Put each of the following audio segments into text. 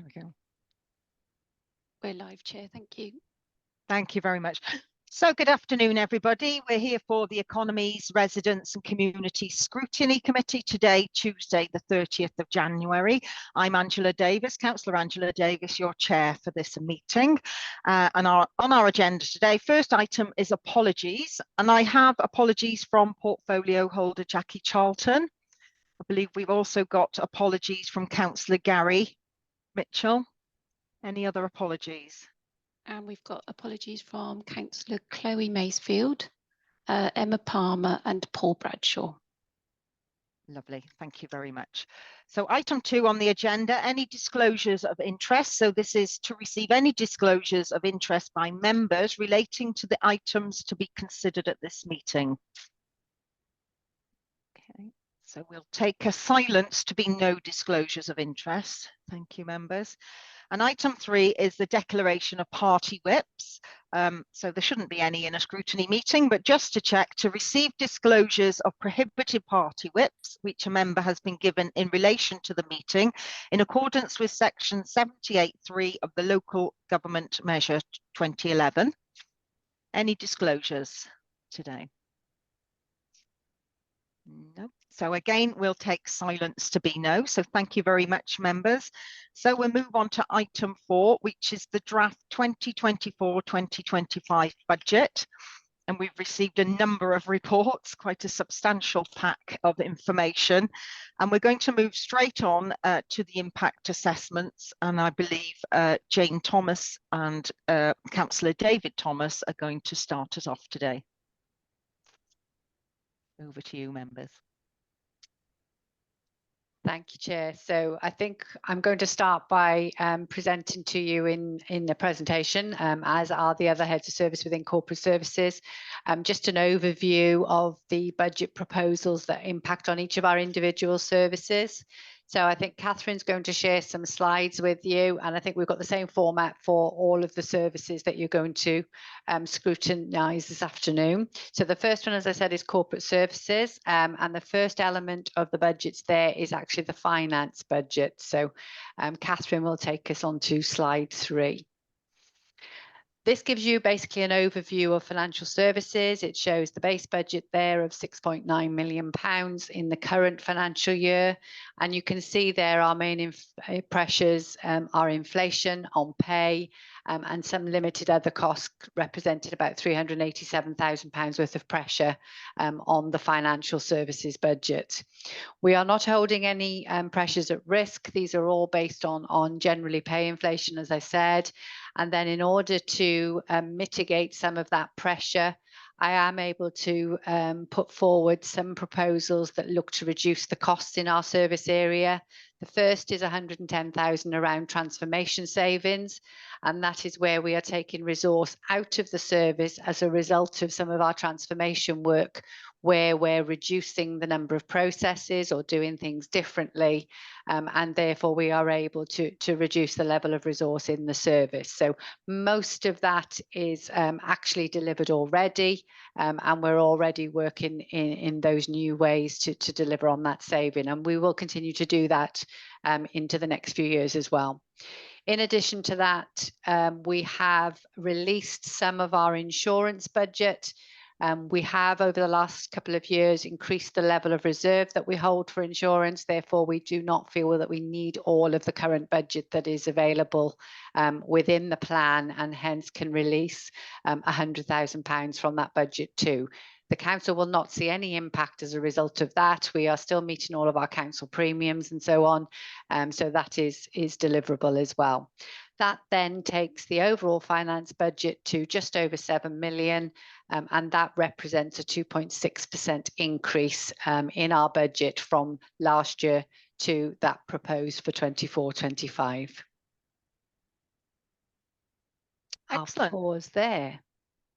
we go. We're live, Chair. Thank you. Thank you very much. So good afternoon, everybody. We're here for the Economies, Residents and Community Scrutiny Committee today, Tuesday, the 30th of January. I'm Angela Davis, Councillor Angela Davis, your chair for this meeting. And on our agenda today, first item is apologies. And I have apologies from portfolio holder Jackie Charlton. I believe we've also got apologies from Councillor Gary Mitchell. Any other apologies? And we've got apologies from Councillor Chloe Masefield, Emma Palmer and Paul Bradshaw. Lovely, thank you very much. So item 2 on the agenda, any disclosures of interest. So this is to receive any disclosures of interest by members relating to the items to be considered at this meeting. Okay, so we'll take a silence to be no disclosures of interest. Thank you, members. And item 3 is the declaration of party whips. So there shouldn't be any in a scrutiny meeting, but just to check, to receive disclosures of prohibited party whips, which a member has been given in relation to the meeting, in accordance with section 78.3 of the Local Government Measure 2011. Any disclosures today? No. So again, we'll take silence to be no. So thank you very much, members. So we'll move on to item 4, which is the draft 2024-2025 budget. And we've received a number of reports, quite a substantial pack of information. And we're going to move straight on to the impact assessments. And I believe Jane Thomas and Councillor David Thomas are going to start us off today. Over to you, members. Thank you, Chair. So I think I'm going to start by presenting to you in the presentation, as are the other heads of service within corporate services, just an overview of the budget proposals that impact on each of our individual services. So I think Catherine's going to share some slides with you, and I think we've got the same format for all of the services that you're going to scrutinise this afternoon. So the first one, as I said, is corporate services, and the first element of the budgets there is actually the finance budget. So Catherine will take us on to slide 3. This gives you basically an overview of financial services. It shows the base budget there of £6.9 million in the current financial year. And you can see there our main pressures are inflation on pay, and some limited other costs represented about £387,000 worth of pressure on the financial services budget. We are not holding any pressures at risk. These are all based on generally pay inflation, as I said. And then in order to mitigate some of that pressure, I am able to put forward some proposals that look to reduce the costs in our service area. The first is 110,000 around transformation savings, and that is where we are taking resource out of the service as a result of some of our transformation work, where we're reducing the number of processes or doing things differently, and therefore we are able to reduce the level of resource in the service. So most of that is actually delivered already, and we're already working in those new ways to deliver on that saving, and we will continue to do that into the next few years as well. In addition to that, we have released some of our insurance budget. We have, over the last couple of years, increased the level of reserve that we hold for insurance. Therefore, we do not feel that we need all of the current budget that is available within the plan, and hence can release £100,000 from that budget too. The council will not see any impact as a result of that. We are still meeting all of our council premiums and so on. So that is deliverable as well. That then takes the overall finance budget to just over 7 million, and that represents a 2.6% increase in our budget from last year to that proposed for 24-25. Excellent. I'll pause there.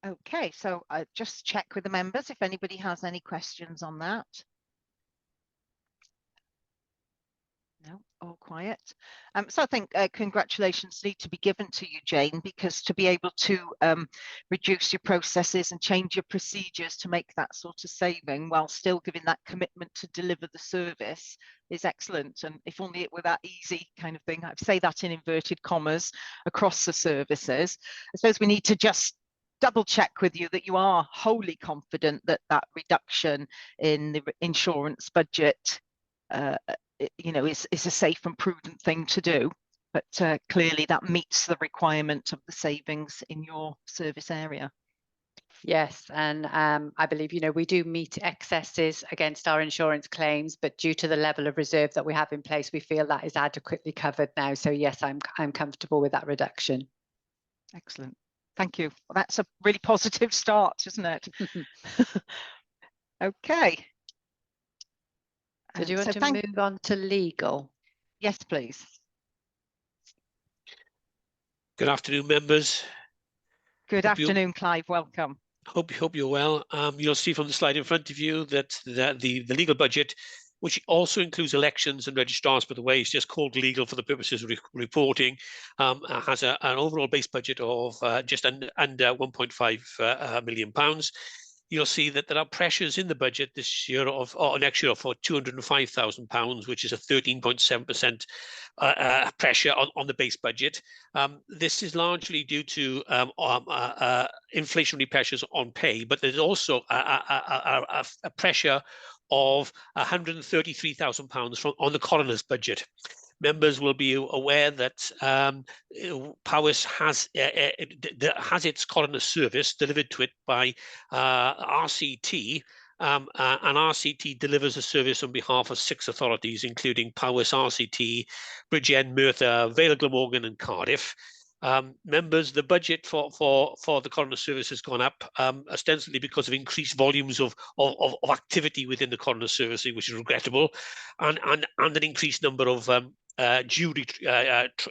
Okay, so just check with the members if anybody has any questions on that. No, all quiet. So I think congratulations need to be given to you, Jane, because to be able to reduce your processes and change your procedures to make that sort of saving while still giving that commitment to deliver the service is excellent. And if only it were that easy kind of thing, I'd say that in inverted commas across the services. I suppose we need to just double check with you that you are wholly confident that that reduction in the insurance budget you know, is a safe and prudent thing to do. But clearly that meets the requirement of the savings in your service area. Yes, and I believe, you know, we do meet excesses against our insurance claims, but due to the level of reserve that we have in place, we feel that is adequately covered now. So yes, I'm comfortable with that reduction. Excellent. Thank you. Well, that's a really positive start, isn't it? Okay. So do you want to move on to legal? Yes, please. Good afternoon, members. Good afternoon, Clive. Welcome. Hope you're well. You'll see from the slide in front of you that the legal budget, which also includes elections and registrars, by the way, is just called legal for the purposes of reporting, has an overall base budget of just under £1.5 million. You'll see that there are pressures in the budget this year or next year for £205,000, which is a 13.7% pressure on the base budget. This is largely due to inflationary pressures on pay, but there's also a pressure of £133,000 on the coroner's budget. Members will be aware that Powys has its coroner service delivered to it by RCT, and RCT delivers a service on behalf of 6 authorities, including Powys, RCT, Bridgend, Merthyr, Vale of Glamorgan and Cardiff. Members, the budget for the coroner service has gone up ostensibly because of increased volumes of activity within the coroner service, which is regrettable, and an increased number of jury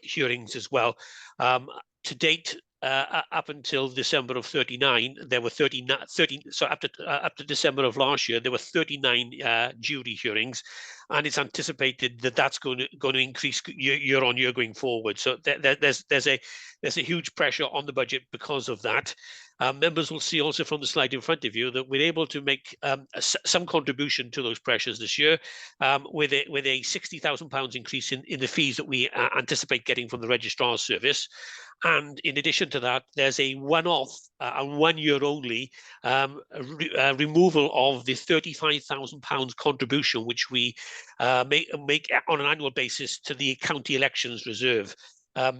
hearings as well. To date, up until December of 39, there were 39. So up to December of last year, there were 39 jury hearings, and it's anticipated that that's going to increase year on year going forward. So there's a huge pressure on the budget because of that. Members will see also from the slide in front of you that we're able to make some contribution to those pressures this year with a £60,000 increase in the fees that we anticipate getting from the registrar's service. And in addition to that, there's a one-off and 1 year only removal of the £35,000 contribution, which we make on an annual basis to the county elections reserve.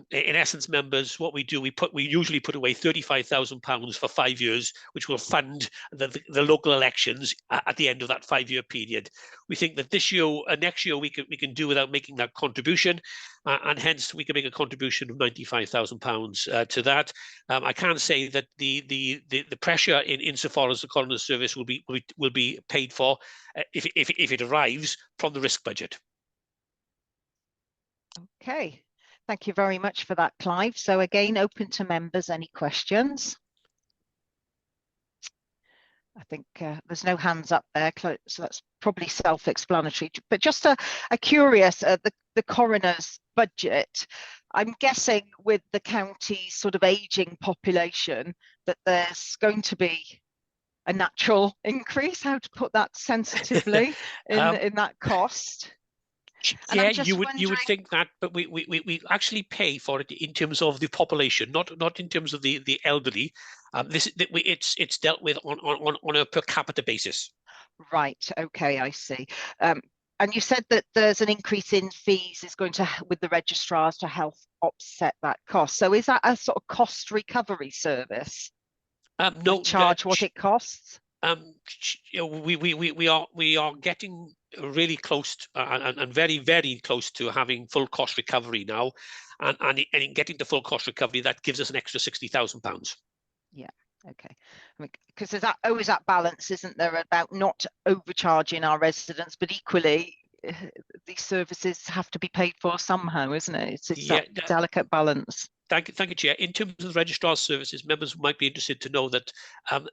In essence, members, what we do, we usually put away £35,000 for 5 years, which will fund the local elections at the end of that 5-year period. We think that this year and next year we can do without making that contribution, and hence we can make a contribution of £95,000 to that. I can say that the pressure insofar as the coroner's service will be paid for if it arrives from the risk budget. Okay. Thank you very much for that, Clive. So again, open to members, any questions? I think there's no hands up there, so that's probably self-explanatory. But just a curious, the coroner's budget, I'm guessing with the county's sort of ageing population that there's going to be a natural increase, how to put that sensitively, in that cost. And yeah, you would think that, but we actually pay for it in terms of the population, not in terms of the elderly. It's dealt with on a per capita basis. Right. Okay, I see. And you said that there's an increase in fees is going to, with the registrars, to help offset that cost. So is that a sort of cost recovery service? No, charge what it costs. We are getting really close to, and very, very close to having full cost recovery now, and in getting to full cost recovery, that gives us an extra £60,000. Yeah. Okay. I mean, because there's always that balance, isn't there, about not overcharging our residents, but equally these services have to be paid for somehow, isn't it? It's that delicate balance. Thank you, Chair. In terms of the Registrar's Services, members might be interested to know that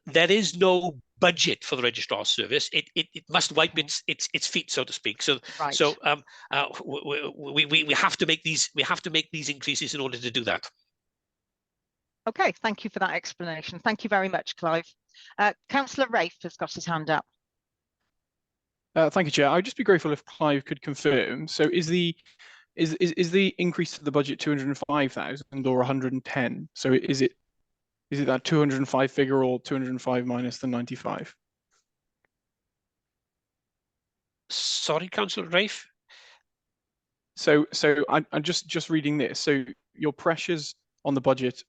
there is no budget for the Registrar's Service. It must wipe its feet, so to speak. So Right. we have to make these increases in order to do that. Okay, thank you for that explanation. Thank you very much, Clive. Councillor Rafe has got his hand up. Thank you, Chair. I'd just be grateful if Clive could confirm. So is the increase to the budget 205,000 or 110? So is it that 205 figure or 205 minus the 95? Sorry, Councillor Rafe. So I'm just reading this. So your pressures on the budget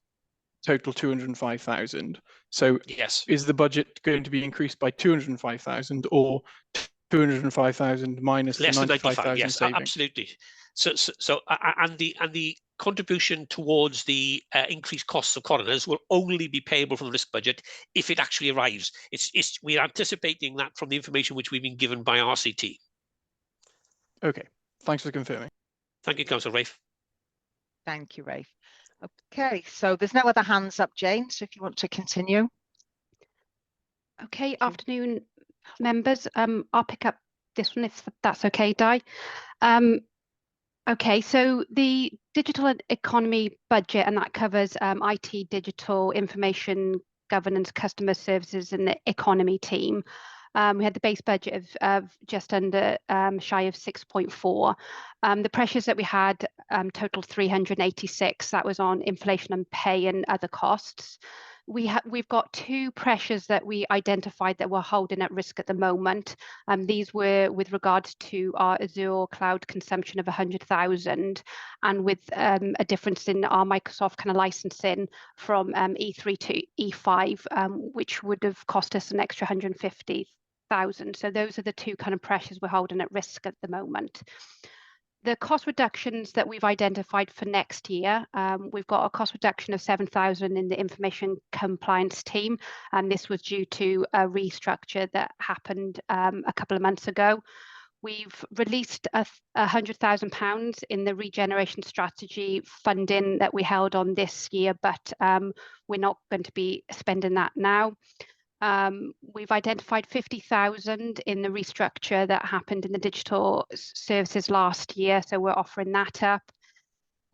total 205,000. So yes, is the budget going to be increased by 205,000 or 205,000 minus less the than 95,000 yes, saving? absolutely. So and the contribution towards the increased costs of coroners will only be payable from the risk budget if it actually arrives. We're anticipating that from the information which we've been given by RCT. Okay, thanks for confirming. Thank you, Councillor Rafe. Thank you, Rafe. Okay, so there's no other hands up, Jane, so if you want to continue. Okay, afternoon, members. I'll pick up this one if that's okay, Di. Okay, so the digital economy budget, and that covers IT, digital, information, governance, customer services, and the economy team. We had the base budget of just under shy of 6.4. The pressures that we had totaled 386. That was on inflation and pay and other costs. We've got two pressures that we identified that we're holding at risk at the moment. These were with regards to our Azure cloud consumption of 100,000, and with a difference in our Microsoft kind of licensing from E3 to E5, which would have cost us an extra 150,000. So those are the two kind of pressures we're holding at risk at the moment. The cost reductions that we've identified for next year, we've got a cost reduction of 7,000 in the information compliance team, and this was due to a restructure that happened a couple of months ago. We've released £100,000 in the regeneration strategy funding that we held on this year, but we're not going to be spending that now. We've identified 50,000 in the restructure that happened in the digital services last year, so we're offering that up.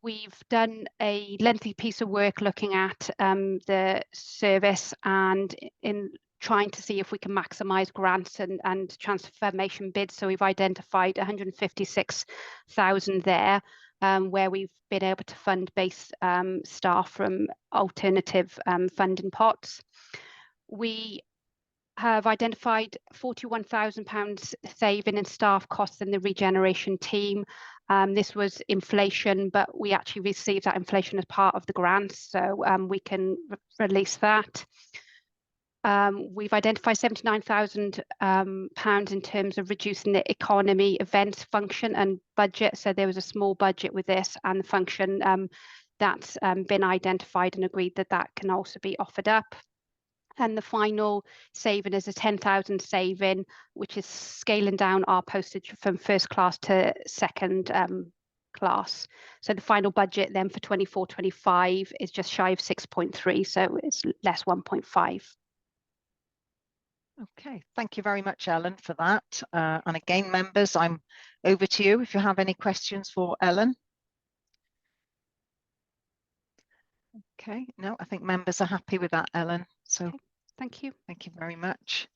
We've done a lengthy piece of work looking at the service and in trying to see if we can maximise grants and transformation bids. So we've identified 156,000 there, where we've been able to fund base staff from alternative funding pots. We have identified £41,000 saving in staff costs in the regeneration team. This was inflation, but we actually received that inflation as part of the grant, so we can release that. We've identified £79,000 in terms of reducing the economy events function and budget. So there was a small budget with this, and the function that's been identified and agreed that can also be offered up. And the final saving is a 10,000 saving, which is scaling down our postage from first class to second class. So the final budget then for 24-25 is just shy of 6.3, so it's less 1.5. Okay, thank you very much, Ellen, for that. And again, members, I'm over to you if you have any questions for Ellen. Okay, no, I think members are happy with that, Ellen. So okay, thank you. Thank you very much.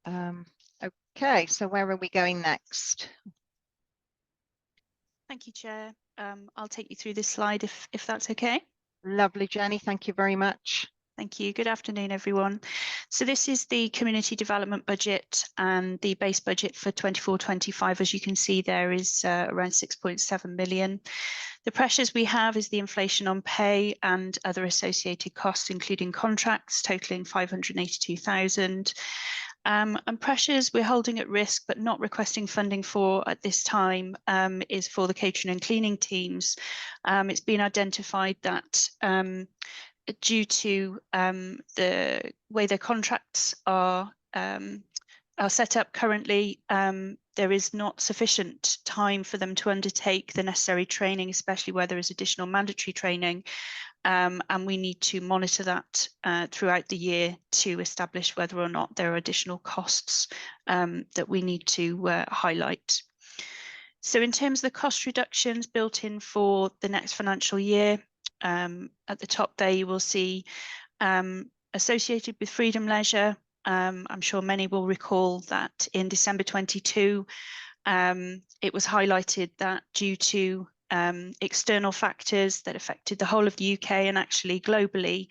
Okay, so where are we going next? Thank you, Chair. I'll take you through this slide if that's okay. Lovely, Jenny. Thank you very much. Thank you. Good afternoon, everyone. So this is the community development budget, and the base budget for 24-25, as you can see there, is around 6.7 million. The pressures we have is the inflation on pay and other associated costs, including contracts, totaling 582,000. And pressures we're holding at risk but not requesting funding for at this time is for the catering and cleaning teams. It's been identified that due to the way their contracts are set up currently, there is not sufficient time for them to undertake the necessary training, especially where there is additional mandatory training. And we need to monitor that throughout the year to establish whether or not there are additional costs that we need to highlight. So in terms of the cost reductions built in for the next financial year, at the top there you will see associated with Freedom Leisure. I'm sure many will recall that in December 22, it was highlighted that due to external factors that affected the whole of the UK and actually globally,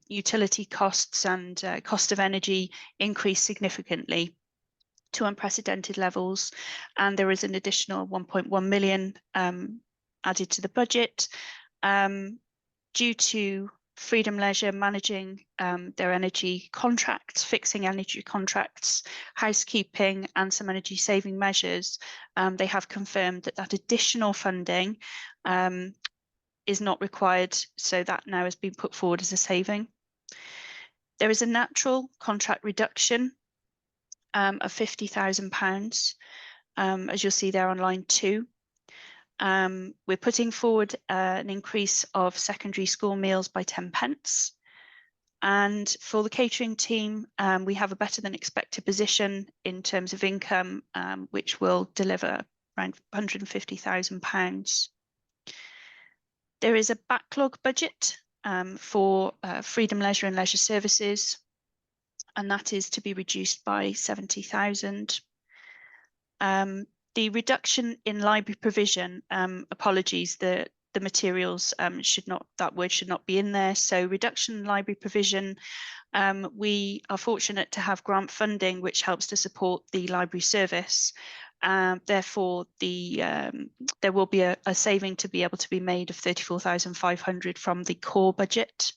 utility costs and cost of energy increased significantly to unprecedented levels, and there is an additional 1.1 million added to the budget due to Freedom Leisure managing their energy contracts, fixing energy contracts, housekeeping, and some energy saving measures. They have confirmed that that additional funding is not required, so that now has been put forward as a saving. There is a natural contract reduction of £50,000, as you'll see there on line 2. We're putting forward an increase of secondary school meals by 10p. And for the catering team, we have a better than expected position in terms of income, which will deliver around £150,000. There is a backlog budget for Freedom Leisure and Leisure Services, and that is to be reduced by 70,000. The reduction in library provision, apologies, the materials that word should not be in there. So reduction in library provision, we are fortunate to have grant funding which helps to support the library service. Therefore, there will be a saving to be able to be made of 34,500 from the core budget.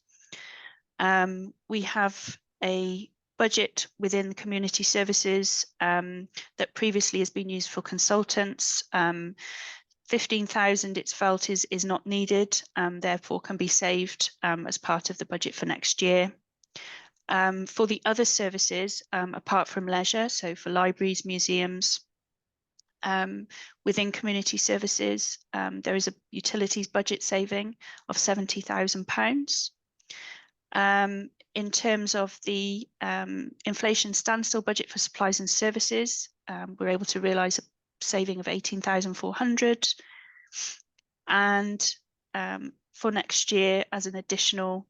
We have a budget within community services that previously has been used for consultants. 15,000 it's felt is not needed, therefore can be saved as part of the budget for next year. For the other services, apart from leisure, so for libraries, museums, within community services, there is a utilities budget saving of £70,000. In terms of the inflation standstill budget for supplies and services, we're able to realise a saving of 18,400. And for next year, as an additional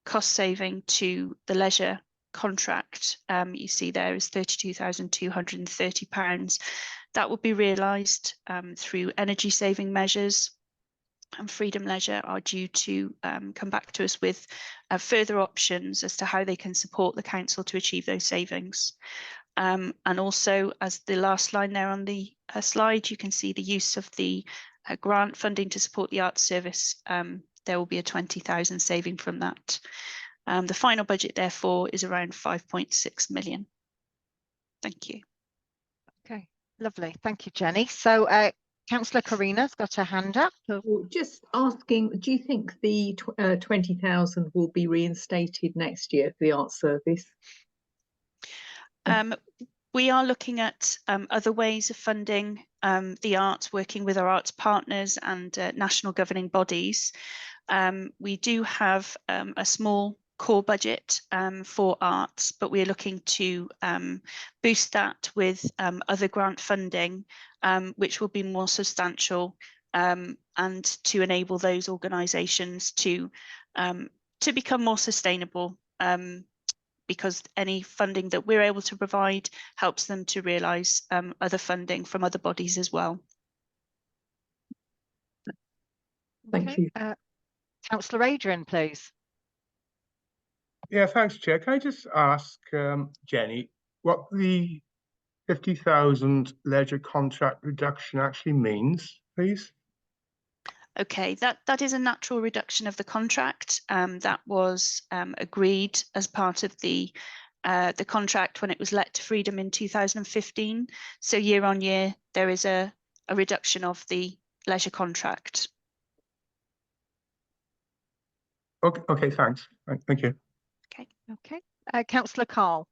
cost saving to the leisure contract, you see there is £32,230. That will be realised through energy saving measures. And Freedom Leisure are due to come back to us with further options as to how they can support the council to achieve those savings. And also, as the last line there on the slide, you can see the use of the grant funding to support the arts service. There will be a 20,000 saving from that. The final budget, therefore, is around 5.6 million. Thank you. Okay, lovely. Thank you, Jenny. So Councillor Karina's got her hand up. Well, just asking, do you think the 20,000 will be reinstated next year for the arts service? We are looking at other ways of funding the arts, working with our arts partners and national governing bodies. We do have a small core budget for arts, but we're looking to boost that with other grant funding, which will be more substantial, and to enable those organisations to become more sustainable, because any funding that we're able to provide helps them to realise other funding from other bodies as well. Thank you. Councillor Adrian, please. Yeah, thanks, Chair. Can I just ask Jenny what the 50,000 leisure contract reduction actually means, please? Okay, that is a natural reduction of the contract that was agreed as part of the contract when it was let to Freedom in 2015. So year on year, there is a reduction of the leisure contract. Okay, thanks. Thank you. Okay. Okay. Councillor Carl.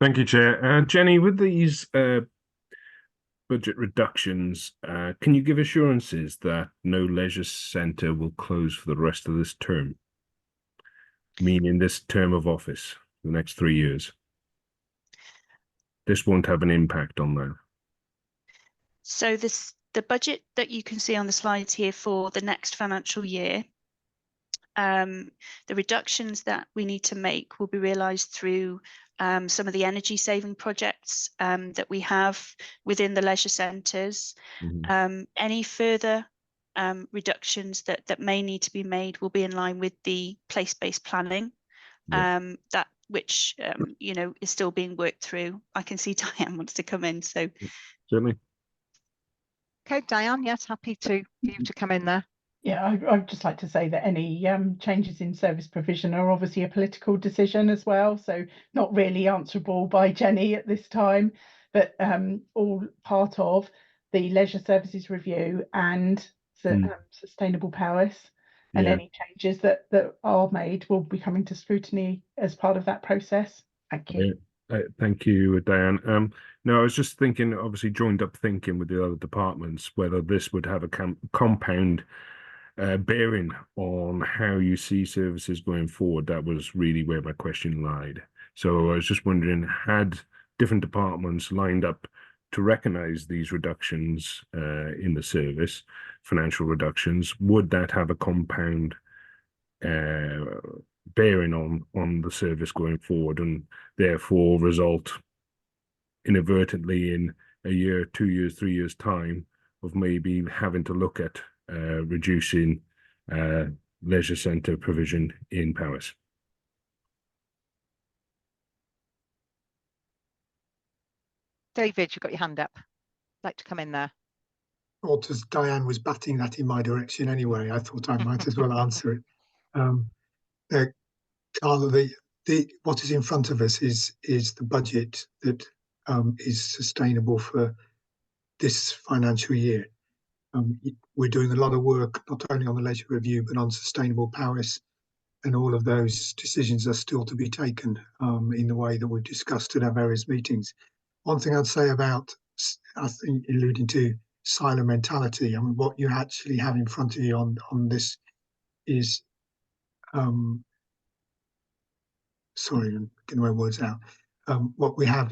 Thank you, Chair. Jenny, with these budget reductions, can you give assurances that no leisure centre will close for the rest of this term? Meaning this term of office, the next 3 years. This won't have an impact on that. So the budget that you can see on the slides here for the next financial year, the reductions that we need to make will be realised through some of the energy saving projects that we have within the leisure centres. Any further reductions that may need to be made will be in line with the place-based planning, that which you know, is still being worked through. I can see Diane wants to come in, so Certainly. Okay, Diane, yes, happy for you to come in there. Yeah, I'd just like to say that any changes in service provision are obviously a political decision as well, so not really answerable by Jenny at this time, but all part of the leisure services review and sustainable Paris, and any changes that are made will be coming to scrutiny as part of that process. Thank you. Thank you, Diane. No, I was just thinking, obviously joined up thinking with the other departments, whether this would have a compound bearing on how you see services going forward. That was really where my question lied. So I was just wondering, had different departments lined up to recognise these reductions in the service, financial reductions, would that have a compound bearing on the service going forward, and therefore result inadvertently in a year, 2 years, 3 years time of maybe having to look at reducing leisure centre provision in Paris? David, you've got your hand up. Like to come in there. Well, as Diane was batting that in my direction anyway, I thought I might as well answer it. Carla, what is in front of us is the budget that is sustainable for this financial year. We're doing a lot of work, not only on the leisure review, but on sustainable Paris, and all of those decisions are still to be taken in the way that we've discussed at our various meetings. One thing I'd say about, I think, alluding to silo mentality, I mean, what you actually have in front of you on this is, sorry, I'm getting my words out. What we have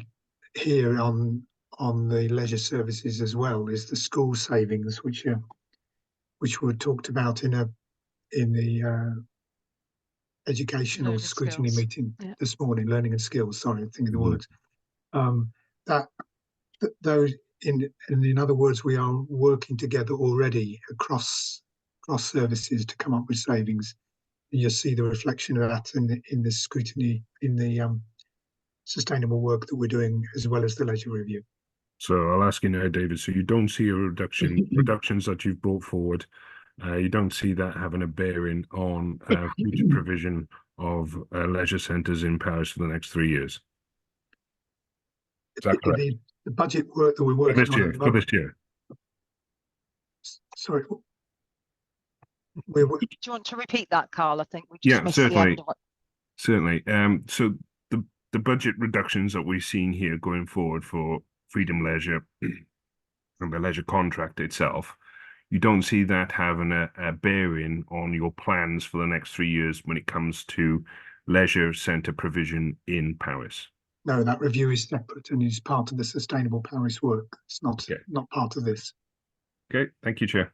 here on the leisure services as well is the school savings, which were talked about in the educational scrutiny meeting this morning, learning and skills. Sorry, I'm thinking the words. Those, in other words, we are working together already across services to come up with savings. And you'll see the reflection of that in the scrutiny, in the sustainable work that we're doing, as well as the leisure review. So I'll ask you now, David, so you don't see a reductions that you've brought forward, you don't see that having a bearing on future provision of leisure centres in Paris for the next 3 years? Is that correct? The budget work that we're working on for this year. Sorry. Do you want to repeat that, Carl? I think we just missed the end of it. Certainly. So the budget reductions that we've seen here going forward for Freedom Leisure and the leisure contract itself, you don't see that having a bearing on your plans for the next 3 years when it comes to leisure centre provision in Paris? No, that review is separate and is part of the sustainable Paris work. It's not part of this. Okay, thank you, Chair.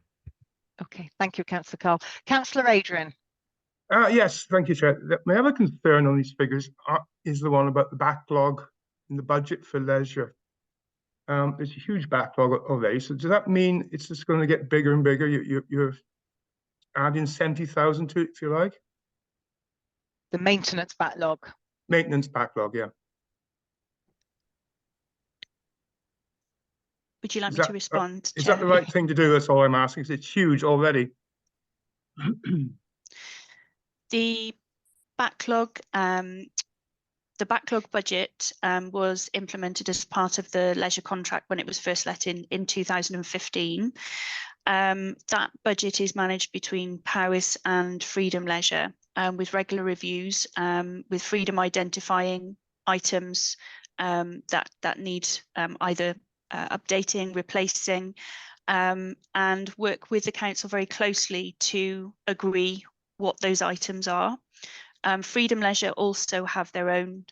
Okay, thank you, Councillor Carl. Councillor Adrian. Yes, thank you, Chair. My other concern on these figures is the one about the backlog in the budget for leisure. There's a huge backlog already. So does that mean it's just going to get bigger and bigger? You're adding 70,000 to it, if you like? The maintenance backlog. Maintenance backlog, yeah. Would you like me to respond? Is that the right thing to do? That's all I'm asking, because it's huge already. The backlog budget was implemented as part of the leisure contract when it was first let in 2015. That budget is managed between Paris and Freedom Leisure, with regular reviews, with Freedom identifying items that need either updating, replacing, and work with the council very closely to agree what those items are. Freedom Leisure also have their own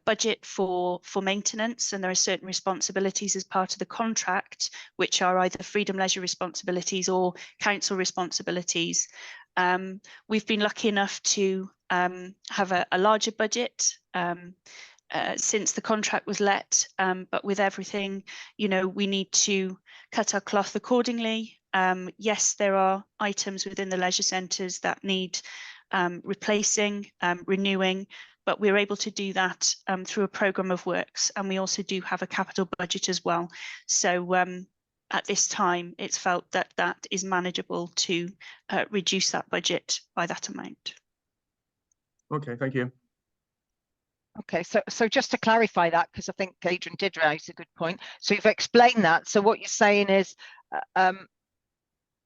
budget for maintenance, and there are certain responsibilities as part of the contract which are either Freedom Leisure responsibilities or council responsibilities. We've been lucky enough to have a larger budget since the contract was let, but with everything, you know, we need to cut our cloth accordingly. Yes, there are items within the leisure centres that need replacing, renewing, but we're able to do that through a programme of works, and we also do have a capital budget as well. So at this time, it's felt that that is manageable to reduce that budget by that amount. Okay, thank you. Okay, so just to clarify that, because I think Adrian did raise a good point. So you've explained that. So what you're saying is,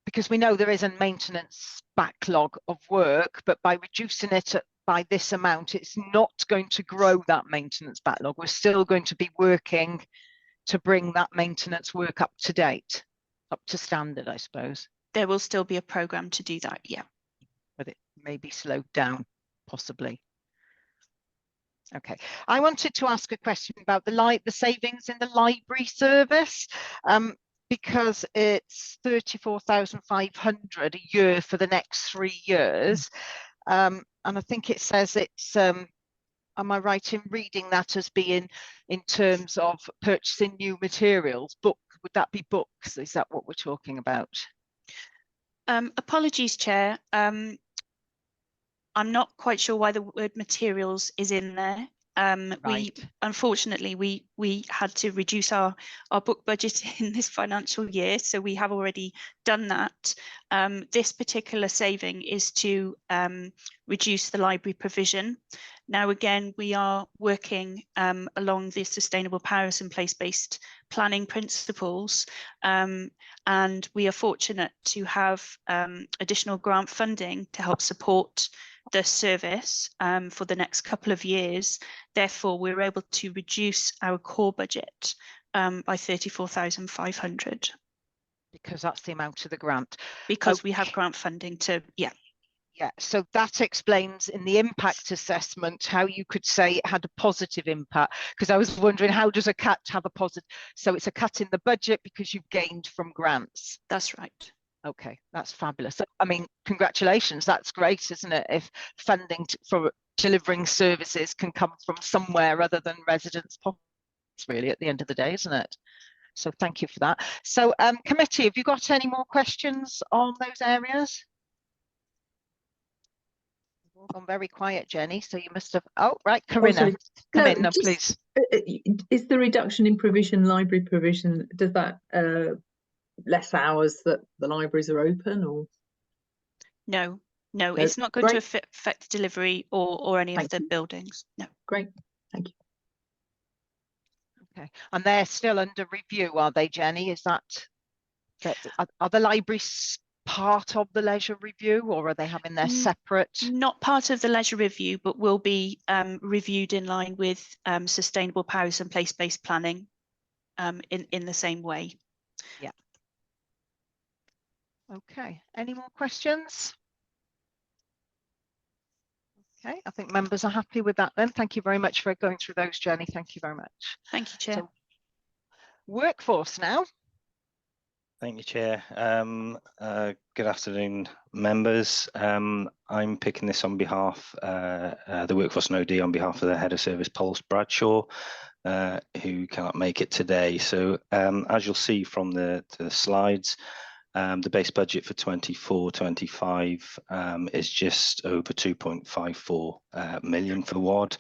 because we know there is a maintenance backlog of work, but by reducing it by this amount, it's not going to grow that maintenance backlog. We're still going to be working to bring that maintenance work up to date, up to standard, I suppose. There will still be a programme to do that, yeah. But it may be slowed down, possibly. Okay, I wanted to ask a question about the savings in the library service, because it's 34,500 a year for the next 3 years, and I think it says it's. Am I right in reading that as being in terms of purchasing new materials? Would that be books? Is that what we're talking about? Apologies, Chair. I'm not quite sure why the word materials is in there. Right. Unfortunately, we had to reduce our book budget in this financial year, so we have already done that. This particular saving is to reduce the library provision. Now, again, we are working along the sustainable powers and place-based planning principles, and we are fortunate to have additional grant funding to help support the service for the next couple of years. Therefore, we're able to reduce our core budget by 34,500. Because that's the amount of the grant. Because we have grant funding to, yeah. Yeah, so that explains in the impact assessment how you could say it had a positive impact, because I was wondering, how does a cut have a positive? So it's a cut in the budget because you've gained from grants. That's right. Okay, that's fabulous. I mean, congratulations, that's great, isn't it? If funding for delivering services can come from somewhere other than residents' pockets, really, at the end of the day, isn't it? So thank you for that. So committee, have you got any more questions on those areas? We've all gone very quiet, Jenny, so you must have, oh, right, Corinna, come in, no, please. Is the reduction in provision, library provision, does that less hours that the libraries are open, or? No, it's not going to affect delivery or any of the buildings. No. Great, thank you. Okay, and they're still under review, are they, Jenny? Is that are the libraries part of the leisure review, or are they having their separate? Not part of the leisure review, but will be reviewed in line with sustainable powers and place-based planning in the same way. Yeah. Okay, any more questions? Okay, I think members are happy with that then. Thank you very much for going through those, Jenny. Thank you very much. Thank you, Chair. So, workforce now. Thank you, Chair. Good afternoon, members. I'm picking this on behalf, the Workforce and OD, on behalf of the Head of Service, Paul Bradshaw, who cannot make it today. So as you'll see from the slides, the base budget for 24-25 is just over 2.54 million for WAD.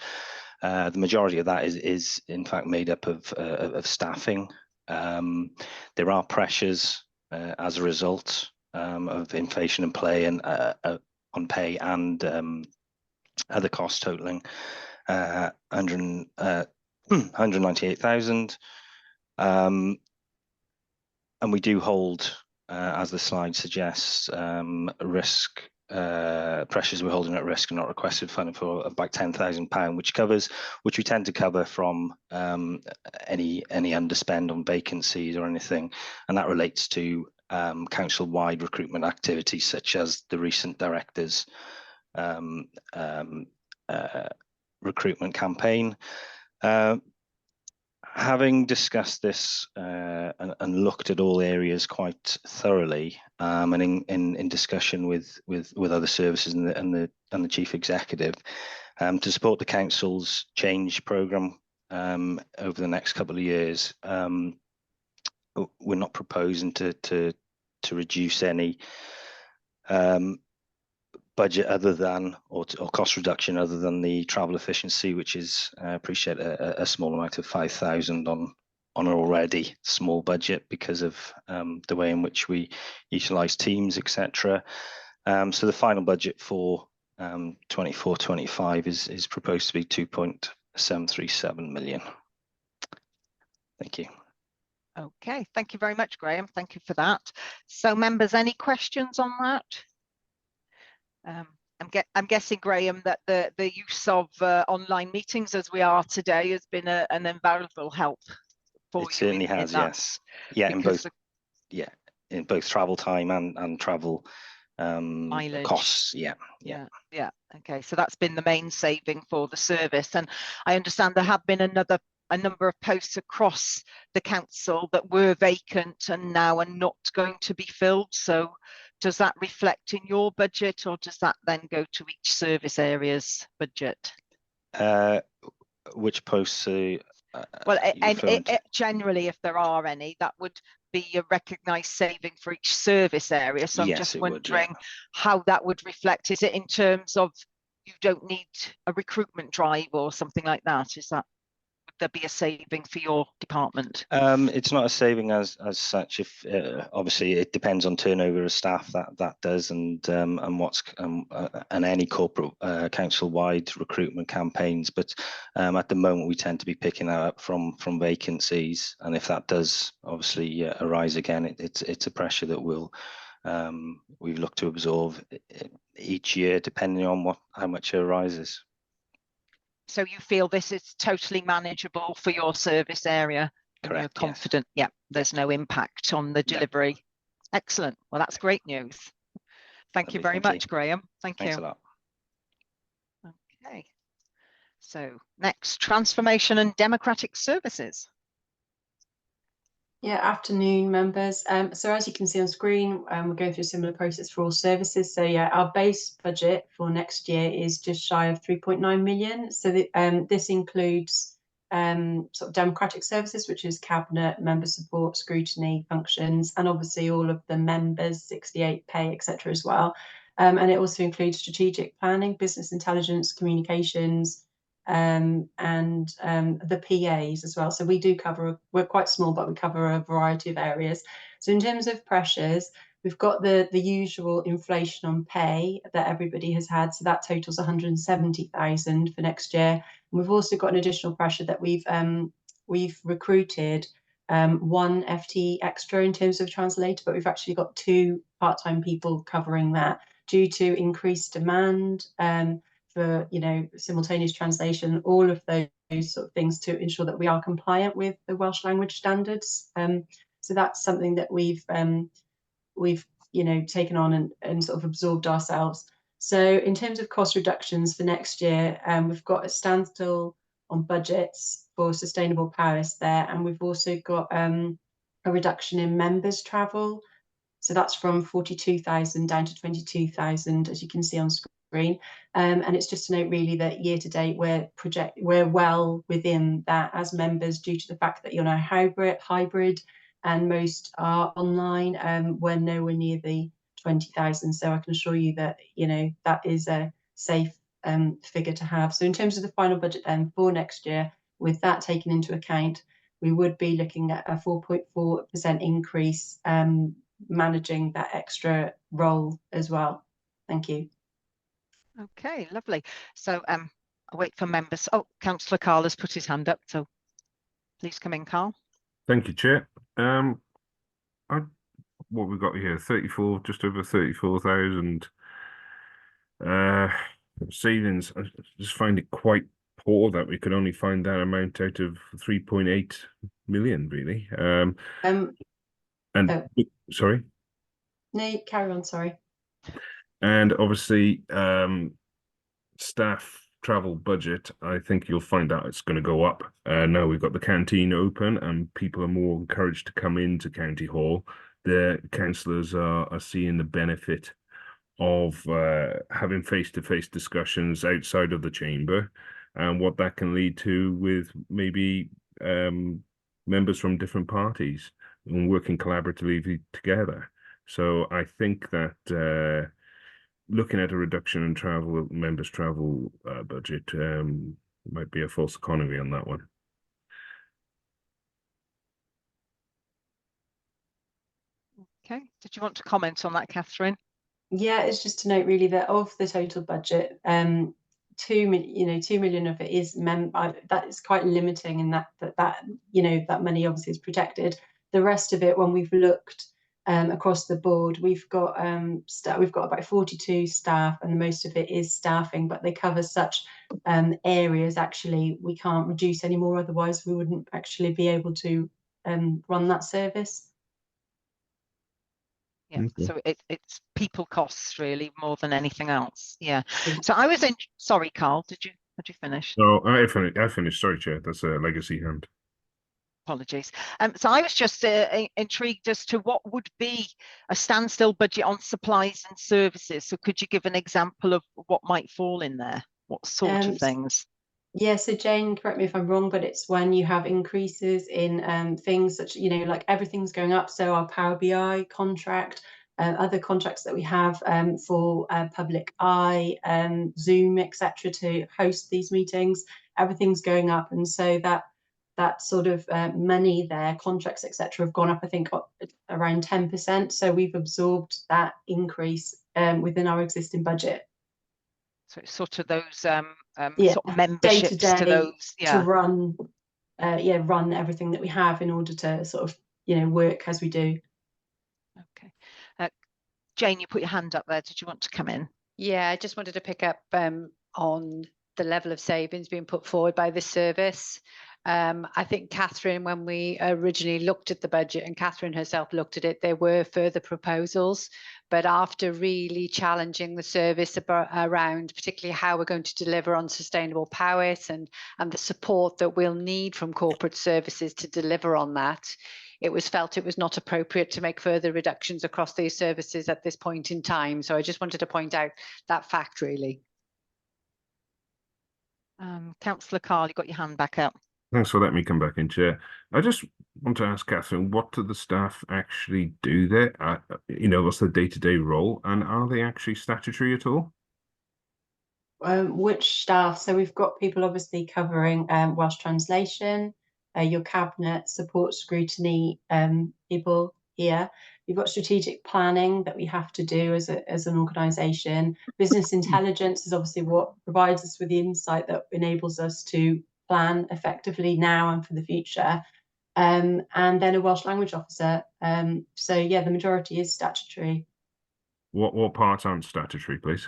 The majority of that is in fact made up of staffing. There are pressures as a result of inflation and play and on pay and other costs totaling 198,000. And we do hold, as the slide suggests, risk pressures we're holding at risk and not requested funding for about £10,000, which we tend to cover from any underspend on vacancies or anything, and that relates to council-wide recruitment activities such as the recent directors recruitment campaign. Having discussed this and looked at all areas quite thoroughly, and in discussion with other services and the chief executive, to support the council's change programme over the next couple of years, we're not proposing to reduce any budget other than or cost reduction other than the travel efficiency, which is I appreciate a small amount of 5,000 on an already small budget because of the way in which we utilise Teams, etc. So the final budget for 24-25 is proposed to be 2.737 million. Thank you. Okay, thank you very much, Graham. Thank you for that. So members, any questions on that? I'm guessing, Graham, that the use of online meetings as we are today has been an invaluable help for you. It certainly has, yes. Yeah, in both travel time and travel mileage costs. Yeah. Okay, so that's been the main saving for the service, and I understand there have been a number of posts across the council that were vacant and now are not going to be filled. So does that reflect in your budget, or does that then go to each service area's budget? Which posts? Well, generally, if there are any, that would be a recognised saving for each service area. So I'm just wondering how that would reflect. Is it in terms of you don't need a recruitment drive or something like that? Would there be a saving for your department? It's not a saving as such. If obviously it depends on turnover of staff, that does, and any corporate council-wide recruitment campaigns. But at the moment, we tend to be picking that up from vacancies, and if that does obviously arise again, it's a pressure that we look to absorb each year, depending on how much it arises. So you feel this is totally manageable for your service area? Correct. And you're confident, yes. There's no impact on the delivery. No. Excellent. Well, that's great news. Thank you very much, Graham. Thanks a lot. Okay. So next, transformation and democratic services. Yeah, afternoon, members. So as you can see on screen, we're going through a similar process for all services. So yeah, our base budget for next year is just shy of 3.9 million. So this includes sort of democratic services, which is cabinet, member support, scrutiny functions, and obviously all of the members, 68 pay, etc. as well. And it also includes strategic planning, business intelligence, communications, and the PAs as well. So we do cover, we're quite small, but we cover a variety of areas. So in terms of pressures, we've got the usual inflation on pay that everybody has had. So that totals 170,000 for next year. And we've also got an additional pressure that we've recruited one FTE extra in terms of translator, but we've actually got 2 part-time people covering that due to increased demand for simultaneous translation, all of those sort of things to ensure that we are compliant with the Welsh language standards. So that's something that we've taken on and sort of absorbed ourselves. So in terms of cost reductions for next year, we've got a standstill on budgets for Sustainable Paris there, and we've also got a reduction in members' travel. So that's from 42,000 down to 22,000, as you can see on screen. And it's just to note really that year to date we're well within that as members, due to the fact that you're now hybrid and most are online. We're nowhere near the 20,000, so I can assure you that that is a safe figure to have. So in terms of the final budget then for next year, with that taken into account, we would be looking at a 4.4% increase, managing that extra role as well. Thank you. Okay, lovely. So I'll wait for members. Oh, Councillor Carl has put his hand up, so please come in, Carl. Thank you, Chair. What we've got here, 34, just over 34,000 Savings, I just find it quite poor that we could only find that amount out of 3.8 million, really. Sorry. No, carry on, sorry. And obviously, staff travel budget, I think you'll find out it's going to go up. Now we've got the canteen open and people are more encouraged to come into County Hall. The councillors are seeing the benefit of having face-to-face discussions outside of the chamber and what that can lead to with maybe members from different parties and working collaboratively together. So I think that looking at a reduction in members' travel budget might be a false economy on that one. Okay, did you want to comment on that, Catherine? Yeah, it's just to note really that of the total budget, 2 million of it is that is quite limiting in that that money obviously is protected. The rest of it, when we've looked across the board, we've got about 42 staff, and most of it is staffing, but they cover such areas. Actually, we can't reduce any more, otherwise we wouldn't actually be able to run that service. Yeah, Okay. so it's people costs really more than anything else. Yeah. So I was sorry, Carl, had you finished? No, I finished. Sorry, Chair. That's a legacy hand. Apologies. So I was just intrigued as to what would be a standstill budget on supplies and services. So could you give an example of what might fall in there? What sort of things? Yeah, so Jane, correct me if I'm wrong, but it's when you have increases in things such, like everything's going up. So our Power BI contract, other contracts that we have for Public Eye, Zoom, etc., to host these meetings, everything's going up. And so that sort of money there, contracts, etc., have gone up, I think, around 10%. So we've absorbed that increase within our existing budget. So it's sort of those sort of memberships day-to-day to those, to run everything that we have in order to sort of work as we do. Okay. Jane, you put your hand up there. Did you want to come in? Yeah, I just wanted to pick up on the level of savings being put forward by this service. I think, Catherine, when we originally looked at the budget, and Catherine herself looked at it, there were further proposals. But after really challenging the service around particularly how we're going to deliver on sustainable powers and the support that we'll need from corporate services to deliver on that, it was felt it was not appropriate to make further reductions across these services at this point in time. So I just wanted to point out that fact, really. Councillor Carl, you got your hand back up. Thanks for letting me come back in, Chair. I just want to ask Catherine, what do the staff actually do there? What's their day-to-day role, and are they actually statutory at all? Which staff? So we've got people obviously covering Welsh translation, your cabinet, support scrutiny people here. You've got strategic planning that we have to do as an organisation. Business intelligence is obviously what provides us with the insight that enables us to plan effectively now and for the future. And then a Welsh language officer. So yeah, the majority is statutory. What parts aren't statutory, please?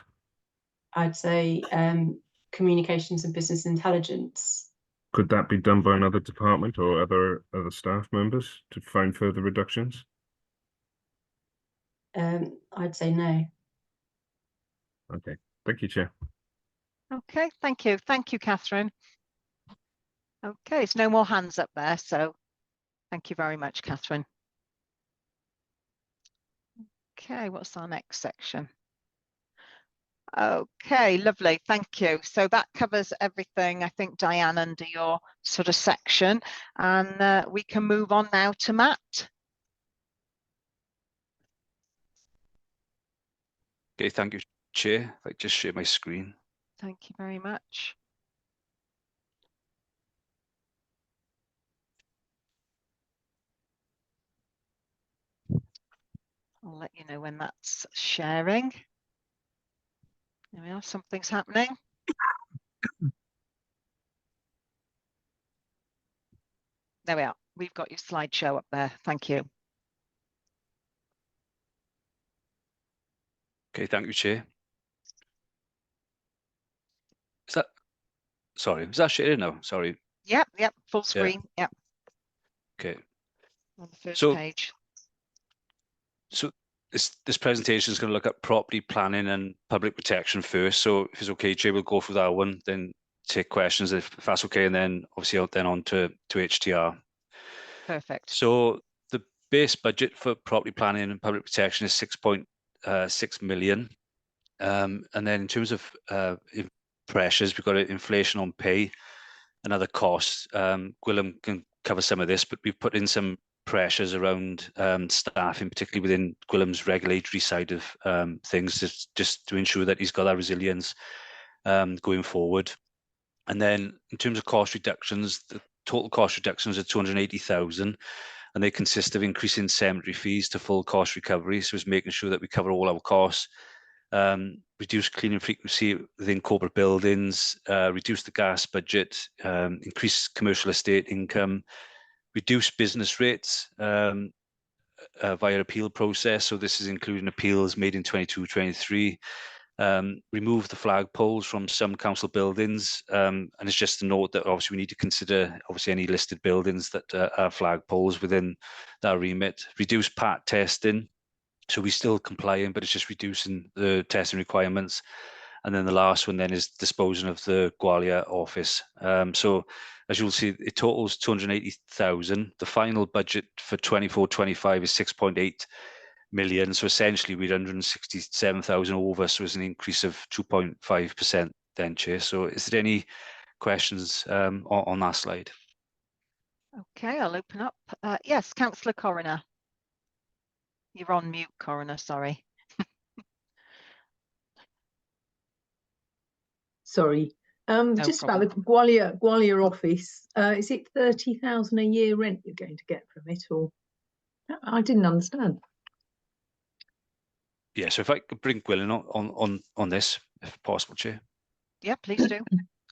I'd say communications and business intelligence. Could that be done by another department or other staff members to find further reductions? I'd say no. Okay, thank you, Chair. Okay, thank you. Thank you, Catherine. Okay, there's no more hands up there, so thank you very much, Catherine. Okay, what's our next section? Okay, lovely, thank you. So that covers everything, I think, Diane, under your sort of section, and we can move on now to Matt. Okay, thank you, Chair. If I just share my screen. Thank you very much. I'll let you know when that's sharing. There we are, something's happening. There we are. We've got your slideshow up there. Thank you. Okay, thank you, Chair. Is that, sorry, is that shared now? Sorry. Yep, full screen. Yep. Okay. On the first So, page. So this presentation is going to look at property planning and public protection first. So if it's okay, Jay, we'll go through that one, then take questions if that's okay, and then obviously then on to HTR. Perfect. So the base budget for property planning and public protection is 6.6 million. And then in terms of pressures, we've got inflation on pay and other costs. Gwilym can cover some of this, but we've put in some pressures around staffing, particularly within Gwilym's regulatory side of things, just to ensure that he's got that resilience going forward. And then in terms of cost reductions, the total cost reductions are 280,000, and they consist of increasing cemetery fees to full cost recovery, so it's making sure that we cover all our costs, reduce cleaning frequency within corporate buildings, reduce the gas budget, increase commercial estate income, reduce business rates via appeal process. So this is including appeals made in 22-23. Remove the flagpoles from some council buildings, and it's just a note that obviously we need to consider obviously any listed buildings that are flagpoles within that remit. Reduce PAT testing, so we're still complying, but it's just reducing the testing requirements. And then the last one then is disposing of the Gwalior office. So as you'll see, it totals 280,000. The final budget for 24-25 is 6.8 million. So essentially we're 167,000 over. So it's an increase of 2.5% then, Chair. So is there any questions on that slide? Okay, I'll open up. Yes, Councillor Coroner. You're on mute, Coroner, sorry. Sorry. Just about the Gwalior office, is it 30,000 a year rent you're going to get from it, or I didn't understand. Yeah, so if I could bring Gwilym on this, if possible, Chair. Yeah, please do.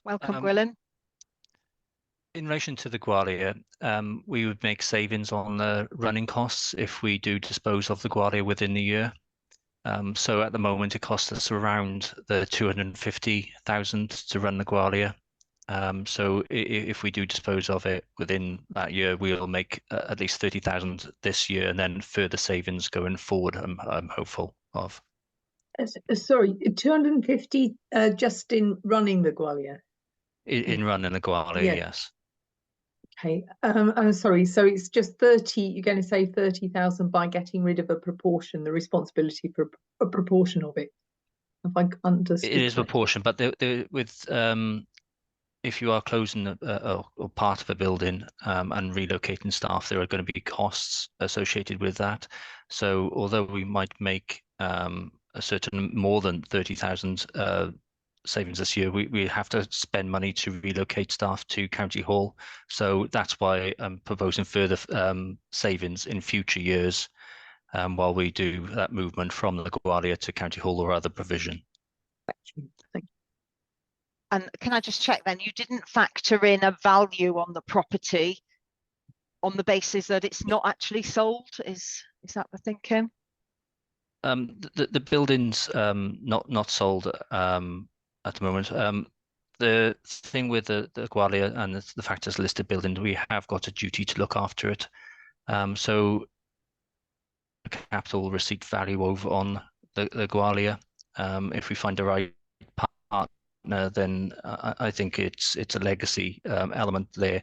Welcome, Gwilym. In relation to the Gwalior, we would make savings on the running costs if we do dispose of the Gwalior within the year. So at the moment, it costs us around the 250,000 to run the Gwalior. So if we do dispose of it within that year, we'll make at least 30,000 this year, and then further savings going forward. I'm hopeful of. Sorry, 250 just in running the Gwalior. In running the Gwalior, Yeah. yes. Okay, I'm sorry, so it's just 30, you're going to say 30,000 by getting rid of a proportion, the responsibility for a proportion of it. If I understood It is a correctly. proportion, but if you are closing a part of a building and relocating staff, there are going to be costs associated with that. So although we might make a certain more than 30,000 savings this year, we have to spend money to relocate staff to County Hall. So that's why I'm proposing further savings in future years while we do that movement from the Gwalior to County Hall or other provision. Thank you. And can I just check then, you didn't factor in a value on the property on the basis that it's not actually sold? Is that the thinking? The building's not sold at the moment. The thing with the Gwalior and the fact it's a listed building, we have got a duty to look after it. So capital receipt value over on the Gwalior. If we find the right partner, then I think it's a legacy element there.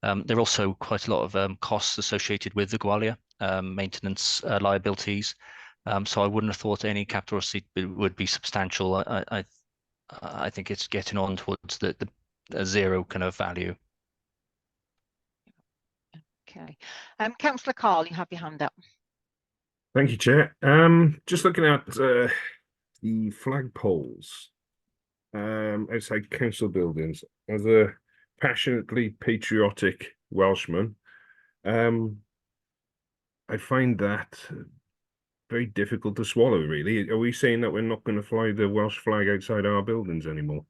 There are also quite a lot of costs associated with the Gwalior, maintenance liabilities. So I wouldn't have thought any capital receipt would be substantial. I think it's getting on towards the zero kind of value. Okay. Councillor Carl, you have your hand up. Thank you, Chair. Just looking at the flagpoles outside council buildings. As a passionately patriotic Welshman, I find that very difficult to swallow, really. Are we saying that we're not going to fly the Welsh flag outside our buildings anymore?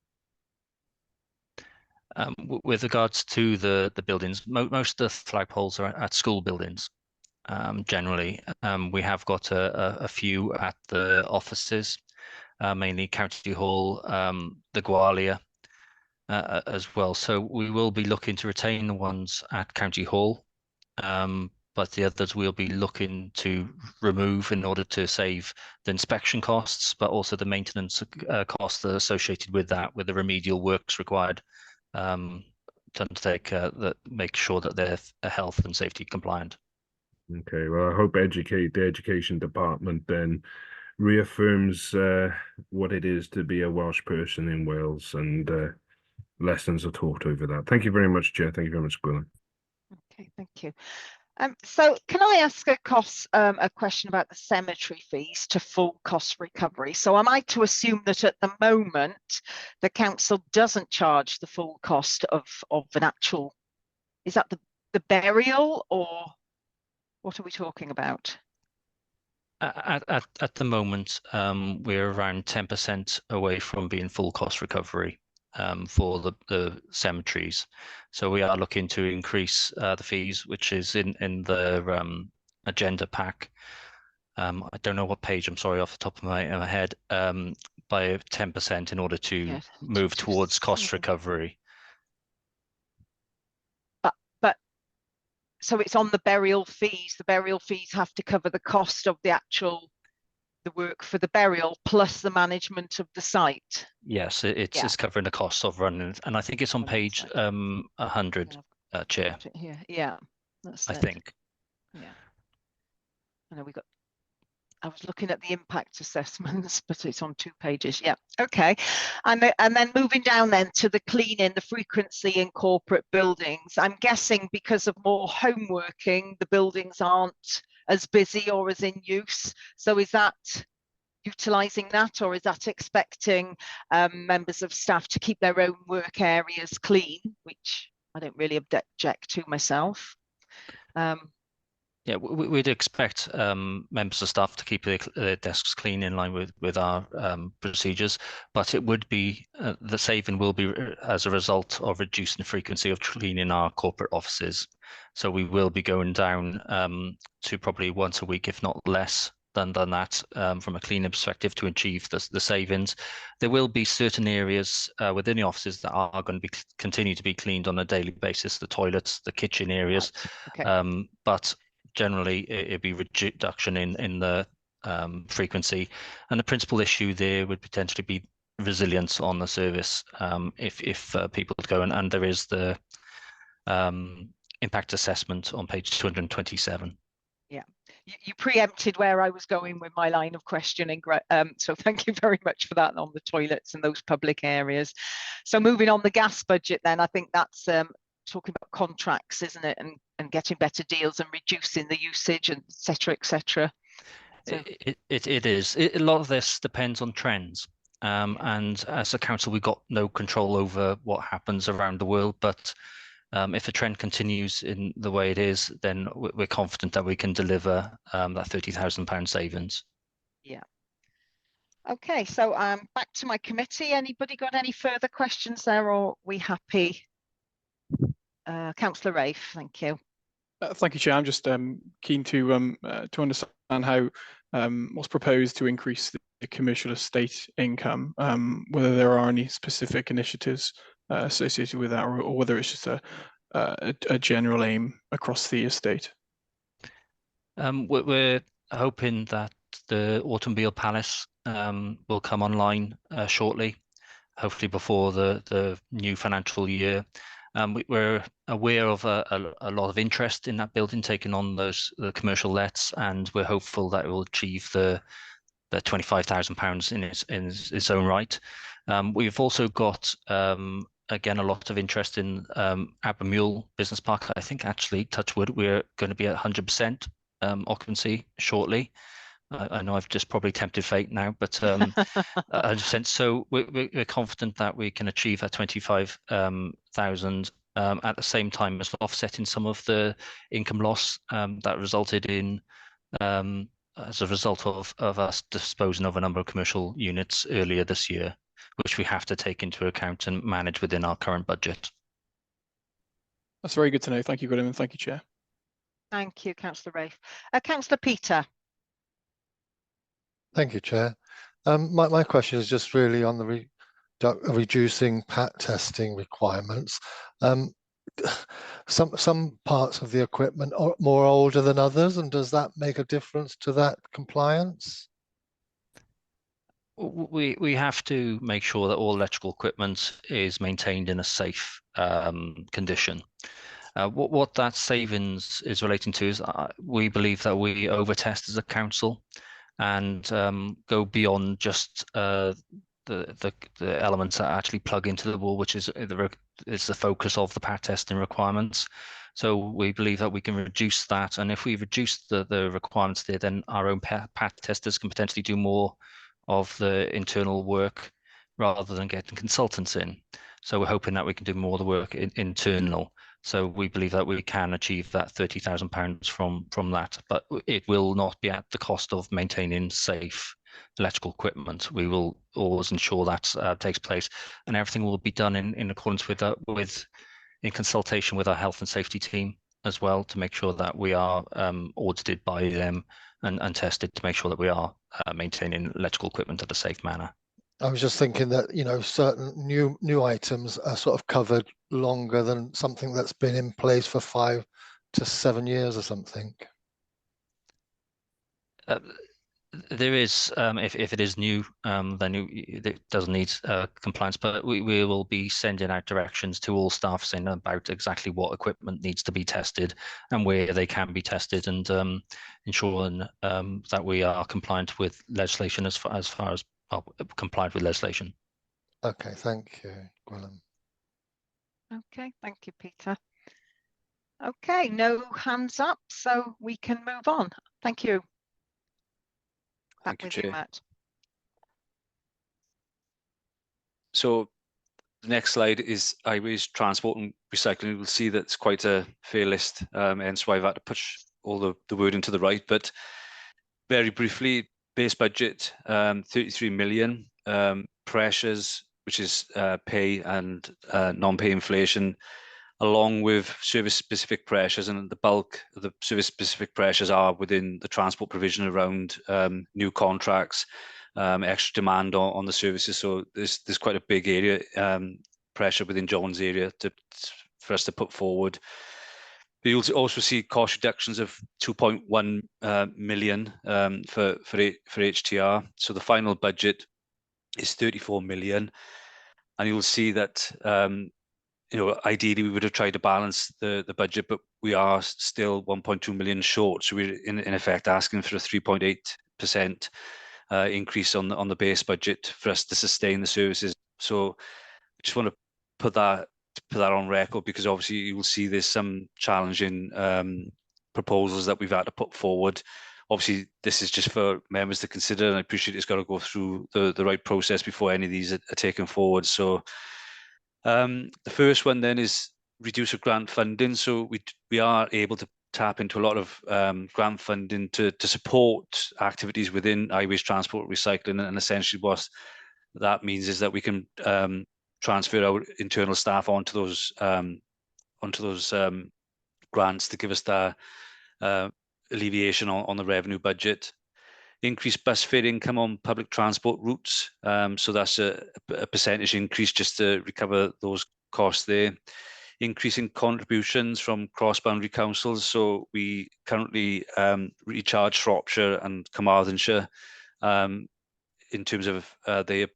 With regards to the buildings, most of the flagpoles are at school buildings. Generally, we have got a few at the offices, mainly County Hall, the Gwalior, as well. So we will be looking to retain the ones at County Hall, but the others we'll be looking to remove in order to save the inspection costs, but also the maintenance costs that are associated with that, with the remedial works required to undertake that, make sure that they're health and safety compliant. Okay, well, I hope the education department then reaffirms what it is to be a Welsh person in Wales, and lessons are taught over that. Thank you very much, Chair. Thank you very much, Gwilym. Okay, thank you. So can I ask a question about the cemetery fees to full cost recovery? So am I to assume that at the moment the council doesn't charge the full cost of an actual, is that the burial, or what are we talking about? At the moment, we're around 10% away from being full cost recovery for the cemeteries. So we are looking to increase the fees, which is in the agenda pack. I don't know what page, I'm sorry, off the top of my head, by 10% in order to move towards cost recovery. But so it's on the burial fees. The burial fees have to cover the cost of the work for the burial plus the management of the site. Yes, it's covering the cost of running, and I think it's on page 100, Chair. Yeah, that's I think. Yeah, I know I was looking at the impact assessments, but it's on 2 pages. Yeah, okay. And then moving down then to the cleaning, the frequency in corporate buildings. I'm guessing because of more home working, the buildings aren't as busy or as in use. So is that utilising that, or is that expecting members of staff to keep their own work areas clean, which I don't really object to myself? Yeah, we'd expect members of staff to keep their desks clean in line with our procedures, but it would be the saving will be as a result of reducing the frequency of cleaning our corporate offices. So we will be going down to probably once a week, if not less than that, from a cleaning perspective to achieve the savings. There will be certain areas within the offices that are going to continue to be cleaned on a daily basis, the toilets, the kitchen areas, but generally it'd be reduction in the frequency, and the principal issue there would potentially be resilience on the service if people go, and there is the impact assessment on page 227. Yeah, you preempted where I was going with my line of questioning, so thank you very much for that on the toilets and those public areas. So moving on the gas budget then, I think that's talking about contracts, isn't it, and getting better deals and reducing the usage, and et cetera, et cetera. So. It is. A lot of this depends on trends. And as a council, we've got no control over what happens around the world. But if a trend continues in the way it is, then we're confident that we can deliver that £30,000 savings. Yeah. Okay, so back to my committee. Anybody got any further questions there, or are we happy? Councillor Rafe, thank you. Thank you, Chair. I'm just keen to understand how what's proposed to increase the commercial estate income, whether there are any specific initiatives associated with that, or whether it's just a general aim across the estate. We're hoping that the Automobile Palace will come online shortly, hopefully before the new financial year. We're aware of a lot of interest in that building, taking on the commercial lets, and we're hopeful that it will achieve the £25,000 in its own right. We've also got again a lot of interest in Abermule Business Park. I think actually, touch wood, we're going to be at 100% occupancy shortly. I know I've just probably tempted fate now, but 100%. So we're confident that we can achieve that 25,000 at the same time as offsetting some of the income loss that resulted in as a result of us disposing of a number of commercial units earlier this year, which we have to take into account and manage within our current budget. That's very good to know. Thank you, Gwilym, and thank you, Chair. Thank you, Councillor Rafe. Councillor Peter. Thank you, Chair. My question is just really on the reducing PAT testing requirements. Some parts of the equipment are more older than others, and does that make a difference to that compliance? We have to make sure that all electrical equipment is maintained in a safe condition. What that savings is relating to is we believe that we over-test as a council and go beyond just the elements that actually plug into the wall, which is the focus of the PAT testing requirements. So we believe that we can reduce that, and if we reduce the requirements there, then our own PAT testers can potentially do more of the internal work rather than getting consultants in. So we're hoping that we can do more of the work internal. So we believe that we can achieve that £30,000 from that, but it will not be at the cost of maintaining safe electrical equipment. We will always ensure that takes place, and everything will be done in accordance with in consultation with our health and safety team as well, to make sure that we are audited by them and tested to make sure that we are maintaining electrical equipment in a safe manner. I was just thinking that, you know, certain new items are sort of covered longer than something that's been in place for 5 to 7 years or something. There is, if it is new, then it doesn't need compliance, but we will be sending out directions to all staff saying about exactly what equipment needs to be tested and where they can be tested, and ensuring that we are compliant with legislation as far as compliant with legislation. Okay, thank you, Gwilym. Okay, thank you, Peter. Okay, no hands up, so we can move on. Thank you. Back with you, Matt. So the next slide is highways, transport and recycling. We'll see that's quite a fair list, hence why I've had to push all the word into the right. But very briefly, base budget, 33 million, pressures, which is pay and non-pay inflation, along with service-specific pressures, and the bulk of the service-specific pressures are within the transport provision around new contracts, extra demand on the services. So there's quite a big area, pressure within John's area for us to put forward. You'll also see cost reductions of 2.1 million for HTR. So the final budget is 34 million, and you'll see that you know, ideally we would have tried to balance the budget, but we are still 1.2 million short. So we're in effect asking for a 3.8% increase on the base budget for us to sustain the services. So I just want to put that on record, because obviously you will see there's some challenging proposals that we've had to put forward. Obviously, this is just for members to consider, and I appreciate it's got to go through the right process before any of these are taken forward. So the first one then is reduce of grant funding. So we are able to tap into a lot of grant funding to support activities within highways, transport, recycling, and essentially what that means is that we can transfer our internal staff onto those grants to give us the alleviation on the revenue budget. Increased bus fare income on public transport routes. So that's a percentage increase just to recover those costs there. Increasing contributions from cross-boundary councils. So we currently recharge Shropshire and Carmarthenshire in terms of the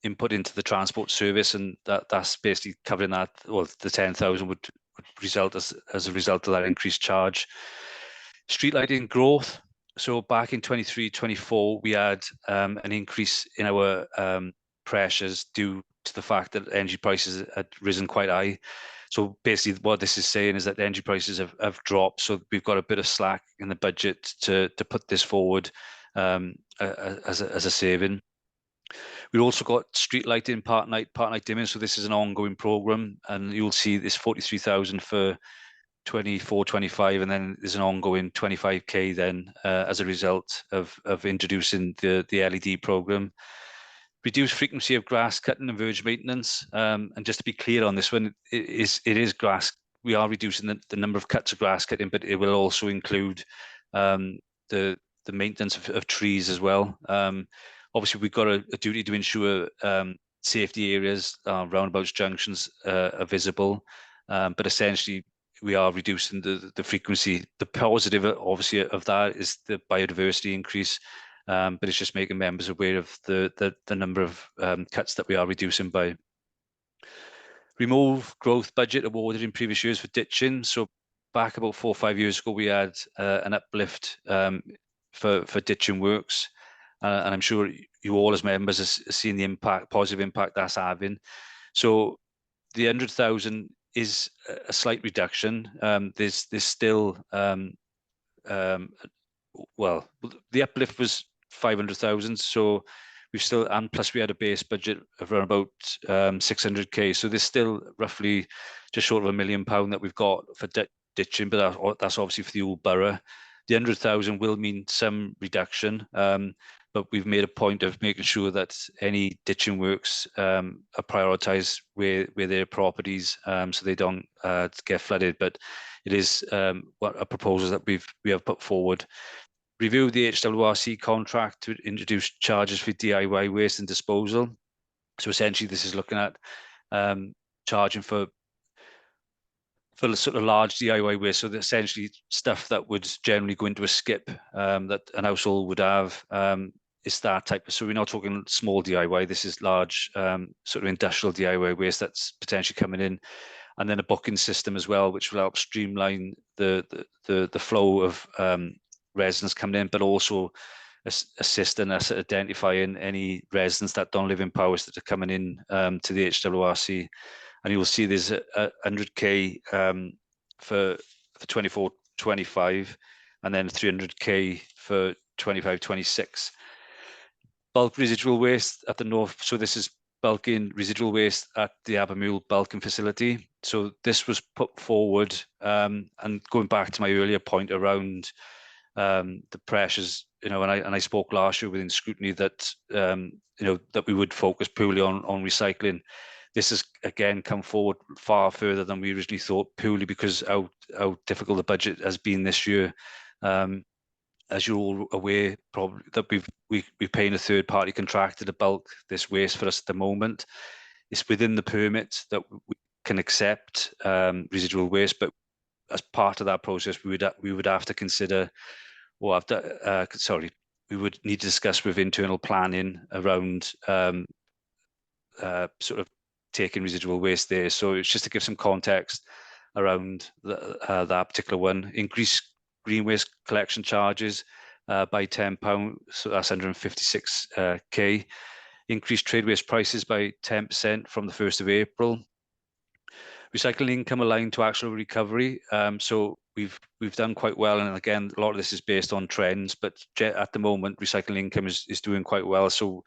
input into the transport service, and that's basically covering that. Well, the 10,000 would result as a result of that increased charge. Street lighting growth. So back in 23-24, we had an increase in our pressures due to the fact that energy prices had risen quite high. So basically what this is saying is that the energy prices have dropped. So we've got a bit of slack in the budget to put this forward as a saving. We've also got street lighting, part night dimming. So this is an ongoing program, and you'll see this 43,000 for 24-25, and then there's an ongoing 25k then as a result of introducing the LED program. Reduce frequency of grass cutting and verge maintenance, and just to be clear on this one, it is grass. We are reducing the number of cuts of grass cutting, but it will also include the maintenance of trees as well. Obviously, we've got a duty to ensure safety areas, roundabouts, junctions are visible, but essentially we are reducing the frequency. The positive, obviously, of that is the biodiversity increase, but it's just making members aware of the number of cuts that we are reducing by. Remove growth budget awarded in previous years for ditching. So back about 4 or 5 years ago, we had an uplift for ditching works, and I'm sure you all as members are seeing the positive impact that's having. So the 100,000 is a slight reduction. There's still well, the uplift was 500,000, so we've still, and plus we had a base budget of around about 600k, so there's still roughly just short of £1 million that we've got for ditching, but that's obviously for the old borough. The 100,000 will mean some reduction, but we've made a point of making sure that any ditching works are prioritised where their properties, so they don't get flooded. But it is what a proposal that we have put forward. Review the HWRC contract to introduce charges for DIY waste and disposal. So essentially, this is looking at charging for the sort of large DIY waste, so essentially stuff that would generally go into a skip that an household would have. It's that type of, so we're not talking small DIY, this is large sort of industrial DIY waste that's potentially coming in. And then a booking system as well, which will help streamline the flow of residents coming in, but also assisting us at identifying any residents that don't live in Powys that are coming in to the HWRC. And you'll see there's a 100k for 24-25, and then 300k for 25-26. Bulk residual waste at the north. So this is bulking residual waste at the Abermule bulking facility. So this was put forward, and going back to my earlier point around the pressures, and I spoke last year within scrutiny that that we would focus purely on recycling. This has again come forward far further than we originally thought, purely because how difficult the budget has been this year. As you're all aware, probably that we're paying a third party contractor to bulk this waste for us at the moment. It's within the permit that we can accept residual waste, but as part of that process, we would have to consider, or we would need to discuss with internal planning around sort of taking residual waste there. So it's just to give some context around that particular one. Increase green waste collection charges by £10, so that's 156k. Increase trade waste prices by 10% from the 1st of April. Recycling income aligned to actual recovery. So we've done quite well, and again, a lot of this is based on trends, but at the moment, recycling income is doing quite well. So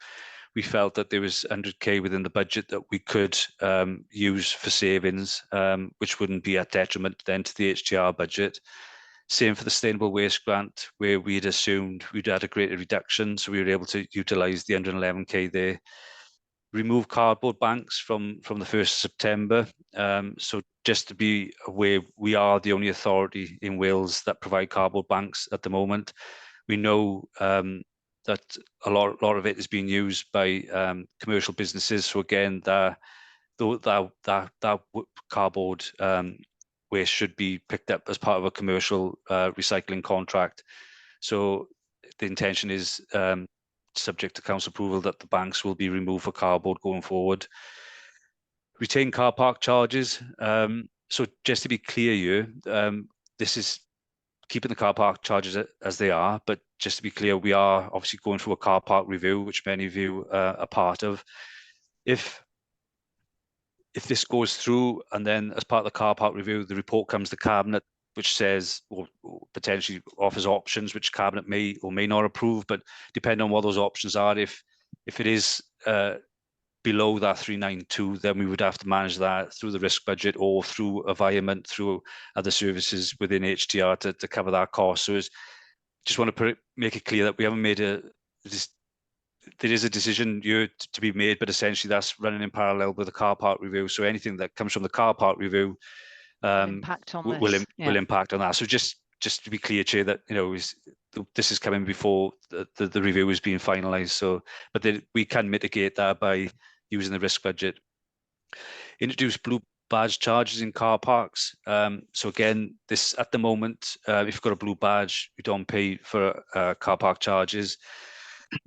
we felt that there was 100k within the budget that we could use for savings, which wouldn't be at detriment then to the HTR budget. Same for the sustainable waste grant, where we'd assumed we'd had a greater reduction, so we were able to utilise the 111k there. Remove cardboard banks from the 1st of September. So just to be aware, we are the only authority in Wales that provide cardboard banks at the moment. We know that a lot of it is being used by commercial businesses. So again, that cardboard waste should be picked up as part of a commercial recycling contract. So the intention is, subject to council approval, that the banks will be removed for cardboard going forward. Retain car park charges. So just to be clear here, this is keeping the car park charges as they are, but just to be clear, we are obviously going through a car park review, which many of you are part of. If this goes through, and then as part of the car park review, the report comes to Cabinet, which says, or potentially offers options which Cabinet may or may not approve, but depending on what those options are, if it is below that 392, then we would have to manage that through the risk budget or through environment, through other services within HTR to cover that cost. So just want to make it clear that we haven't made there is a decision here to be made, but essentially that's running in parallel with the car park review. So anything that comes from the car park review will impact on that. So just to be clear, Chair, that this is coming before the review is being finalised. So, but we can mitigate that by using the risk budget. Introduce blue badge charges in car parks. So again, this at the moment, if you've got a blue badge, you don't pay for car park charges.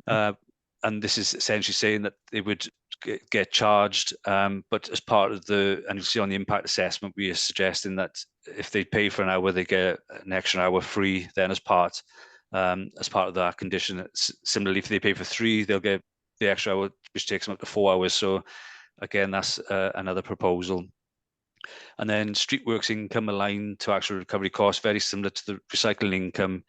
And this is essentially saying that they would get charged, but as part of the, and you'll see on the impact assessment, we are suggesting that if they pay for an hour, they get an extra hour free then as part of that condition. Similarly, if they pay for 3, they'll get the extra hour, which takes them up to 4 hours. So again, that's another proposal. And then streetworks income aligned to actual recovery costs, very similar to the recycling income,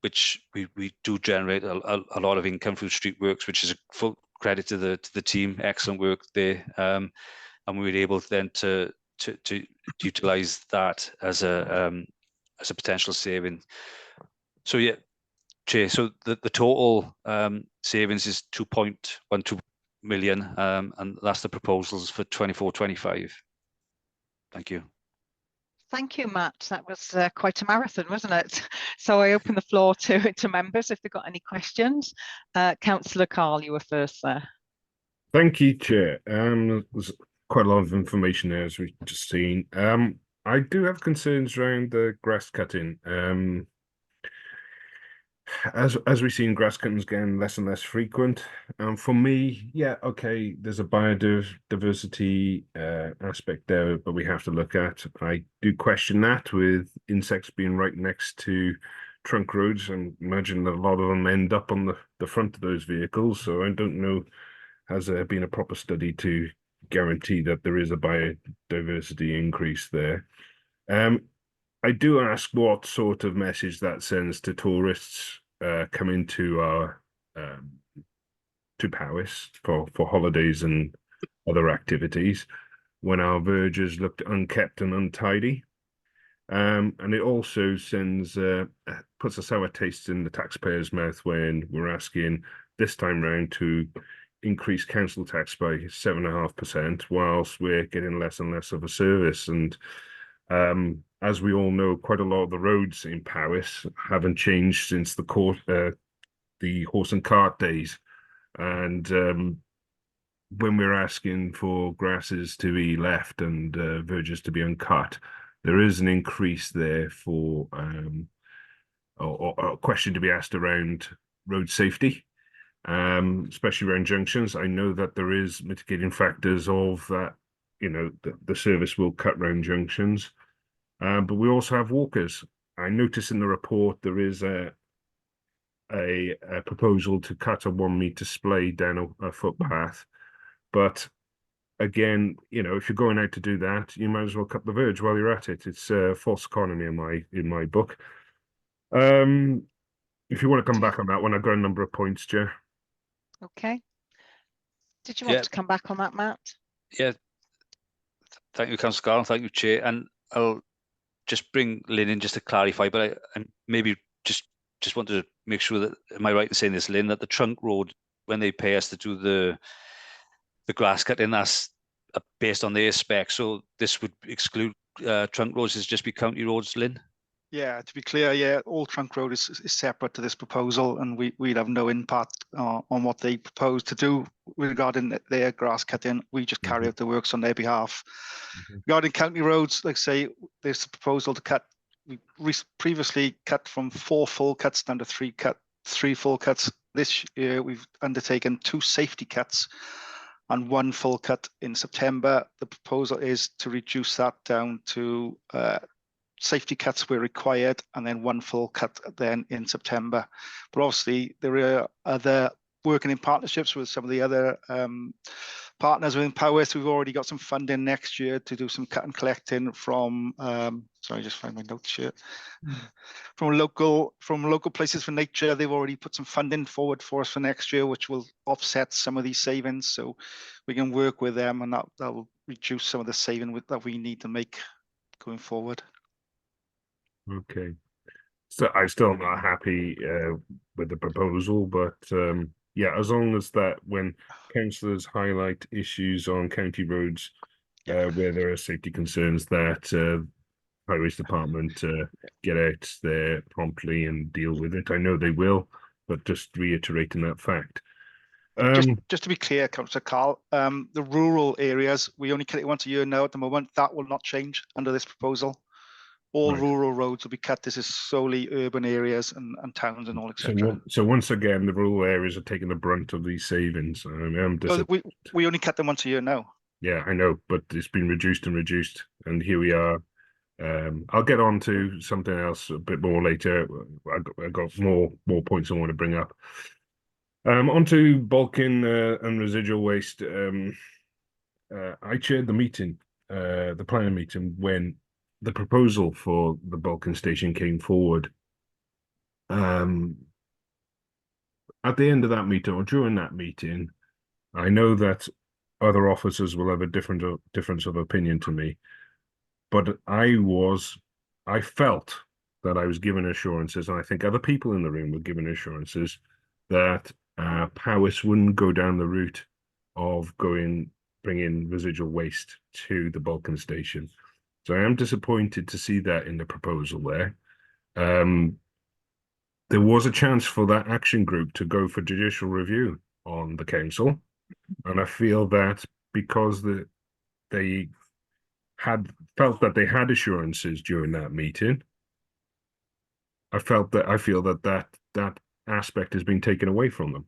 which we do generate a lot of income through streetworks, which is a full credit to the team. Excellent work there, and we were able then to utilize that as a potential saving. So yeah, Chair. So the total savings is 2.12 million, and that's the proposals for 24-25. Thank you. Thank you, Matt. That was quite a marathon, wasn't it? So I open the floor to members if they've got any questions. Councillor Carl, you were first there. Thank you, Chair. There's quite a lot of information there, as we've just seen. I do have concerns around the grass cutting. As we've seen, grass cuttings getting less and less frequent. For me, yeah, okay, there's a biodiversity aspect there, but we have to look at. I do question that with insects being right next to trunk roads, and imagine that a lot of them end up on the front of those vehicles. So I don't know, has there been a proper study to guarantee that there is a biodiversity increase there? I do ask what sort of message that sends to tourists coming to our to Powys for holidays and other activities, when our verges looked unkept and untidy. And it also sends puts a sour taste in the taxpayer's mouth when we're asking this time round to increase council tax by 7.5%, whilst we're getting less and less of a service. And as we all know, quite a lot of the roads in Powys haven't changed since the horse and cart days. And when we're asking for grasses to be left and verges to be uncut, there is an increase there for or a question to be asked around road safety, especially around junctions. I know that there is mitigating factors of that, you know, the service will cut round junctions. But we also have walkers. I notice in the report there is a proposal to cut a 1 metre splay down a footpath. But again, you know, if you're going out to do that, you might as well cut the verge while you're at it. It's false economy in my book. If you want to come back on that one, I've got a number of points, Chair. Okay. Did you want to come back on that, Matt? Yeah. Thank you, Councillor Garland. Thank you, Chair. And I'll just bring Lynn in just to clarify, but I maybe just wanted to make sure that, am I right in saying this, Lynn, that the trunk road, when they pay us to do the grass cutting, that's based on their specs, so this would exclude trunk roads, is just be county roads, Lynn? Yeah, to be clear, yeah, all trunk road is separate to this proposal, and we'd have no impact on what they propose to do regarding their grass cutting. We just carry out the works on their behalf. Regarding county roads, like I say, there's a proposal to cut. We previously cut from 4 full cuts down to 3 full cuts. This year, we've undertaken 2 safety cuts and 1 full cut in September. The proposal is to reduce that down to safety cuts were required, and then 1 full cut then in September. But obviously there are other working in partnerships with some of the other partners within Powys. We've already got some funding next year to do some cut and collecting from sorry, just find my notes here. From local places for nature. They've already put some funding forward for us for next year, which will offset some of these savings, so we can work with them, and that will reduce some of the saving that we need to make going forward. Okay, so I'm still not happy with the proposal, but yeah, as long as that when councillors highlight issues on county roads where there are safety concerns, that Highways Department get out there promptly and deal with it. I know they will, but just reiterating that fact. Just to be clear, Councillor Carl, the rural areas, we only cut it once a year now at the moment. That will not change under this proposal. All Right. rural roads will be cut. This is solely urban areas and towns and all, etc. So once again, the rural areas are taking the brunt of these savings. So we only cut them once a year now. Yeah, I know, but it's been reduced and reduced, and here we are. I'll get on to something else a bit more later. I got more points I want to bring up. Onto bulking and residual waste. I chaired the meeting, the planning meeting, when the proposal for the bulking station came forward. At the end of that meeting, or during that meeting, I know that other officers will have a difference of opinion to me, but I felt that I was given assurances, and I think other people in the room were given assurances that Powys wouldn't go down the route of bringing residual waste to the bulking station. So I am disappointed to see that in the proposal there. There was a chance for that action group to go for judicial review on the council, and I feel that because they had felt that they had assurances during that meeting, I feel that aspect has been taken away from them.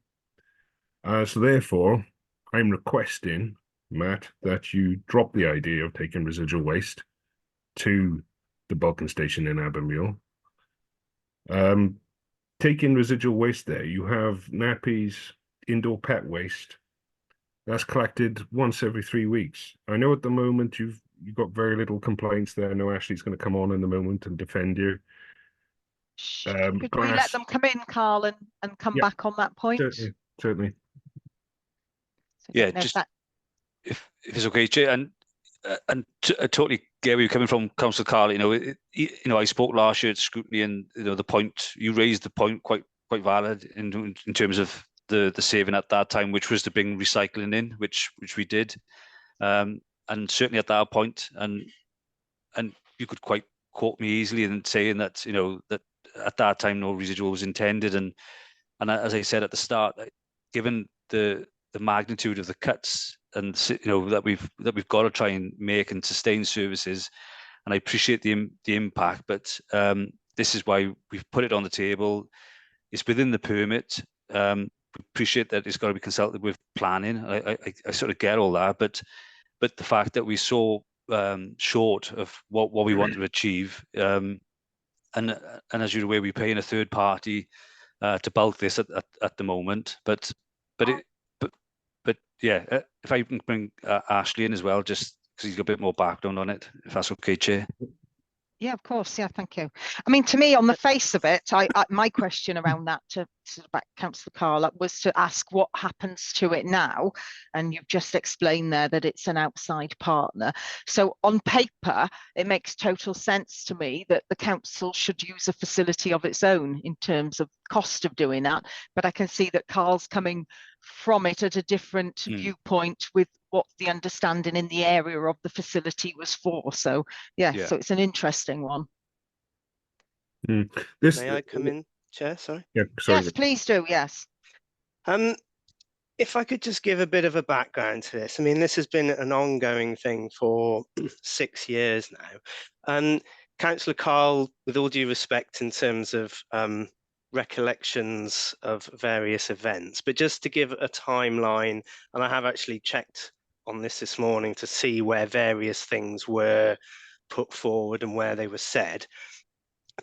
So therefore, I'm requesting, Matt, that you drop the idea of taking residual waste to the bulking station in Abermule. Taking residual waste there, you have nappies, indoor pet waste. That's collected once every 3 weeks. I know at the moment you've got very little complaints there. I know Ashley's going to come on in a moment and defend you. Could we let them come in, Carl, and come back on that point? Certainly. So yeah, just if it's okay, Chair, and I totally get where you're coming from, Councillor Carl. I spoke last year at scrutiny, and the point you raised, the point quite valid in terms of the saving at that time, which was to bring recycling in, which we did, and certainly at that point, and you could quite quote me easily in saying that that at that time no residual was intended, and as I said at the start, given the magnitude of the cuts and that we've got to try and make and sustain services, and I appreciate the impact, but this is why we've put it on the table. It's within the permit. We appreciate that it's got to be consulted with planning. I sort of get all that, but the fact that we saw short of what we wanted to achieve, and as you're aware, we're paying a third party to bulk this at the moment, but yeah, if I can bring Ashley in as well, just because he's got a bit more background on it, if that's okay, Chair. Yeah, of course. Yeah, thank you. I mean, to me, on the face of it, my question around that to back Councillor Carl was to ask what happens to it now, and you've just explained there that it's an outside partner. So on paper, it makes total sense to me that the council should use a facility of its own in terms of cost of doing that. But I can see that Carl's coming from it at a different viewpoint with what the understanding in the area of the facility was for. So yeah. So it's an interesting one. May I come in, Chair? Sorry. Yeah, sorry. Yes, please do. Yes. If I could just give a bit of a background to this. I mean, this has been an ongoing thing for 6 years now. Councillor Carl, with all due respect in terms of recollections of various events, but just to give a timeline, and I have actually checked on this morning to see where various things were put forward and where they were said.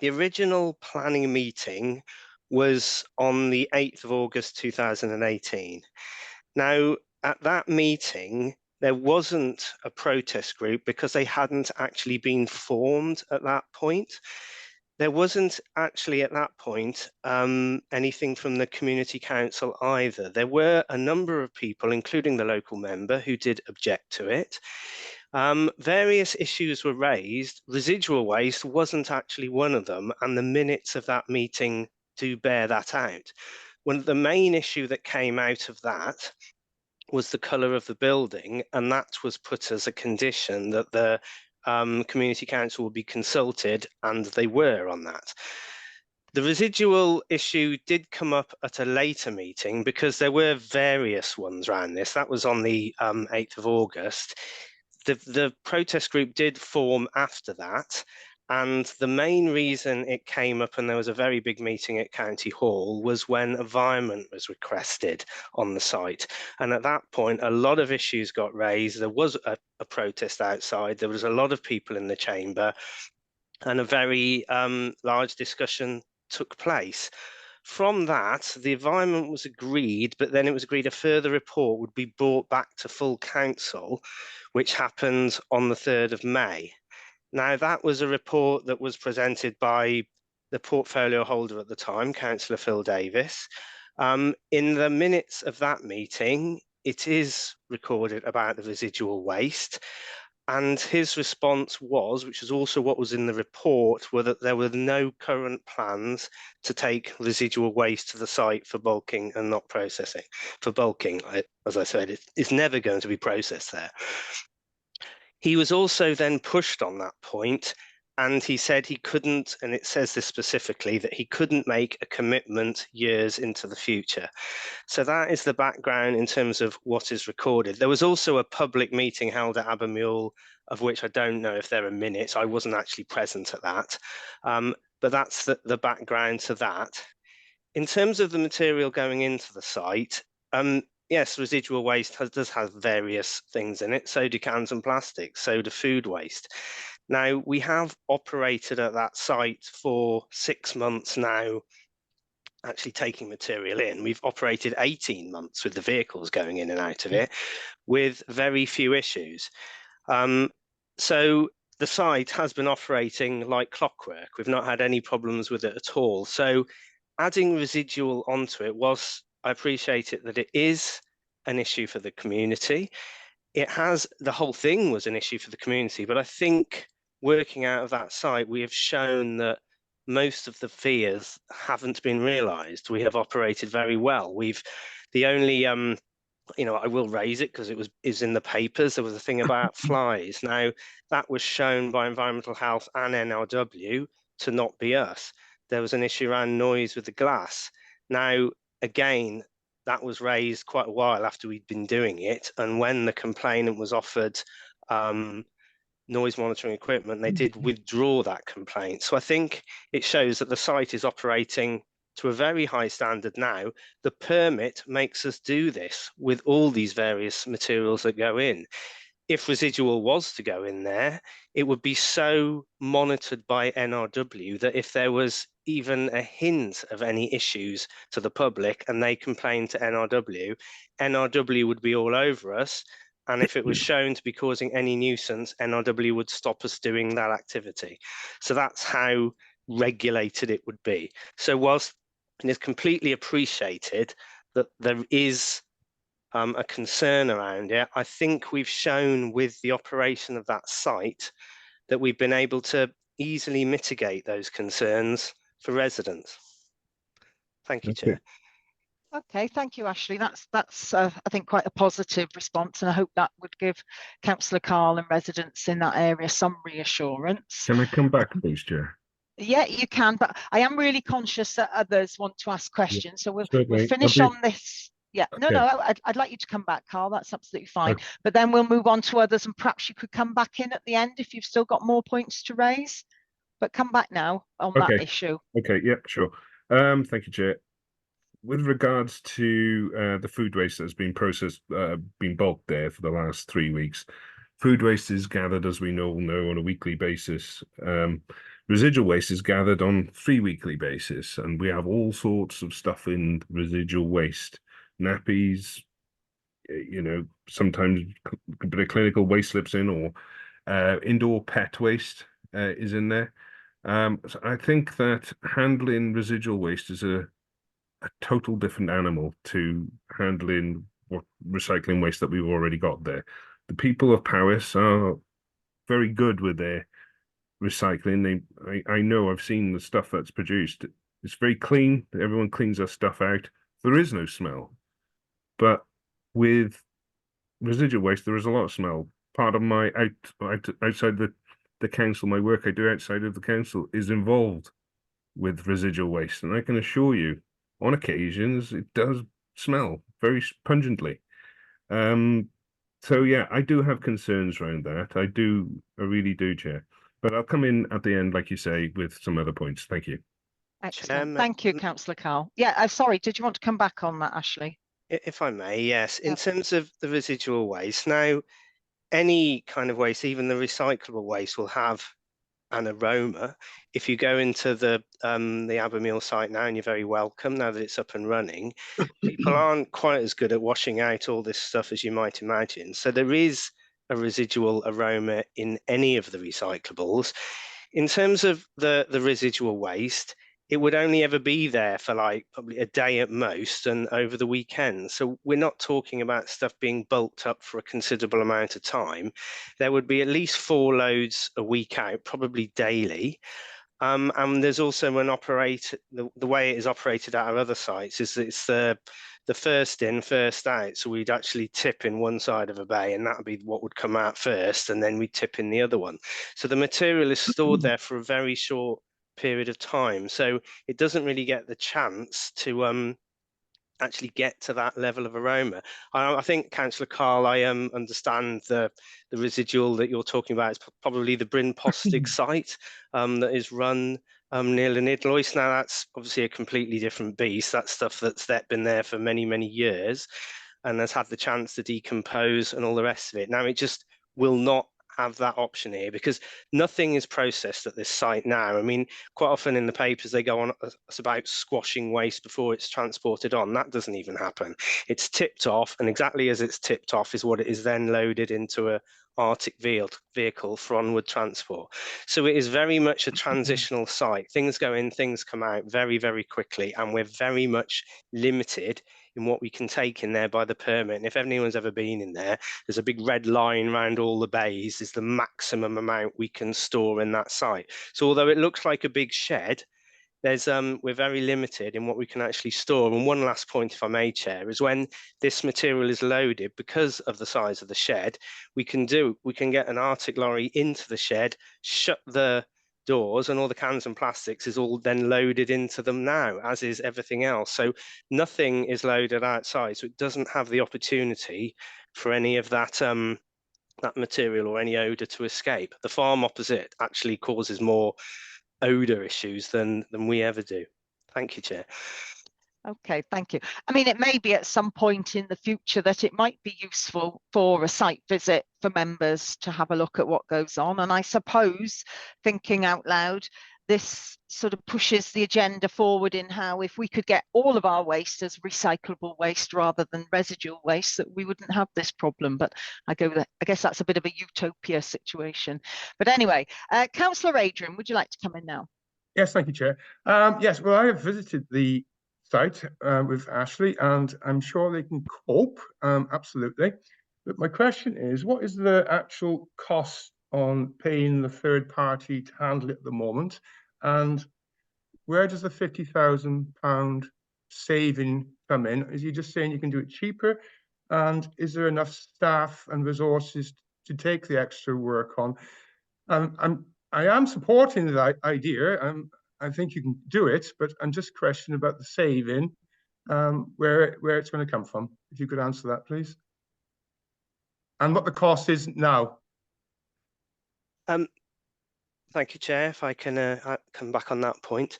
The original planning meeting was on the 8th of August 2018. Now, at that meeting, there wasn't a protest group because they hadn't actually been formed at that point. There wasn't actually at that point anything from the community council either. There were a number of people, including the local member, who did object to it. Various issues were raised. Residual waste wasn't actually one of them, and the minutes of that meeting do bear that out. When the main issue that came out of that was the colour of the building, and that was put as a condition that the community council would be consulted, and they were on that. The residual issue did come up at a later meeting because there were various ones around this. That was on the 8th of August. The protest group did form after that. And the main reason it came up, and there was a very big meeting at County Hall, was when environment was requested on the site. And at that point, a lot of issues got raised. There was a protest outside. There was a lot of people in the chamber, and a very large discussion took place. From that, the environment was agreed, but then it was agreed a further report would be brought back to full council, which happened on the 3rd of May. Now, that was a report that was presented by the portfolio holder at the time, Councillor Phil Davis. In the minutes of that meeting, it is recorded about the residual waste. And his response was, which is also what was in the report, were that there were no current plans to take residual waste to the site for bulking and not processing. For bulking, as I said, it's never going to be processed there. He was also then pushed on that point, and he said he couldn't, and it says this specifically, that he couldn't make a commitment years into the future. So that is the background in terms of what is recorded. There was also a public meeting held at Abermule, of which I don't know if there are minutes. I wasn't actually present at that, but that's the background to that. In terms of the material going into the site, yes, residual waste does have various things in it. So do cans and plastics, so do food waste. Now, we have operated at that site for 6 months now, actually taking material in. We've operated 18 months with the vehicles going in and out of it with very few issues. So the site has been operating like clockwork. We've not had any problems with it at all. So adding residual onto it, whilst I appreciate it that it is an issue for the community, the whole thing was an issue for the community, but I think working out of that site, we have shown that most of the fears haven't been realised. We have operated very well. The only, I will raise it because it is in the papers. There was a thing about flies. Now, that was shown by Environmental Health and NRW to not be us. There was an issue around noise with the glass. Now, again, that was raised quite a while after we'd been doing it. And when the complainant was offered noise monitoring equipment, they did withdraw that complaint. So I think it shows that the site is operating to a very high standard now. The permit makes us do this with all these various materials that go in. If residual was to go in there, it would be so monitored by NRW that if there was even a hint of any issues to the public and they complained to NRW, NRW would be all over us. And if it was shown to be causing any nuisance, NRW would stop us doing that activity. So that's how regulated it would be. So whilst it is completely appreciated that there is a concern around it, I think we've shown with the operation of that site that we've been able to easily mitigate those concerns for residents. Thank you, Chair. Okay, thank you, Ashley. That's I think quite a positive response, and I hope that would give Councillor Carl and residents in that area some reassurance. Can I come back, please, Chair? Yeah, you can, but I am really conscious that others want to ask questions, so we'll Certainly. finish on this. Yeah, Okay. no, I'd like you to come back, Carl. That's absolutely fine. Okay. But then we'll move on to others, and perhaps you could come back in at the end if you've still got more points to raise. But come back now on that issue. Okay, yeah, sure. Thank you, Chair. With regards to the food waste that's been processed, been bulked there for the last 3 weeks, food waste is gathered, as we all know, on a weekly basis. Residual waste is gathered on 3 weekly basis, and we have all sorts of stuff in residual waste. Nappies, sometimes a bit of clinical waste slips in, or indoor pet waste is in there. So I think that handling residual waste is a total different animal to handling what recycling waste that we've already got there. The people of Powys are very good with their recycling. I know, I've seen the stuff that's produced. It's very clean. Everyone cleans their stuff out. There is no smell. But with residual waste, there is a lot of smell. Part of my outside the council, my work I do outside of the council is involved with residual waste, and I can assure you, on occasions, it does smell very pungently. So yeah, I do have concerns around that. I really do, Chair. But I'll come in at the end, like you say, with some other points. Thank you. Excellent. Thank you, Councillor Carl. Yeah, sorry, did you want to come back on that, Ashley? If I may, yes. In Yep. terms of the residual waste, now, any kind of waste, even the recyclable waste, will have an aroma. If you go into the Abermele site now, and you're very welcome now that it's up and running, people aren't quite as good at washing out all this stuff as you might imagine. So there is a residual aroma in any of the recyclables. In terms of the residual waste, it would only ever be there for like probably a day at most and over the weekend. So we're not talking about stuff being bulked up for a considerable amount of time. There would be at least 4 loads a week out, probably daily. And there's also the way it is operated at our other sites is that it's the first in, first out. So we'd actually tip in one side of a bay, and that would be what would come out first, and then we tip in the other one. So the material is stored there for a very short period of time. So it doesn't really get the chance to actually get to that level of aroma. I think, Councillor Carl, I understand the residual that you're talking about is probably the Bryn Postig site that is run near Llanidloes. Now, that's obviously a completely different beast. That's stuff that's been there for many, many years and has had the chance to decompose and all the rest of it. Now, it just will not have that option here because nothing is processed at this site now. I mean, quite often in the papers they go on it's about squashing waste before it's transported on. That doesn't even happen. It's tipped off, and exactly as it's tipped off is what it is then loaded into a Arctic vehicle for onward transport. So it is very much a transitional site. Things go in, things come out very, very quickly, and we're very much limited in what we can take in there by the permit. And if anyone's ever been in there, there's a big red line around all the bays is the maximum amount we can store in that site. So although it looks like a big shed, there's we're very limited in what we can actually store. And one last point, if I may, Chair, is when this material is loaded, because of the size of the shed, we can get an Arctic lorry into the shed, shut the doors, and all the cans and plastics is all then loaded into them now, as is everything else. So nothing is loaded outside, so it doesn't have the opportunity for any of that that material or any odour to escape. The farm opposite actually causes more odour issues than we ever do. Thank you, Chair. Okay, thank you. I mean, it may be at some point in the future that it might be useful for a site visit for members to have a look at what goes on. And I suppose, thinking out loud, this sort of pushes the agenda forward in how if we could get all of our waste as recyclable waste rather than residual waste, that we wouldn't have this problem. But I guess that's a bit of a utopia situation. But anyway, Councillor Adrian, would you like to come in now? Yes, thank you, Chair. Yes, well, I have visited the site with Ashley, and I'm sure they can cope, absolutely. But my question is, what is the actual cost on paying the third party to handle it at the moment? And where does the £50,000 saving come in? Is he just saying you can do it cheaper? And is there enough staff and resources to take the extra work on? I am supporting the idea. I think you can do it, but I'm just questioning about the saving, where it's going to come from. If you could answer that, please. And what the cost is now. Thank you, Chair. If I can come back on that point,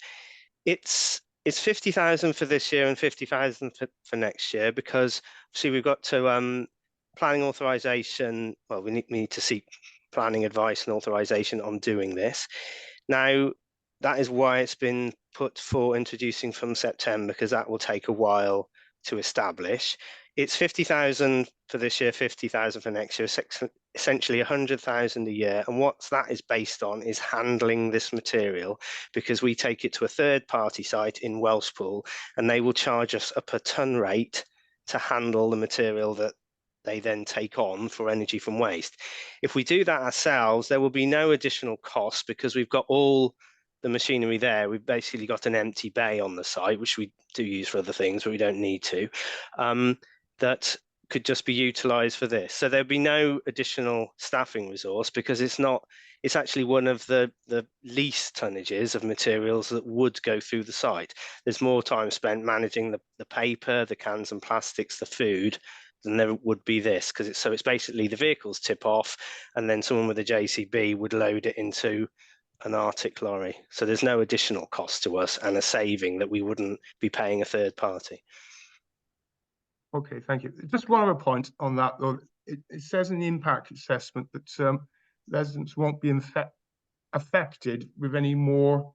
it's 50,000 for this year and 50,000 for next year, because obviously we've got to planning authorization. Well, we need to seek planning advice and authorization on doing this. Now, that is why it's been put for introducing from September, because that will take a while to establish. It's 50,000 for this year, 50,000 for next year, essentially 100,000 a year. And what that is based on is handling this material, because we take it to a third party site in Welshpool, and they will charge us a per tonne rate to handle the material that they then take on for energy from waste. If we do that ourselves, there will be no additional cost, because we've got all the machinery there. We've basically got an empty bay on the site, which we do use for other things, but we don't need to, that could just be utilised for this. So there'll be no additional staffing resource, because it's not it's actually one of the least tonnages of materials that would go through the site. There's more time spent managing the paper, the cans and plastics, the food, than there would be this, because it's basically the vehicles tip off, and then someone with a JCB would load it into an Arctic lorry. So there's no additional cost to us, and a saving that we wouldn't be paying a third party. Okay, thank you. Just one other point on that, though. It says in the impact assessment that residents won't be affected with any more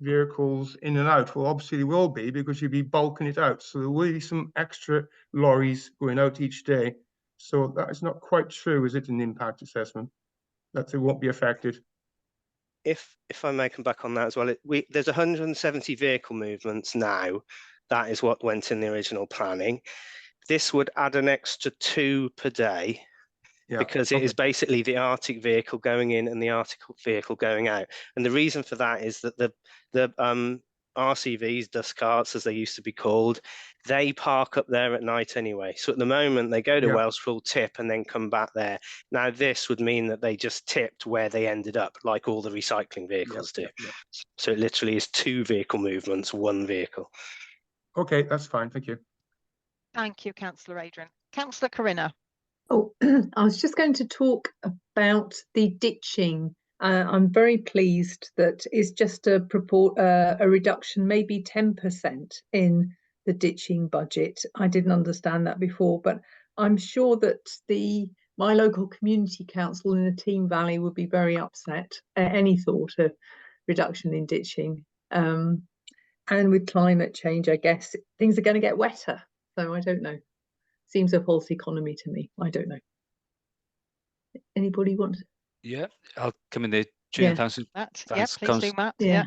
vehicles in and out. Well, obviously they will be, because you'll be bulking it out. So there will be some extra lorries going out each day. So that is not quite true, is it, in the impact assessment, that they won't be affected? If I may come back on that as well, there's 170 vehicle movements now. That is what went in the original planning. This would add an extra 2 per day, because it is basically the Arctic vehicle going in and the Arctic vehicle going out. And the reason for that is that the RCVs, dust carts as they used to be called, they park up there at night anyway. So at the moment they go to Welspool, tip, and then come back there. Now this would mean that they just tipped where they ended up, like all the recycling vehicles do. So it literally is 2 vehicle movements, 1 vehicle. Okay, that's fine. Thank you. Thank you, Councillor Adrian. Councillor Corinna. Oh, I was just going to talk about the ditching. I'm very pleased that it's just a reduction, maybe 10% in the ditching budget. I didn't understand that before, but I'm sure that my local community council in the Team Valley would be very upset at any thought of reduction in ditching. And with climate change, I guess things are going to get wetter. So I don't know. Seems a false economy to me. I don't know. Anybody want to? Yeah, I'll come in there, Chair. Yeah. Thanks. Matt, Thanks, please do, Matt. Yeah.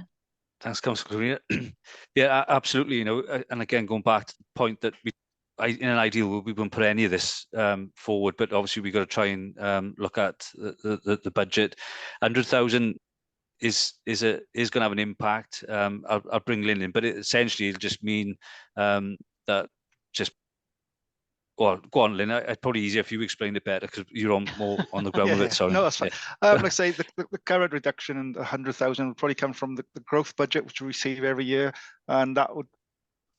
Thanks, Councillor Corinna. Yeah, absolutely. You know, and again, going back to the point that in an ideal, we wouldn't put any of this forward, but obviously we've got to try and look at the budget. 100,000 is going to have an impact. I'll bring Lynn in, but essentially it'll just mean that just. Well, go on, Lynn. It's probably easier if you explained it better, because you're more on the ground with it. Sorry. No, that's fine. Like I say, the current reduction in 100,000 would probably come from the growth budget, which we receive every year, and that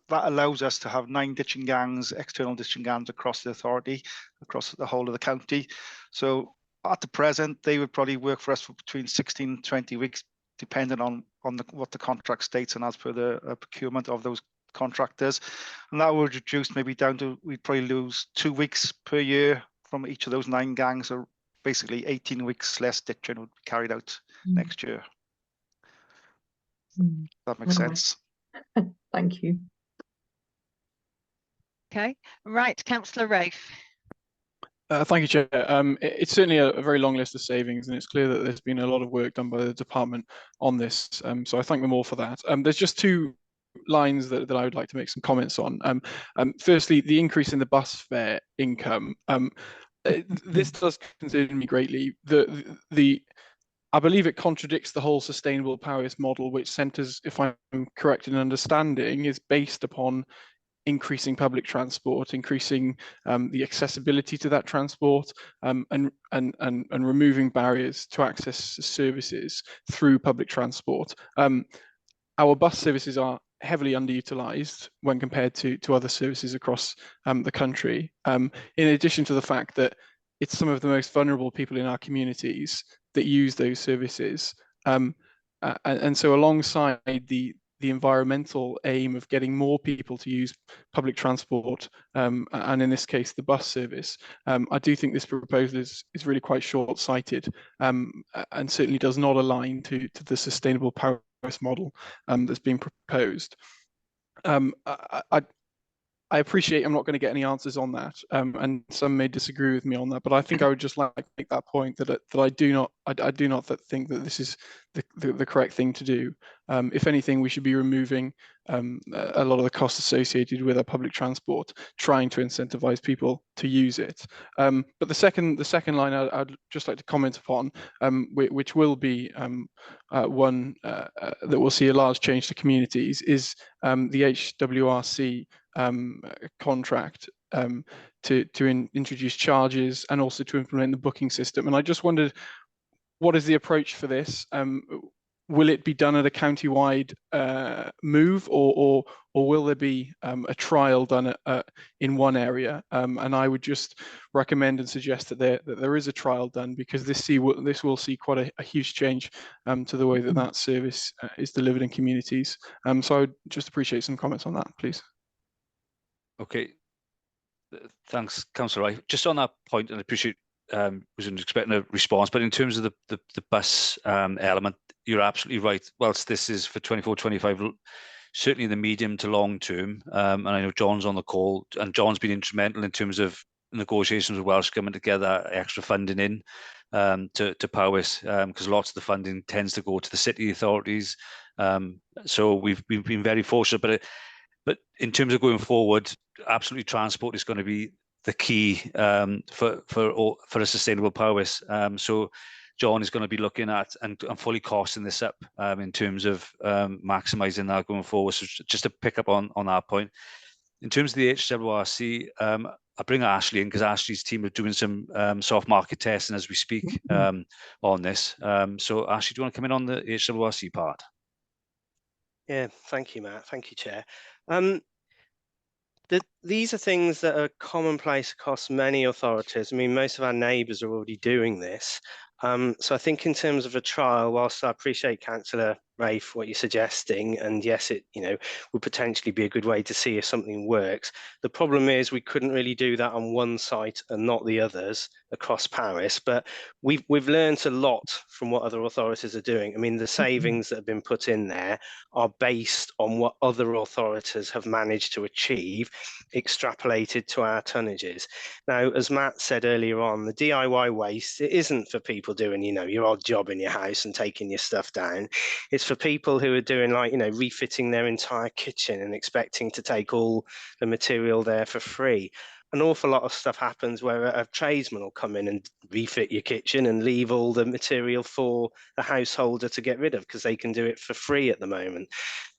allows us to have 9 ditching gangs, external ditching gangs across the authority, across the whole of the county. So at the present, they would probably work for us for between 16 and 20 weeks, depending on what the contract states and as per the procurement of those contractors, and that would reduce maybe down to, we'd probably lose 2 weeks per year from each of those 9 gangs, or basically 18 weeks less ditching would be carried out next year. That makes sense. Thank you. Okay, right, Councillor Rafe. Thank you, Chair. It's certainly a very long list of savings, and it's clear that there's been a lot of work done by the department on this. So I thank them all for that. There's just 2 lines that I would like to make some comments on. Firstly, the increase in the bus fare income. This does concern me greatly. I believe it contradicts the whole sustainable power use model, which centres, if I'm correct in understanding, is based upon increasing public transport, increasing the accessibility to that transport, and removing barriers to access services through public transport. Our bus services are heavily underutilized when compared to other services across the country, in addition to the fact that it's some of the most vulnerable people in our communities that use those services. And so alongside the environmental aim of getting more people to use public transport, and in this case the bus service, I do think this proposal is really quite short-sighted, and certainly does not align to the sustainable power model that's being proposed. I appreciate I'm not going to get any answers on that, and some may disagree with me on that, but I think I would just like to make that point that I do not think that this is the correct thing to do. If anything, we should be removing a lot of the costs associated with our public transport, trying to incentivize people to use it. But the second line I'd just like to comment upon, which will be one that will see a large change to communities, is the HWRC contract to introduce charges and also to implement the booking system. And I just wondered what is the approach for this? Will it be done at a county-wide move, or will there be a trial done in one area? And I would just recommend and suggest that there is a trial done, because this will see quite a huge change to the way that service is delivered in communities. So I would just appreciate some comments on that, please. Okay, thanks, Councillor. Just on that point, and I appreciate wasn't expecting a response, but in terms of the bus element, you're absolutely right. Whilst this is for 24-25, certainly in the medium to long term, and I know John's on the call, and John's been instrumental in terms of negotiations with Welsh Government to get that extra funding in to Powys, because lots of the funding tends to go to the city authorities. So we've been very fortunate, but in terms of going forward, absolutely transport is going to be the key for a sustainable Powys. So John is going to be looking at and fully costing this up in terms of maximising that going forward. So just to pick up on that point, in terms of the HWRC, I bring Ashley in because Ashley's team are doing some soft market testing as we speak on this. So Ashley, do you want to come in on the HWRC part? Yeah, thank you, Matt. Thank you, Chair. These are things that are commonplace across many authorities. I mean, most of our neighbours are already doing this. So I think in terms of a trial, whilst I appreciate Councillor Rafe what you're suggesting, and yes, it would potentially be a good way to see if something works. The problem is we couldn't really do that on one site and not the others across Powys. But we've learned a lot from what other authorities are doing. I mean, the savings that have been put in there are based on what other authorities have managed to achieve, extrapolated to our tonnages. Now, as Matt said earlier on, the DIY waste, it isn't for people doing, your odd job in your house and taking your stuff down. It's for people who are doing refitting their entire kitchen and expecting to take all the material there for free. An awful lot of stuff happens where a tradesman will come in and refit your kitchen and leave all the material for the householder to get rid of because they can do it for free at the moment.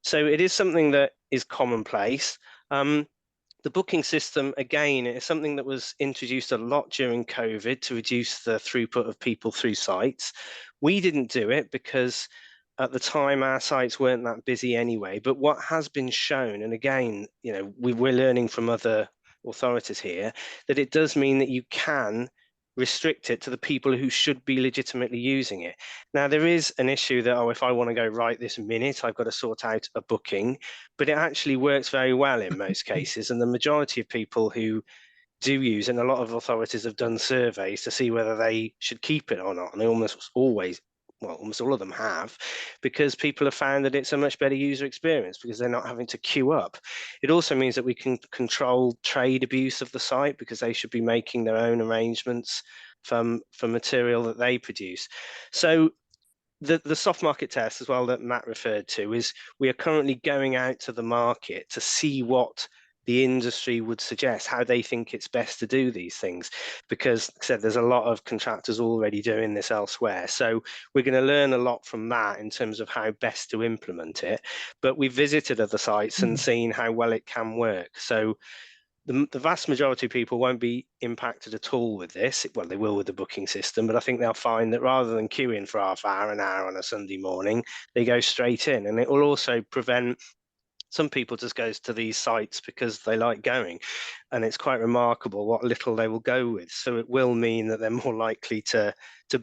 So it is something that is commonplace. The booking system, again, is something that was introduced a lot during COVID to reduce the throughput of people through sites. We didn't do it because at the time our sites weren't that busy anyway. But what has been shown, and again, we're learning from other authorities here, that it does mean that you can restrict it to the people who should be legitimately using it. Now, there is an issue that, if I want to go right this minute, I've got to sort out a booking, but it actually works very well in most cases. And the majority of people who do use, and a lot of authorities have done surveys to see whether they should keep it or not. And they almost all of them have, because people have found that it's a much better user experience because they're not having to queue up. It also means that we can control trade abuse of the site because they should be making their own arrangements for material that they produce. So the soft market test as well that Matt referred to is we are currently going out to the market to see what the industry would suggest, how they think it's best to do these things, because like I said, there's a lot of contractors already doing this elsewhere. So we're going to learn a lot from that in terms of how best to implement it. But we've visited other sites and seen how well it can work. So the vast majority of people won't be impacted at all with this. Well, they will with the booking system, but I think they'll find that rather than queuing for half an hour on a Sunday morning, they go straight in. And it will also prevent some people just goes to these sites because they like going, and it's quite remarkable what little they will go with. So it will mean that they're more likely to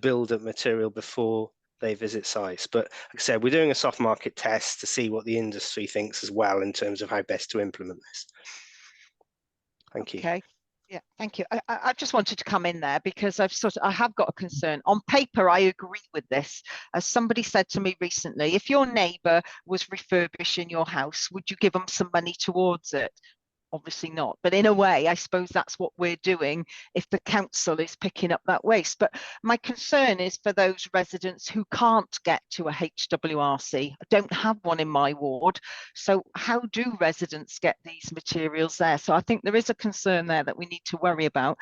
build up material before they visit sites. But like I said, we're doing a soft market test to see what the industry thinks as well in terms of how best to implement this. Thank you. Okay. Yeah, thank you. I just wanted to come in there because I have got a concern. On paper, I agree with this. As somebody said to me recently, if your neighbour was refurbishing your house, would you give them some money towards it? Obviously not, but in a way, I suppose that's what we're doing if the council is picking up that waste. But my concern is for those residents who can't get to a HWRC. I don't have one in my ward. So how do residents get these materials there? So I think there is a concern there that we need to worry about.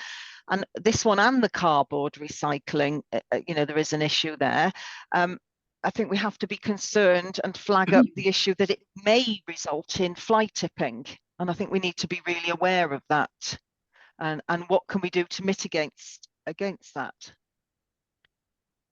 And this one and the cardboard recycling, there is an issue there. I think we have to be concerned and flag up the issue that it may result in fly tipping. And I think we need to be really aware of that. And what can we do to mitigate against that?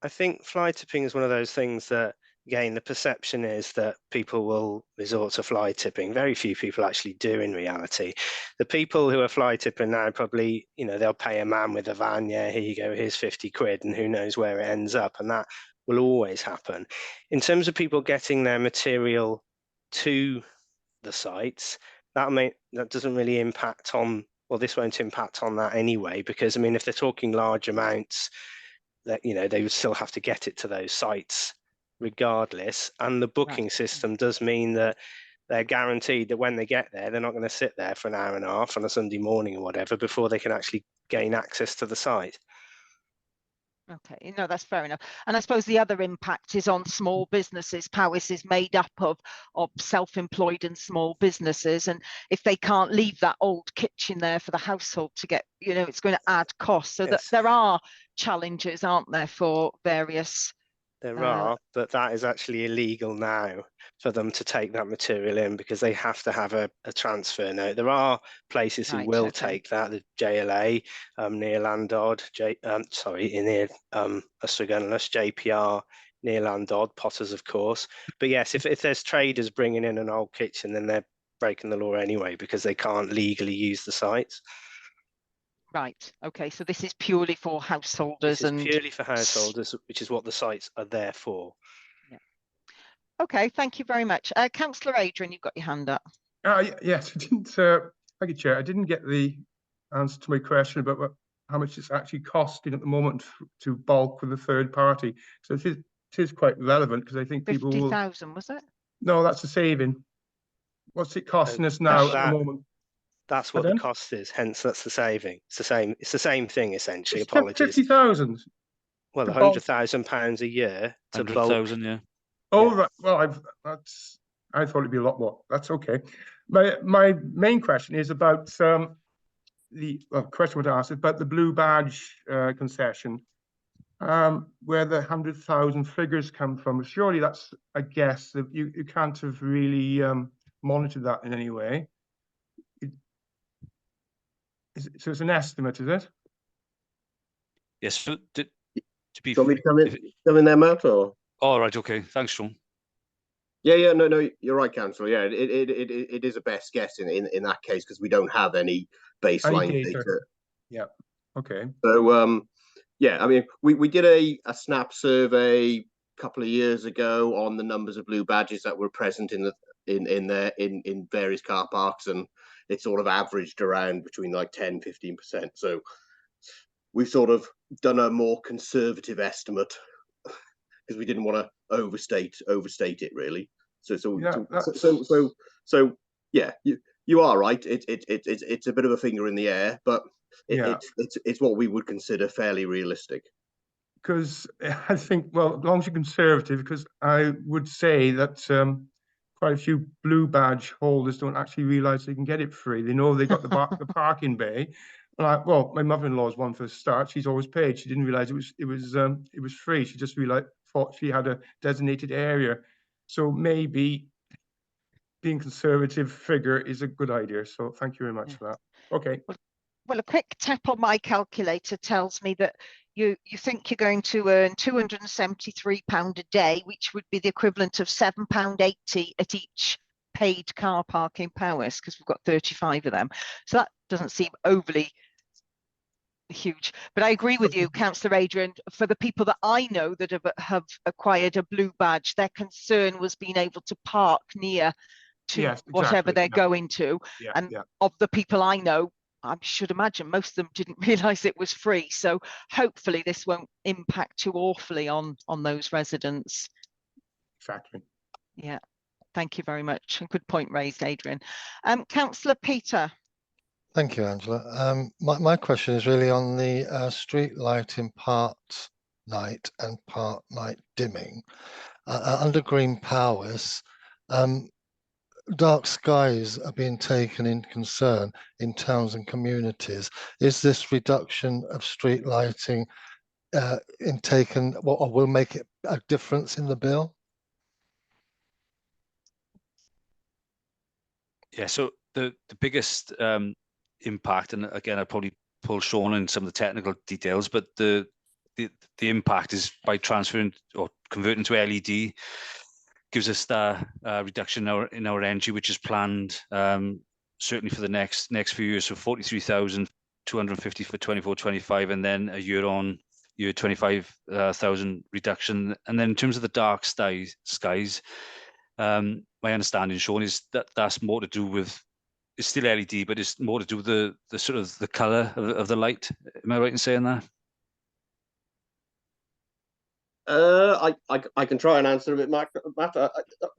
I think fly tipping is one of those things that, again, the perception is that people will resort to fly tipping. Very few people actually do in reality. The people who are fly tipping now probably, you know, they'll pay a man with a van, yeah, here you go, here's 50 quid, and who knows where it ends up. And that will always happen. In terms of people getting their material to the sites, that doesn't really impact on, well, this won't impact on that anyway, because I mean, if they're talking large amounts, that, you know, they would still have to get it to those sites regardless. And the booking system does mean that they're guaranteed that when they get there, they're not going to sit there for an hour and a half on a Sunday morning or whatever before they can actually gain access to the site. Okay, no, that's fair enough. And I suppose the other impact is on small businesses. Powys is made up of self-employed and small businesses. And if they can't leave that old kitchen there for the household to get, you know, it's going to add costs. So that there are challenges, aren't there, for various... There are, but that is actually illegal now for them to take that material in, because they have to have a transfer note. There are places who will take that, the JLA near Landod, near Ystrygynlys, JPR near Landod, Potters of course. But yes, if there's traders bringing in an old kitchen, then they're breaking the law anyway, because they can't legally use the sites. Right. Okay. So this is purely for householders. This is purely for householders, which is what the sites are there for. Yeah. Okay. Thank you very much. Councillor Adrian, you've got your hand up. Yes, I didn't. Thank you, Chair. I didn't get the answer to my question about how much it's actually costing at the moment to bulk with a third party. So it is quite relevant, because I think people will. 50,000, was it? No, that's a saving. What's it costing us now at the moment? That's what the cost is. Hence, that's the saving. It's the same thing essentially. It's Apologies. 50,000. Well, £100,000 a year to bulk. 100,000, yeah. Oh, right. Well, I thought it'd be a lot more. That's okay. My main question is about question I want to ask is about the blue badge concession, where the 100,000 figures come from. Surely that's a guess that you can't have really monitored that in any way. So it's an estimate, is it? Yes. So to be. Do you want me to come in there, Matt? Or? All right. Okay. Thanks, Sean. Yeah. No. You're right, Councillor. Yeah, it is a best guess in that case, because we don't have any baseline data. Yeah. Okay. So yeah, I mean, we did a snap survey a couple of years ago on the numbers of blue badges that were present in various car parks, and it sort of averaged around between like 10-15%. So we've sort of done a more conservative estimate, because we didn't want to overstate it really. So yeah, you are right. It's a bit of a finger in the air, but it's what we would consider fairly realistic. Because I think, well, as long as you're conservative, because I would say that quite a few blue badge holders don't actually realise they can get it free. They know they got the parking bay. Well, my mother-in-law's one for a start. She's always paid. She didn't realise it was free. She just thought she had a designated area. So maybe being conservative figure is a good idea. So thank you very much for that. Okay. Well, a quick tap on my calculator tells me that you think you're going to earn £273 a day, which would be the equivalent of £7.80 at each paid car park in Powys, because we've got 35 of them. So that doesn't seem overly huge. But I agree with you, Councillor Adrian. For the people that I know that have acquired a blue badge, their concern was being able to park near to whatever they're going to. And of the people I know, I should imagine most of them didn't realise it was free. So hopefully this won't impact too awfully on those residents. Exactly. Yeah. Thank you very much. Good point raised, Adrian. Councillor Peter. Thank you, Angela. My question is really on the street lighting part night and part night dimming. Under Green Powys, dark skies are being taken in concern in towns and communities. Is this reduction of street lighting or will make it a difference in the bill? Yeah, so the biggest impact, and again, I'd probably pull Sean in some of the technical details, but the the impact is by transferring or converting to LED gives us that reduction in our energy, which is planned certainly for the next few years. So 43,250 for 24-25, and then a year 25,000 reduction. And then in terms of the dark skies, my understanding, Sean, is that that's more to do with, it's still LED, but it's more to do with the sort of the color of the light. Am I right in saying that? I can try and answer a bit, Matt.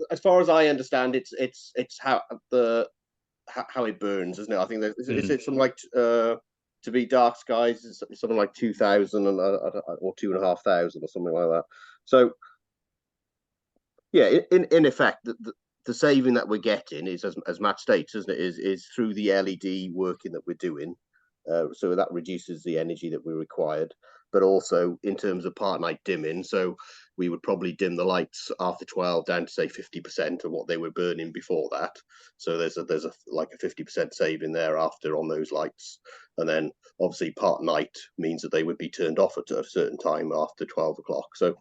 As far as I understand, it's how it burns, isn't it? I think it's something like to be dark skies is something like 2,000 or 2,500 or something like that. So yeah, in effect, the saving that we're getting is, as Matt states, isn't it, is through the LED working that we're doing. So that reduces the energy that we required, but also in terms of part night dimming. So we would probably dim the lights after 12 down to say 50% of what they were burning before that. So there's a like a 50% saving thereafter on those lights. And then obviously part night means that they would be turned off at a certain time after 12 o'clock. So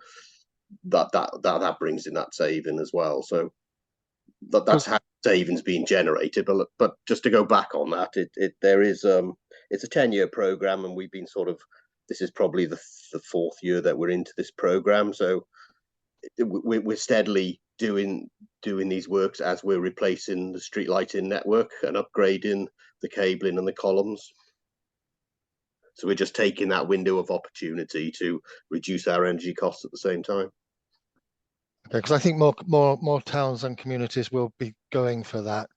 that brings in that saving as well. So that's how savings being generated. But just to go back on that, there is it's a 10-year program, and we've been this is probably the fourth year that we're into this program. So we're steadily doing these works as we're replacing the street lighting network and upgrading the cabling and the columns. So we're just taking that window of opportunity to reduce our energy costs at the same time. Okay, because I think more towns and communities will be going for that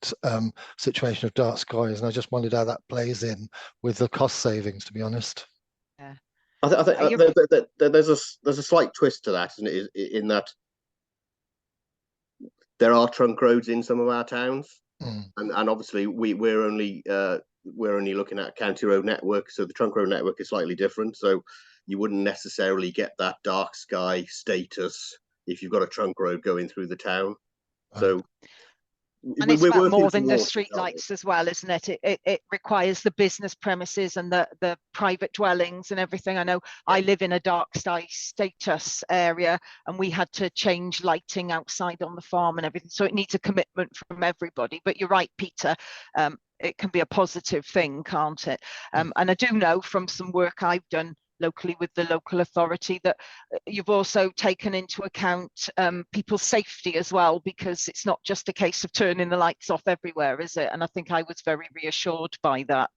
situation of dark skies, and I just wondered how that plays in with the cost savings, to be honest. Yeah, I think there's a slight twist to that, isn't it? In that there are trunk roads in some of our towns, and obviously we're only looking at a county road network, so the trunk road network is slightly different. So you wouldn't necessarily get that dark sky status if you've got a trunk road going through the town. So and it's about more than the street lights as well, isn't it? It requires the business premises and the private dwellings and everything. I know I live in a dark sky status area, and we had to change lighting outside on the farm and everything. So it needs a commitment from everybody. But you're right, Peter. It can be a positive thing, can't it? And I do know from some work I've done locally with the local authority that you've also taken into account people's safety as well, because it's not just a case of turning the lights off everywhere, is it? And I think I was very reassured by that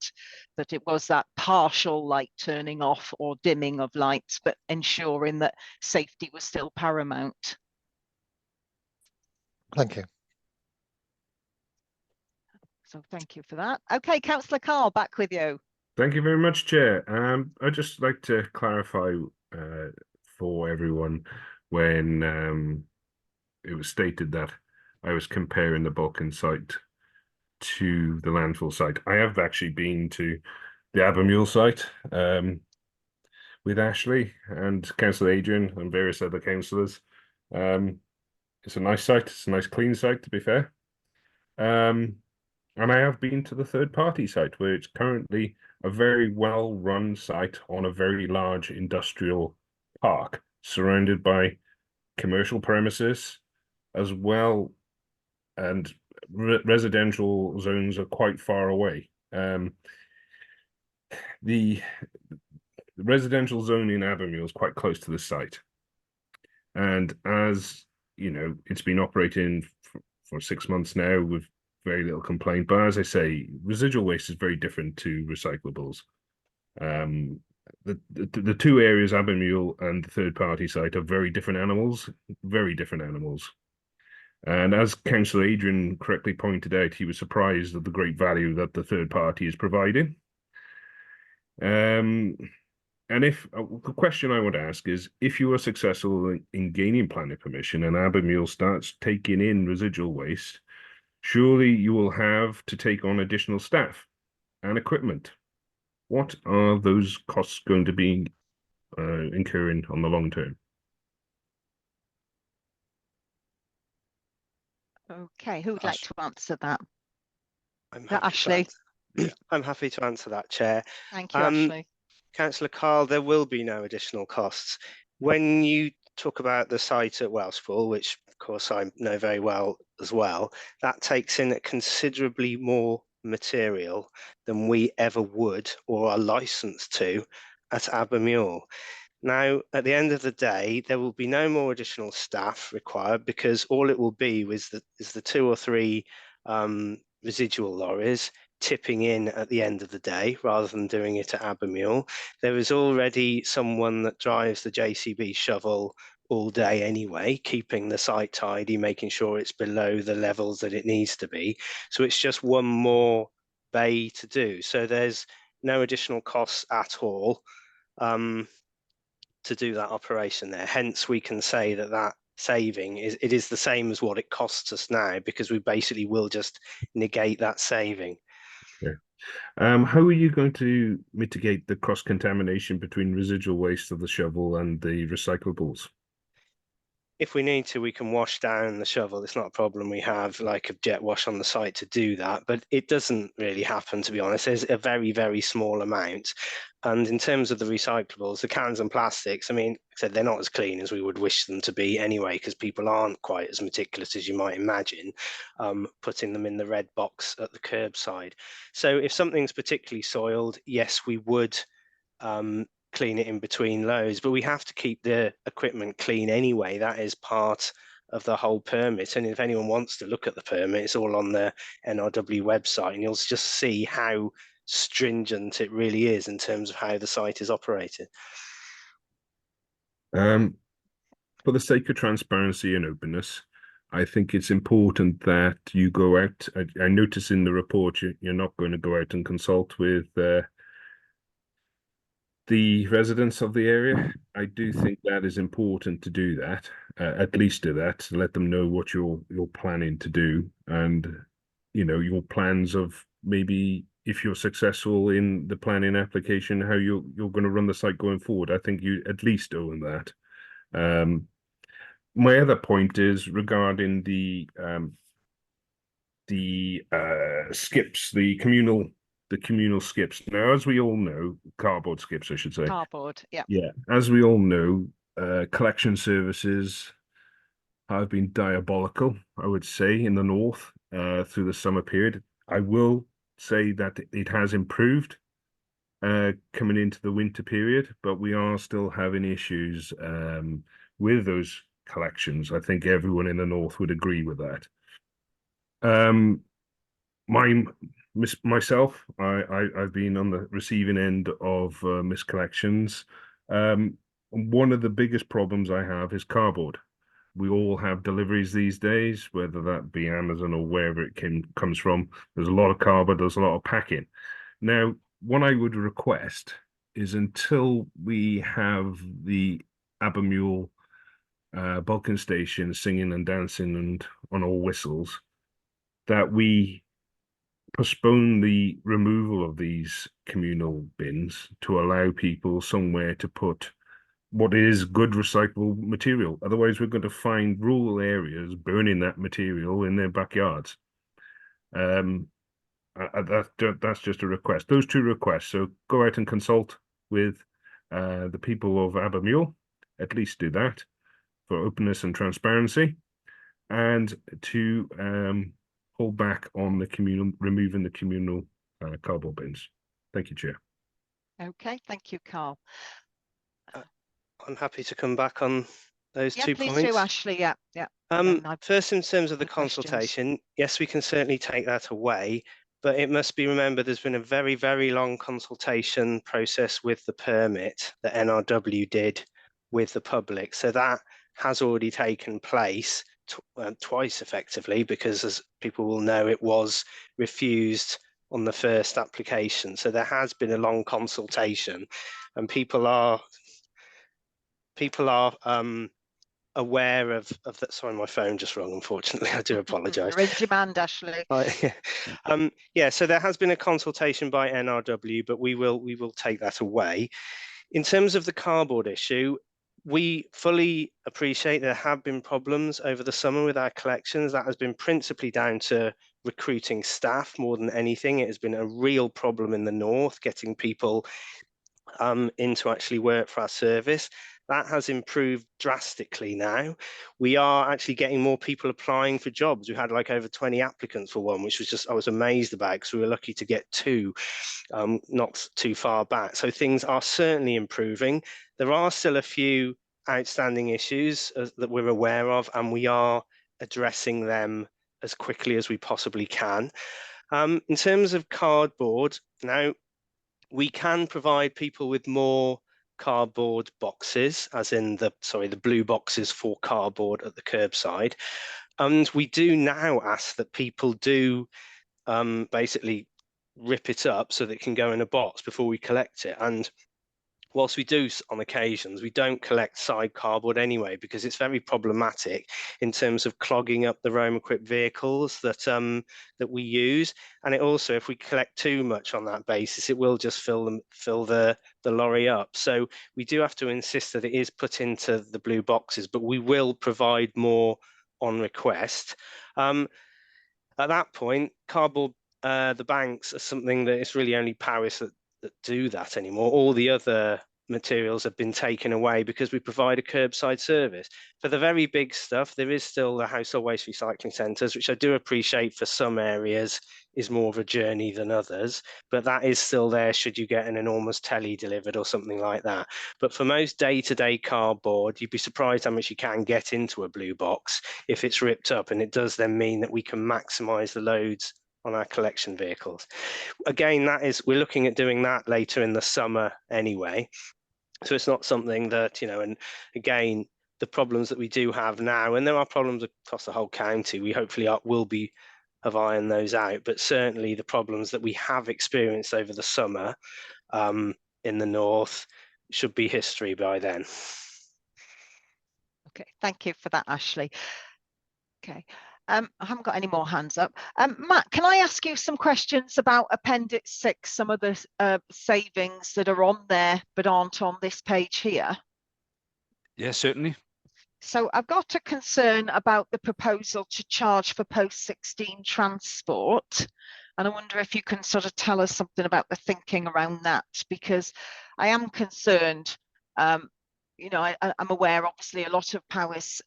it was that partial light turning off or dimming of lights, but ensuring that safety was still paramount. Thank you. So thank you for that. Okay, Councillor Carr, back with you. Thank you very much, Chair. I'd just like to clarify for everyone when it was stated that I was comparing the Balkan site to the landfill site. I have actually been to the Abermule site with Ashley and Councillor Adrian and various other councillors. It's a nice site. It's a nice clean site, to be fair. And I have been to the third-party site, where it's currently a very well-run site on a very large industrial park, surrounded by commercial premises as well, and residential zones are quite far away. The residential zone in Abermule is quite close to the site, and as you know, it's been operating for 6 months now with very little complaint. But as I say, residual waste is very different to recyclables. The two areas, Abermule and the third-party site, are very different animals, And as Councillor Adrian correctly pointed out, he was surprised at the great value that the third party is providing. And if the question I would ask is, if you are successful in gaining planning permission and Abermule starts taking in residual waste, surely you will have to take on additional staff and equipment. What are those costs going to be incurring on the long term? Okay, who would like to answer that? I'm Ashley. I'm happy to answer that, Chair. Thank you, Ashley. Councillor Carl, there will be no additional costs. When you talk about the site at Welshpool, which of course I know very well as well, that takes in considerably more material than we ever would or are licensed to at Abermuir. Now, at the end of the day, there will be no more additional staff required, because all it will be is the 2 or 3 residual lorries tipping in at the end of the day rather than doing it at Abermuir. There is already someone that drives the JCB shovel all day anyway, keeping the site tidy, making sure it's below the levels that it needs to be. So it's just one more bay to do. So there's no additional costs at all to do that operation there. Hence, we can say that that saving is the same as what it costs us now, because we basically will just negate that saving. Yeah. How are you going to mitigate the cross-contamination between residual waste of the shovel and the recyclables? If we need to, we can wash down the shovel. It's not a problem. We have like a jet wash on the site to do that, but it doesn't really happen, to be honest. There's a very, very small amount. And in terms of the recyclables, the cans and plastics, I mean, like I said, they're not as clean as we would wish them to be anyway, because people aren't quite as meticulous as you might imagine, putting them in the red box at the curbside. So if something's particularly soiled, yes, we would clean it in between loads, but we have to keep the equipment clean anyway. That is part of the whole permit. And if anyone wants to look at the permit, it's all on the NRW website, and you'll just see how stringent it really is in terms of how the site is operated. For the sake of transparency and openness, I think it's important that you go out. I notice in the report you're not going to go out and consult with the residents of the area. I do think that is important to do that, at least do that, to let them know what you're planning to do, and your plans of maybe if you're successful in the planning application, how you're going to run the site going forward. I think you at least own that. My other point is regarding the skips, the communal skips. Now, as we all know, cardboard skips, I should say. Cardboard, yeah. Yeah, as we all know, collection services have been diabolical, I would say, in the north through the summer period. I will say that it has improved coming into the winter period, but we are still having issues with those collections. I think everyone in the north would agree with that. Myself, I've been on the receiving end of miscollections. One of the biggest problems I have is cardboard. We all have deliveries these days, whether that be Amazon or wherever it comes from. There's a lot of cardboard, there's a lot of packing. Now, what I would request is until we have the Abermuir Balkan station singing and dancing and on all whistles, that we postpone the removal of these communal bins to allow people somewhere to put what is good recyclable material. Otherwise, we're going to find rural areas burning that material in their backyards. That's just a request. Those 2 requests. So go out and consult with the people of Abermuir. At least do that for openness and transparency, and to hold back on removing the communal cardboard bins. Thank you, Chair. Okay, thank you, Carl. I'm happy to come back on those 2 points. Please do, Ashley. Yeah. First, in terms of the consultation, yes, we can certainly take that away, but it must be remembered there's been a very, very long consultation process with the permit that NRW did with the public. So that has already taken place twice effectively, because as people will know, it was refused on the first application. So there has been a long consultation, and people are aware of that. Sorry, my phone just rang, unfortunately. I do apologise. You're in demand, Ashley. Yeah, so there has been a consultation by NRW, but we will take that away. In terms of the cardboard issue, we fully appreciate there have been problems over the summer with our collections. That has been principally down to recruiting staff more than anything. It has been a real problem in the north, getting people in to actually work for our service. That has improved drastically now. We are actually getting more people applying for jobs. We had like over 20 applicants for one, which was just, I was amazed about, because we were lucky to get 2 not too far back. So things are certainly improving. There are still a few outstanding issues that we're aware of, and we are addressing them as quickly as we possibly can. In terms of cardboard, now we can provide people with more cardboard boxes, as in the blue boxes for cardboard at the curbside. And we do now ask that people do basically rip it up so that it can go in a box before we collect it. And whilst we do on occasions, we don't collect side cardboard anyway, because it's very problematic in terms of clogging up the Rome-equipped vehicles that that we use. And it also, if we collect too much on that basis, it will just fill the lorry up. So we do have to insist that it is put into the blue boxes, but we will provide more on request. At that point, cardboard, the banks are something that it's really only Paris that do that anymore. All the other materials have been taken away because we provide a curbside service. For the very big stuff, there is still the household waste recycling centres, which I do appreciate for some areas is more of a journey than others, but that is still there should you get an enormous telly delivered or something like that. But for most day-to-day cardboard, you'd be surprised how much you can get into a blue box if it's ripped up, and it does then mean that we can maximise the loads on our collection vehicles. Again, we're looking at doing that later in the summer anyway. So it's not something that, and again, the problems that we do have now, and there are problems across the whole county, we hopefully will have ironed those out, but certainly the problems that we have experienced over the summer in the north should be history by then. Okay, thank you for that, Ashley. Okay. I haven't got any more hands up. Matt, can I ask you some questions about Appendix 6, some of the savings that are on there but aren't on this page here? Yeah, certainly. So I've got a concern about the proposal to charge for post-16 transport. And I wonder if you can sort of tell us something about the thinking around that, because I am concerned. I'm aware, obviously, a lot of Powys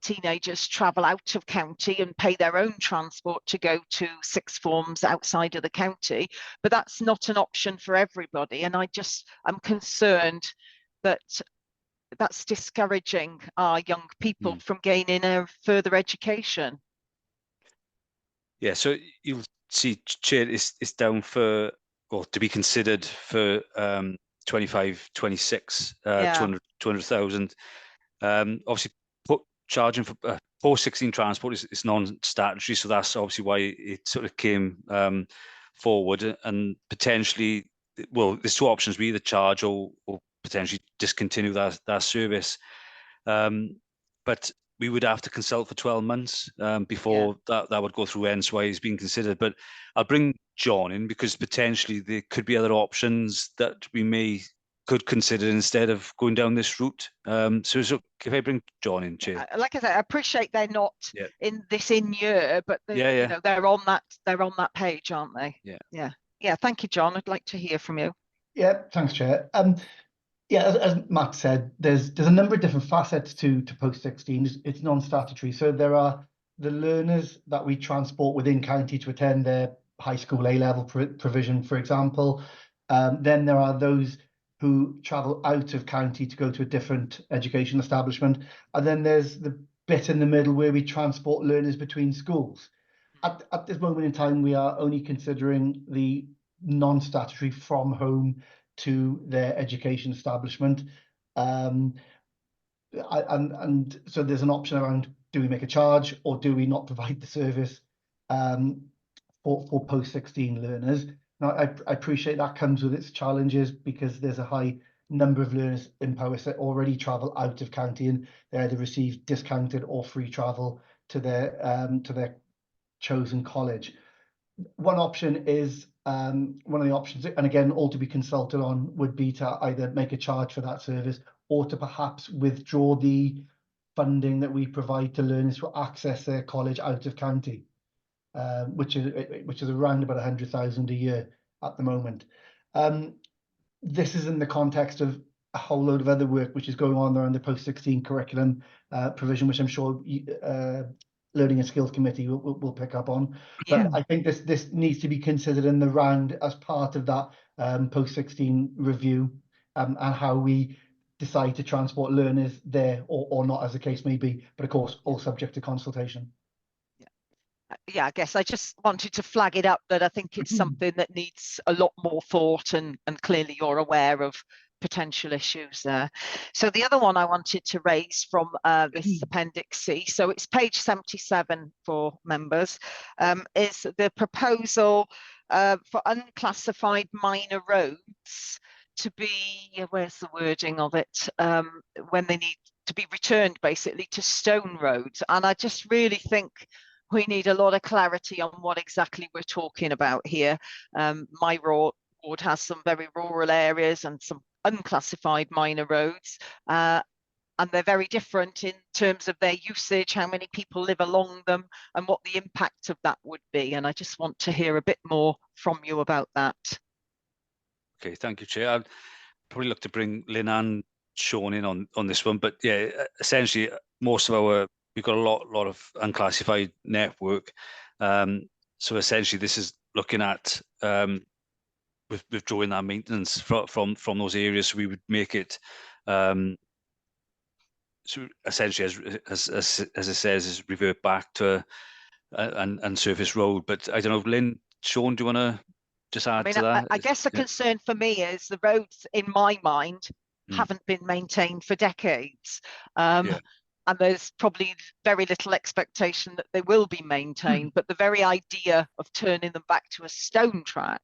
teenagers travel out of county and pay their own transport to go to sixth forms outside of the county, but that's not an option for everybody. And I'm concerned that that's discouraging our young people from gaining a further education. Yeah, so you'll see, Chair, it's down for, or to be considered for 25, 26, 200,000. Obviously, charging for post-16 transport is non-statutory, so that's obviously why it sort of came forward. And potentially, well, there's 2 options: we either charge or potentially discontinue that service. But we would have to consult for 12 months before that would go through, hence why it's being considered. But I'll bring John in, because potentially there could be other options that we could consider instead of going down this route. So if I bring John in, Chair. Like I said, I appreciate they're not in this year, but they're on that page, aren't they? Yeah. Thank you, John. I'd like to hear from you. Yeah, thanks, Chair. As Matt said, there's a number of different facets to post-16. It's non-statutory, so there are the learners that we transport within county to attend their high school A-level provision, for example. Then there are those who travel out of county to go to a different education establishment. And then there's the bit in the middle where we transport learners between schools. At this moment in time, we are only considering the non-statutory from home to their education establishment. And so there's an option around, do we make a charge or do we not provide the service for post-16 learners? Now, I appreciate that comes with its challenges, because there's a high number of learners in Powys that already travel out of county, and they either receive discounted or free travel to their chosen college. One option is, one of the options, and again, all to be consulted on, would be to either make a charge for that service or to perhaps withdraw the funding that we provide to learners to access their college out of county. Which is around about 100,000 a year at the moment. this is in the context of a whole load of other work which is going on around the post-16 curriculum provision, which I'm sure Learning and Skills Committee will pick up on. But I think this needs to be considered in the round as part of that post-16 review, and how we decide to transport learners there or not, as the case may be, but of course all subject to consultation. Yeah, I guess I just wanted to flag it up that I think it's something that needs a lot more thought, and clearly you're aware of potential issues there. So the other one I wanted to raise from this Appendix C, so it's page 77 for members, is the proposal for unclassified minor roads to be, where's the wording of it, when they need to be returned basically to stone roads. And I just really think we need a lot of clarity on what exactly we're talking about here. My ward has some very rural areas and some unclassified minor roads, and they're very different in terms of their usage, how many people live along them, and what the impact of that would be. And I just want to hear a bit more from you about that. Okay, thank you, Chair. I'd probably look to bring Lynn and Sean in on this one, but yeah, essentially most of our, we've got a lot of unclassified network. So essentially this is looking at withdrawing that maintenance from those areas. So we would make it so essentially as it says, is revert back to and surface road. But I don't know, Lynn, Sean, do you want to just add to that? I guess the concern for me is the roads, in my mind, haven't been maintained for decades. And there's probably very little expectation that they will be maintained. But the very idea of turning them back to a stone track,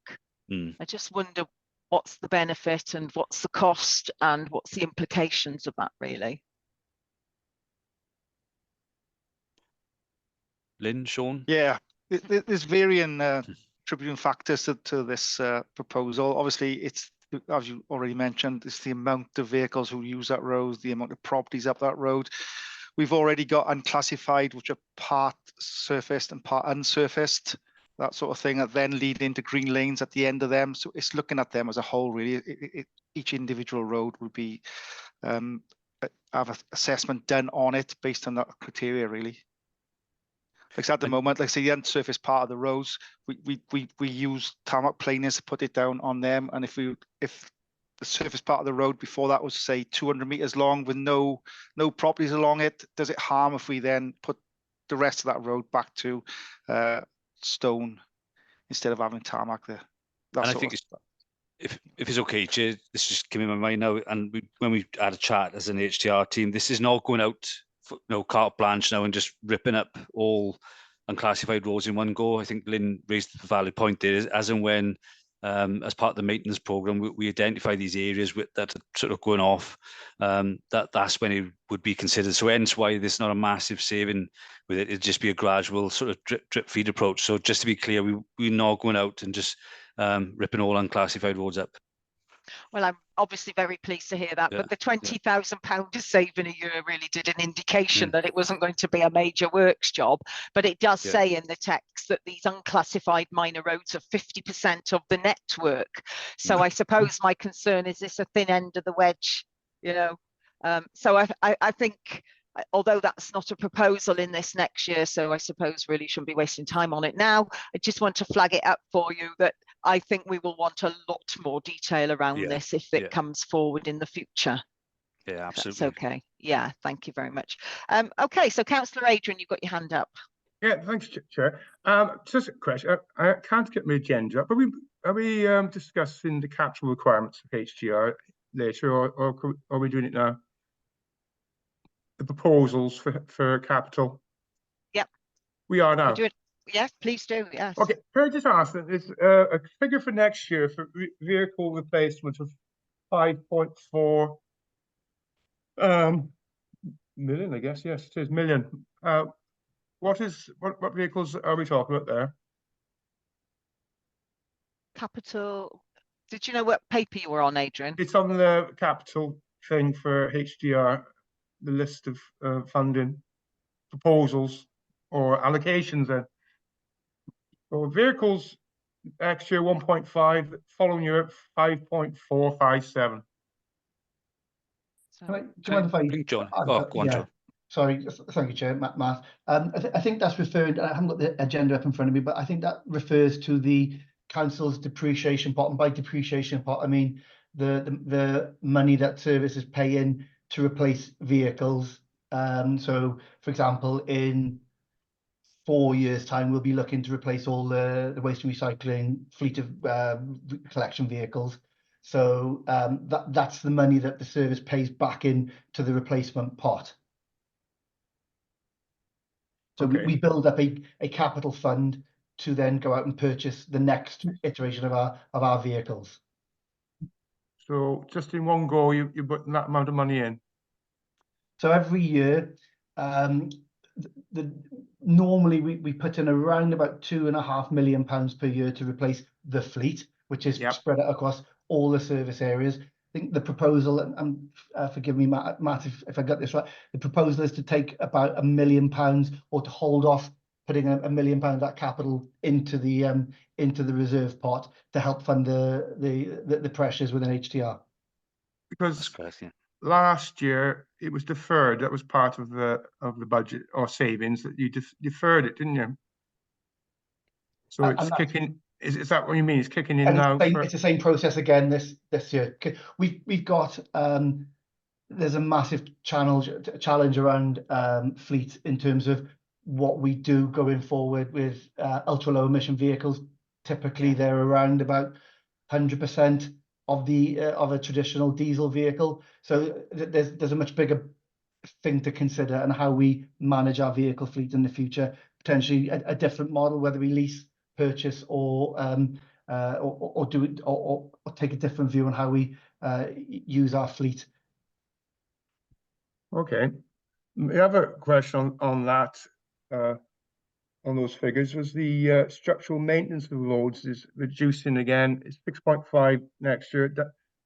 I just wonder what's the benefit and what's the cost and what's the implications of that, really. Lynn, Sean? Yeah, there's varying contributing factors to this proposal. Obviously, it's, as you already mentioned, it's the amount of vehicles who use that road, the amount of properties up that road. We've already got unclassified, which are part surfaced and part unsurfaced, that sort of thing, that then lead into green lanes at the end of them. So it's looking at them as a whole, really. Each individual road would be have an assessment done on it based on that criteria, really. Like at the moment, like say the unsurfaced part of the roads, we use tarmac planers to put it down on them. And if the surface part of the road before that was say 200 meters long with no properties along it, does it harm if we then put the rest of that road back to stone instead of having tarmac there? And I think if it's okay, Chair, this just came in my mind now, and when we had a chat as an HTR team, this is not going out for carte blanche now and just ripping up all unclassified roads in one go. I think Lynn raised a valid point there, as and when as part of the maintenance program, we identify these areas that are sort of going off, that's when it would be considered. So hence why there's not a massive saving with it. It'd just be a gradual sort of drip feed approach. So just to be clear, we're not going out and just ripping all unclassified roads up. Well, I'm obviously very pleased to hear that, but the £20,000 saving a year really did an indication that it wasn't going to be a major works job. But it does say in the text that these unclassified minor roads are 50% of the network. So I suppose my concern is this a thin end of the wedge, you know? So I think, although that's not a proposal in this next year, so I suppose really shouldn't be wasting time on it now. I just want to flag it up for you that I think we will want a lot more detail around this if it comes forward in the future. Yeah, absolutely. That's okay. Yeah, thank you very much. Okay, so Councillor Adrian, you've got your hand up. Yeah, thanks, Chair. Just a question. I can't get my agenda up. Are we discussing the capital requirements of HTR later, or are we doing it now? The proposals for capital. Yep. We are now. Yes, please do. Yes. Okay. Can I just ask that there's a figure for next year for vehicle replacement of 5.4 million? I guess yes, it is million. What vehicles are we talking about there? Capital. Did you know what paper you were on, Adrian? It's on the capital thing for HDR. The list of funding proposals or allocations then. For vehicles Next year 1.5, following year 5.457. Do you mind if I? Bring John. Go on, yeah. John. Sorry, thank you, Chair. Matt. I think that's referring. I haven't got the agenda up in front of me, but I think that refers to the council's depreciation pot, and by depreciation pot, I mean the money that services pay in to replace vehicles. So, for example, in 4 years' time, we'll be looking to replace all the waste and recycling fleet of collection vehicles. So that's the money that the service pays back in to the replacement pot. So we build up a capital fund to then go out and purchase the next iteration of our vehicles. So just in one go, you put that amount of money in. So every year, normally we put in around about £2.5 million per year to replace the fleet, which is spread out across all the service areas. I think the proposal, and forgive me, Matt, if I got this right, the proposal is to take about £1 million or to hold off putting £1 million that capital into the reserve pot to help fund the pressures within HTR. Because last year it was deferred. That was part of the budget or savings that you deferred it, didn't you? So it's kicking. Is that what you mean? It's kicking in now. It's the same process again this year. We've got there's a massive challenge around fleet in terms of what we do going forward with ultra low emission vehicles. Typically, they're around about 100% of a traditional diesel vehicle. So there's a much bigger thing to consider and how we manage our vehicle fleet in the future. Potentially a different model, whether we lease, purchase, or do it, or take a different view on how we use our fleet. Okay. The other question on that, on those figures, was the structural maintenance of loads is reducing again. It's 6.5 next year,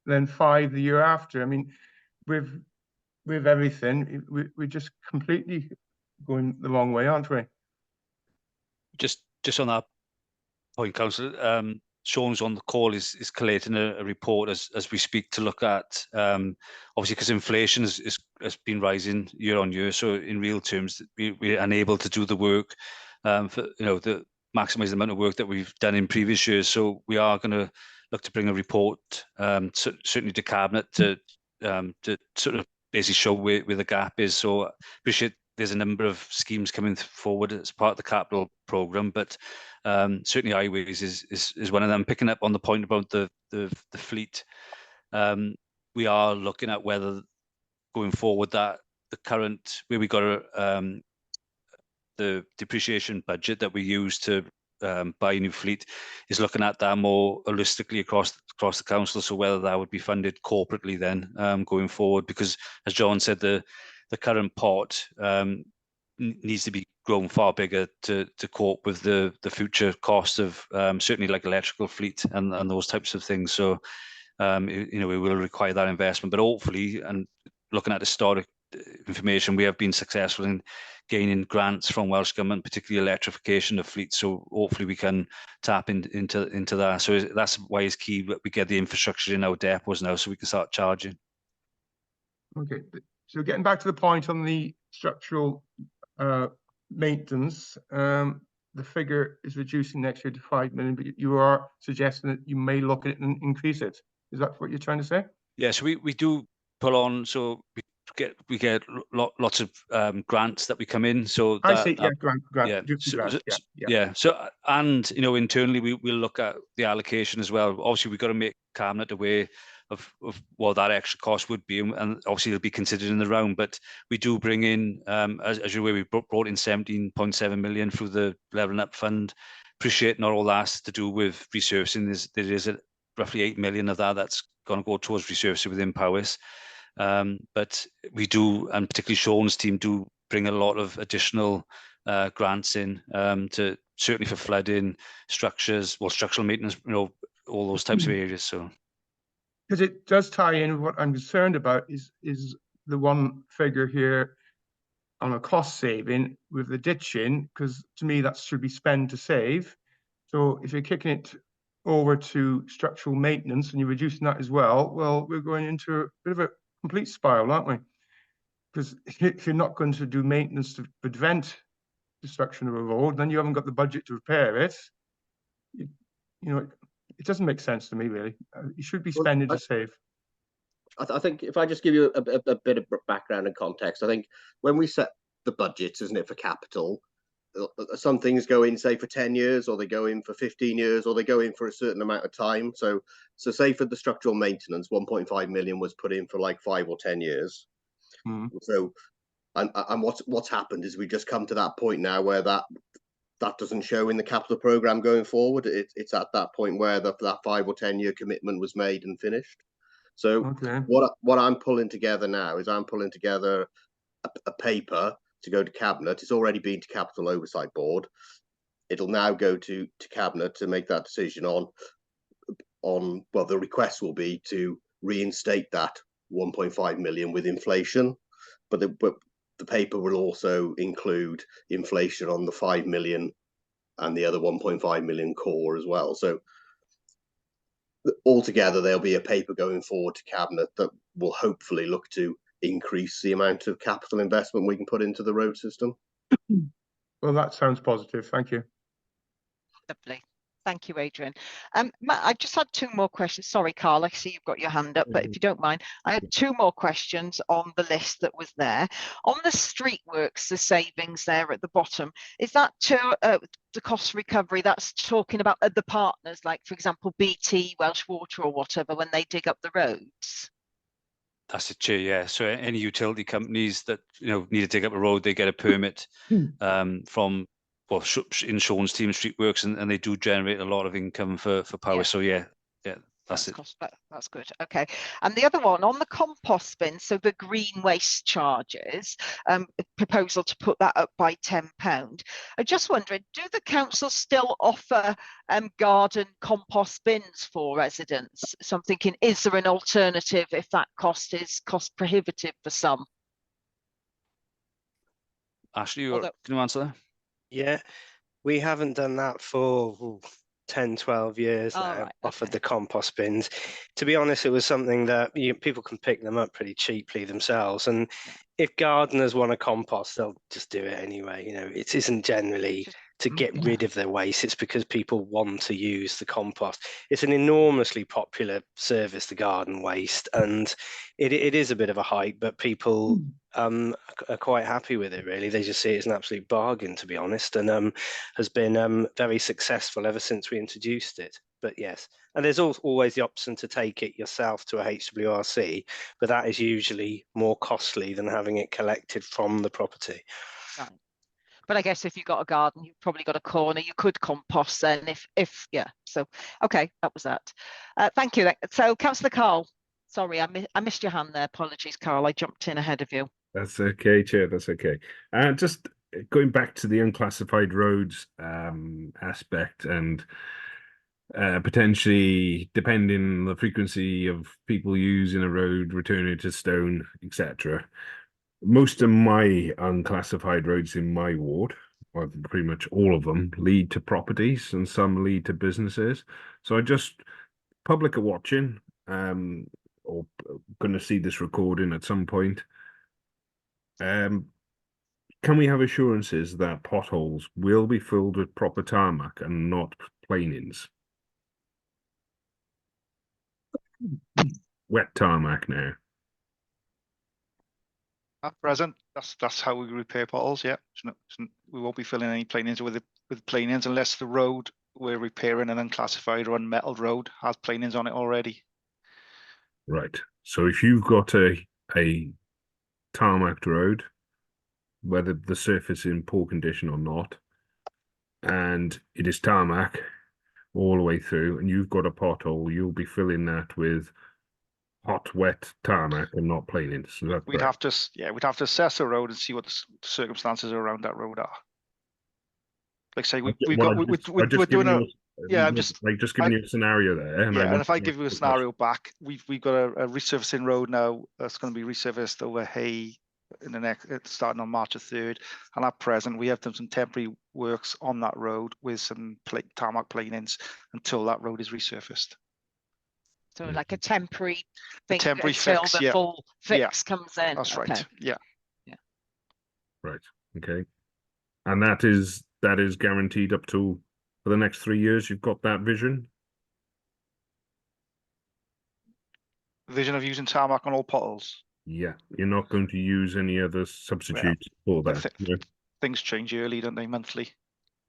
then 5 the year after. I mean, with everything, we're just completely going the wrong way, aren't we? Just on that point, Councillor, Sean's on the call is collating a report as we speak to look at obviously because inflation has been rising year on year. So in real terms, we're unable to do the work for the maximise the amount of work that we've done in previous years. So we are going to look to bring a report certainly to Cabinet to sort of basically show where the gap is. So I appreciate there's a number of schemes coming forward as part of the capital programme, but certainly highways is one of them. Picking up on the point about the fleet, we are looking at whether going forward that the current where we got the depreciation budget that we use to buy a new fleet is looking at that more holistically across the council. So whether that would be funded corporately then going forward, because as John said, the current pot needs to be grown far bigger to cope with the future cost of certainly like electrical fleet and those types of things. So we will require that investment, but hopefully, and looking at historic information, we have been successful in gaining grants from Welsh Government, particularly electrification of fleet. So hopefully we can tap into that. So that's why it's key that we get the infrastructure in our depots now, so we can start charging. Okay, so getting back to the point on the structural maintenance, the figure is reducing next year to 5 million, but you are suggesting that you may look at it and increase it. Is that what you're trying to say? Yeah, so we do pull on, so we get lots of grants that we come in. So I see, yeah, grant. Yeah. So and internally we'll look at the allocation as well. Obviously we've got to make Cabinet aware of what that extra cost would be, and obviously it'll be considered in the round. But we do bring in, as you're aware, we brought in 17.7 million through the Levelling Up Fund. Appreciate not all that's to do with resurfacing. There is roughly 8 million of that's going to go towards resurfacing within Powys. But we do, and particularly Sean's team do bring a lot of additional grants in to certainly for flooding, structures, structural maintenance, all those types of areas. So. Because it does tie in. What I'm concerned about is the one figure here on a cost saving with the ditching, because to me that should be spend to save. So if you're kicking it over to structural maintenance and you're reducing that as well, well, we're going into a bit of a complete spiral, aren't we? Because if you're not going to do maintenance to prevent destruction of a road, then you haven't got the budget to repair it. You know, it doesn't make sense to me, really. You should be spending to save. I think if I just give you a bit of background and context, I think when we set the budgets, isn't it, for capital, some things go in, say, for 10 years, or they go in for 15 years, or they go in for a certain amount of time. So say for the structural maintenance, 1.5 million was put in for like 5 or 10 years. So, and what's happened is we just come to that point now where that doesn't show in the capital program going forward. It's at that point where that 5 or 10 year commitment was made and finished. So what I'm pulling together now is I'm pulling together a paper to go to Cabinet. It's already been to Capital Oversight Board. It'll now go to Cabinet to make that decision on well, the request will be to reinstate that 1.5 million with inflation, but the paper will also include inflation on the 5 million and the other 1.5 million core as well. So altogether, there'll be a paper going forward to Cabinet that will hopefully look to increase the amount of capital investment we can put into the road system. Well, that sounds positive. Thank you. Lovely. Thank you, Adrian. Matt, I just had 2 more questions. Sorry, Carl, I see you've got your hand up, but if you don't mind, I had 2 more questions on the list that was there. On the street works, the savings there at the bottom, is that to the cost recovery? That's talking about the partners, like, for example, BT, Welsh Water or whatever, when they dig up the roads? That's it, Chair, yeah. So any utility companies that need to dig up a road, they get a permit from insurance team, street works, and they do generate a lot of income for power. So yeah, that's it. That's good. Okay. And the other one on the compost bin, so the green waste charges, proposal to put that up by £10. I just wondering, do the council still offer garden compost bins for residents? So I'm thinking, is there an alternative if that cost is cost prohibitive for some? Ashley, can you answer that? Yeah, we haven't done that for 10, 12 years now, offered the compost bins. To be honest, it was something that people can pick them up pretty cheaply themselves. And if gardeners want to compost, they'll just do it anyway. It isn't generally to get rid of their waste. It's because people want to use the compost. It's an enormously popular service, the garden waste, and it is a bit of a hype, but people are quite happy with it, really. They just see it as an absolute bargain, to be honest, and has been very successful ever since we introduced it. But yes, and there's always the option to take it yourself to a HWRC, but that is usually more costly than having it collected from the property. Right. But I guess if you've got a garden, you've probably got a corner, you could compost then if yeah. So, okay, that was that. Thank you. So, Councillor Carl, sorry, I missed your hand there. Apologies, Carl. I jumped in ahead of you. That's okay, Chair, that's okay. Just going back to the unclassified roads aspect and potentially, depending on the frequency of people using a road, returning to stone, etc. Most of my unclassified roads in my ward, or pretty much all of them, lead to properties and some lead to businesses. So public are watching, or going to see this recording at some point. Can we have assurances that potholes will be filled with proper tarmac and not planings? Wet tarmac now. At present, that's how we repair potholes. Yeah, we won't be filling any planings with planings unless the road we're repairing an unclassified or unmetalled road has planings on it already. Right. So if you've got a tarmacked road, whether the surface is in poor condition or not, and it is tarmac all the way through, and you've got a pothole, you'll be filling that with hot, wet tarmac and not planings. We'd have to assess the road and see what the circumstances around that road are. Like say we're doing a I'm just giving you a scenario there. And if I give you a scenario back, we've got a resurfacing road now that's going to be resurfaced over Hay in the next, starting on March the 3rd. And at present, we have done some temporary works on that road with some tarmac planings until that road is resurfaced. So like a temporary thing temporary until fix, the yeah. full fix comes in. That's right. Yeah. Right. Okay. And that is guaranteed up to for the next 3 years. You've got that vision. Vision of using tarmac on all potholes. Yeah, you're not going to use any other substitutes for But that. Yeah. things change yearly, don't they? Monthly,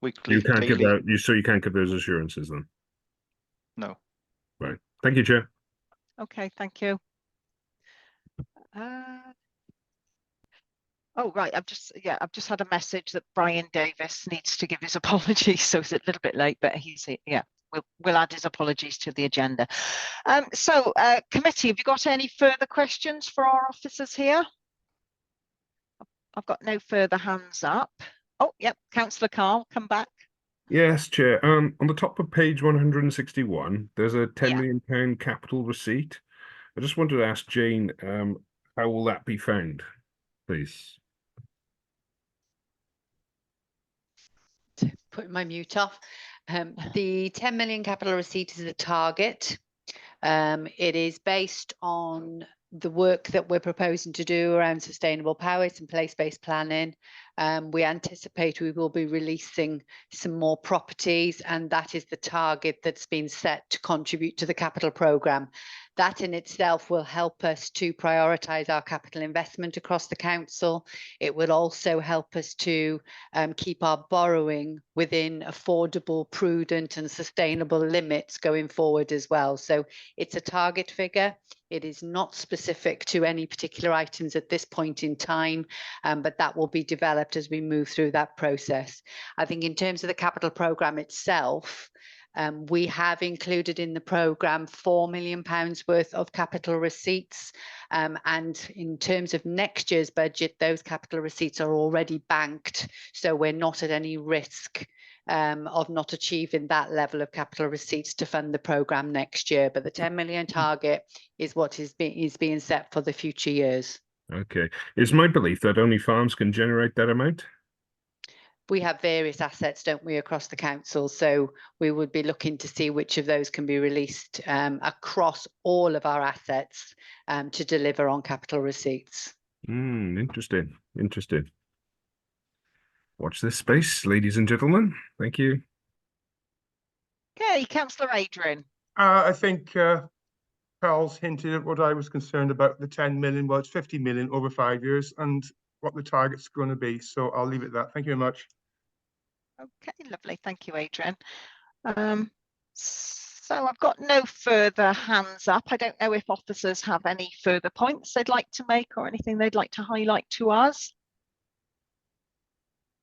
weekly, You can't give daily. that. So you can't give those assurances then. No. Right. Thank you, Chair. Okay, thank you. Oh, right. I've just had a message that Brian Davis needs to give his apologies. So it's a little bit late, but we'll add his apologies to the agenda. Committee, have you got any further questions for our officers here? I've got no further hands up. Oh, yep. Councillor Carl, come back. Yes, Chair. On the top of page 161, there's a £10 million capital receipt. I just wanted to ask Jane, how will that be found, please? Putting my mute off. The 10 million capital receipt is a target. It is based on the work that we're proposing to do around sustainable powers and place-based planning. We anticipate we will be releasing some more properties, and that is the target that's been set to contribute to the capital programme. That in itself will help us to prioritise our capital investment across the council. It will also help us to keep our borrowing within affordable, prudent and sustainable limits going forward as well. So it's a target figure. It is not specific to any particular items at this point in time, but that will be developed as we move through that process. I think in terms of the capital programme itself, we have included in the programme £4 million worth of capital receipts. And in terms of next year's budget, those capital receipts are already banked. So we're not at any risk of not achieving that level of capital receipts to fund the programme next year. But the 10 million target is what is being set for the future years. Okay. It's my belief that only farms can generate that amount. We have various assets, don't we, across the council? So we would be looking to see which of those can be released across all of our assets to deliver on capital receipts. Interesting. Interesting. Watch this space, ladies and gentlemen. Thank you. Okay, Councillor Adrian. I think Carl's hinted at what I was concerned about, the 10 million. Well, it's 50 million over 5 years and what the target's going to be. So I'll leave it at that. Thank you very much. Okay, lovely. Thank you, Adrian. So I've got no further hands up. I don't know if officers have any further points they'd like to make or anything they'd like to highlight to us.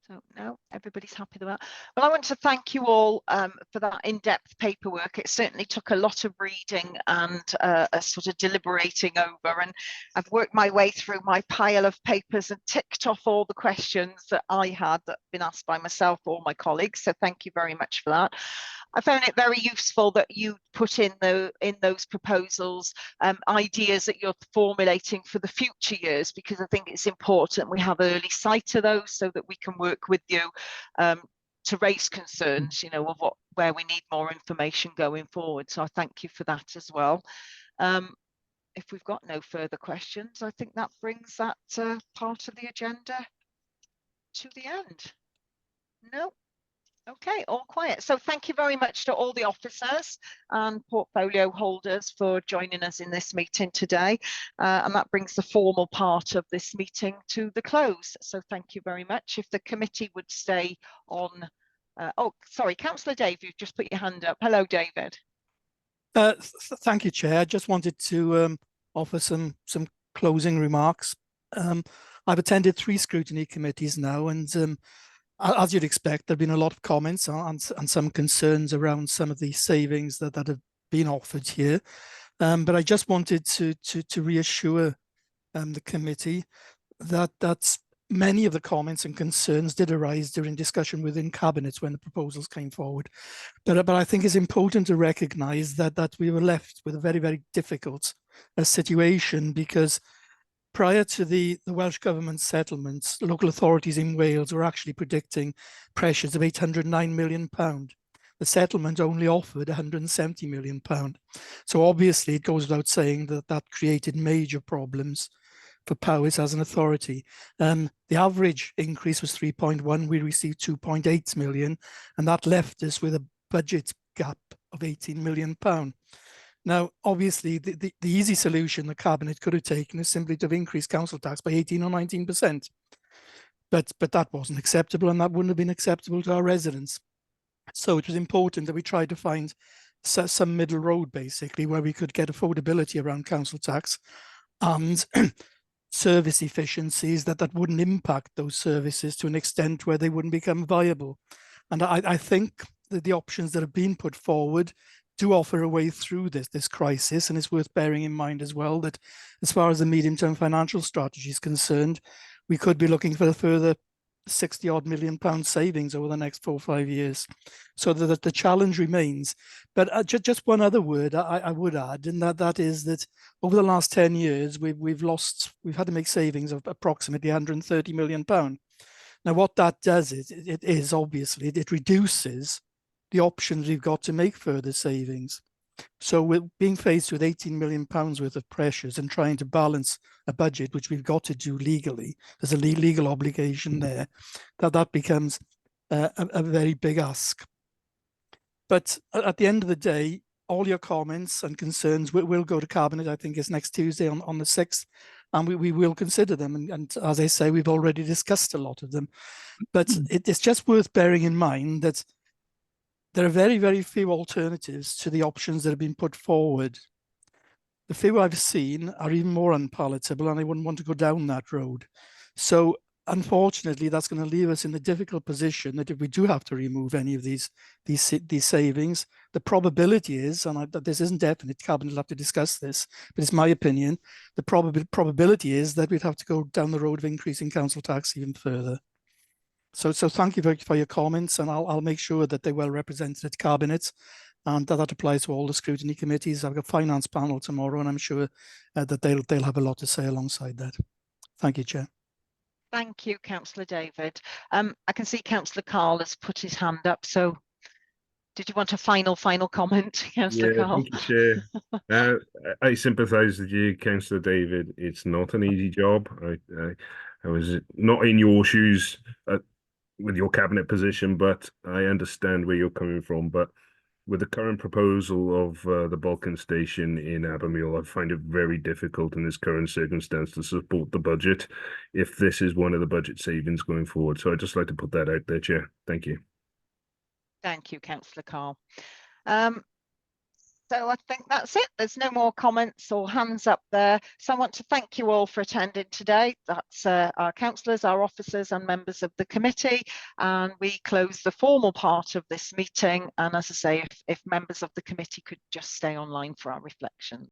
So no, everybody's happy with that. Well, I want to thank you all for that in-depth paperwork. It certainly took a lot of reading and a sort of deliberating over, and I've worked my way through my pile of papers and ticked off all the questions that I had that have been asked by myself or my colleagues. So thank you very much for that. I found it very useful that you put in those proposals ideas that you're formulating for the future years, because I think it's important we have early sight of those so that we can work with you to raise concerns, of where we need more information going forward. So I thank you for that as well. If we've got no further questions, I think that brings that part of the agenda to the end. No. Okay, all quiet. So thank you very much to all the officers and portfolio holders for joining us in this meeting today. And that brings the formal part of this meeting to the close. So thank you very much. If the committee would stay on. Oh, sorry, Councillor Dave, you've just put your hand up. Hello, David. Thank you, Chair. I just wanted to offer some closing remarks. I've attended 3 scrutiny committees now, and as you'd expect, there have been a lot of comments and some concerns around some of the savings that have been offered here. But I just wanted to reassure the committee that many of the comments and concerns did arise during discussion within cabinets when the proposals came forward. But I think it's important to recognise that we were left with a very, very difficult situation, because prior to the Welsh Government settlements, local authorities in Wales were actually predicting pressures of £809 million. The settlement only offered £170 million. So obviously it goes without saying that that created major problems for Powys as an authority. The average increase was 3.1, we received 2.8 million, and that left us with a budget gap of £18 million. Now, obviously, the easy solution the Cabinet could have taken is simply to have increased council tax by 18 or 19%. But that wasn't acceptable, and that wouldn't have been acceptable to our residents. So it was important that we tried to find some middle road, basically, where we could get affordability around council tax and service efficiencies that wouldn't impact those services to an extent where they wouldn't become viable. And I think that the options that have been put forward do offer a way through this crisis, and it's worth bearing in mind as well that as far as the medium-term financial strategy is concerned, we could be looking for a further 60 odd million pound savings over the next 4 or 5 years. So that the challenge remains. But just one other word I would add, and that is that over the last 10 years, we've had to make savings of approximately 130 million pound. Now, what that does is it reduces the options we've got to make further savings. So we're being faced with 18 million pounds worth of pressures and trying to balance a budget, which we've got to do legally. There's a legal obligation there. That becomes a very big ask. But at the end of the day, all your comments and concerns will go to Cabinet. I think it's next Tuesday on the 6th, and we will consider them. And as I say, we've already discussed a lot of them. But it's just worth bearing in mind that there are very, very few alternatives to the options that have been put forward. The few I've seen are even more unpalatable, and I wouldn't want to go down that road. So unfortunately, that's going to leave us in the difficult position that if we do have to remove any of these savings, the probability is, and this isn't definite, Cabinet will have to discuss this, but it's my opinion, the probability is that we'd have to go down the road of increasing council tax even further. So thank you for your comments, and I'll make sure that they're well represented at Cabinet, and that applies to all the scrutiny committees. I've got finance panel tomorrow, and I'm sure that they'll have a lot to say alongside that. Thank you, Chair. Thank you, Councillor David. I can see Councillor Carl has put his hand up. So did you want a final comment, Councillor Carl? Thank you, Chair. I sympathise with you, Councillor David. It's not an easy job. I was not in your shoes with your Cabinet position, but I understand where you're coming from. But with the current proposal of the Balkan station in Abermule, I find it very difficult in this current circumstance to support the budget if this is one of the budget savings going forward. So I'd just like to put that out there, Chair. Thank you. Thank you, Councillor Carl. So I think that's it. There's no more comments or hands up there. So I want to thank you all for attending today. That's our councillors, our officers and members of the committee. And we close the formal part of this meeting. And as I say, if members of the committee could just stay online for our reflection.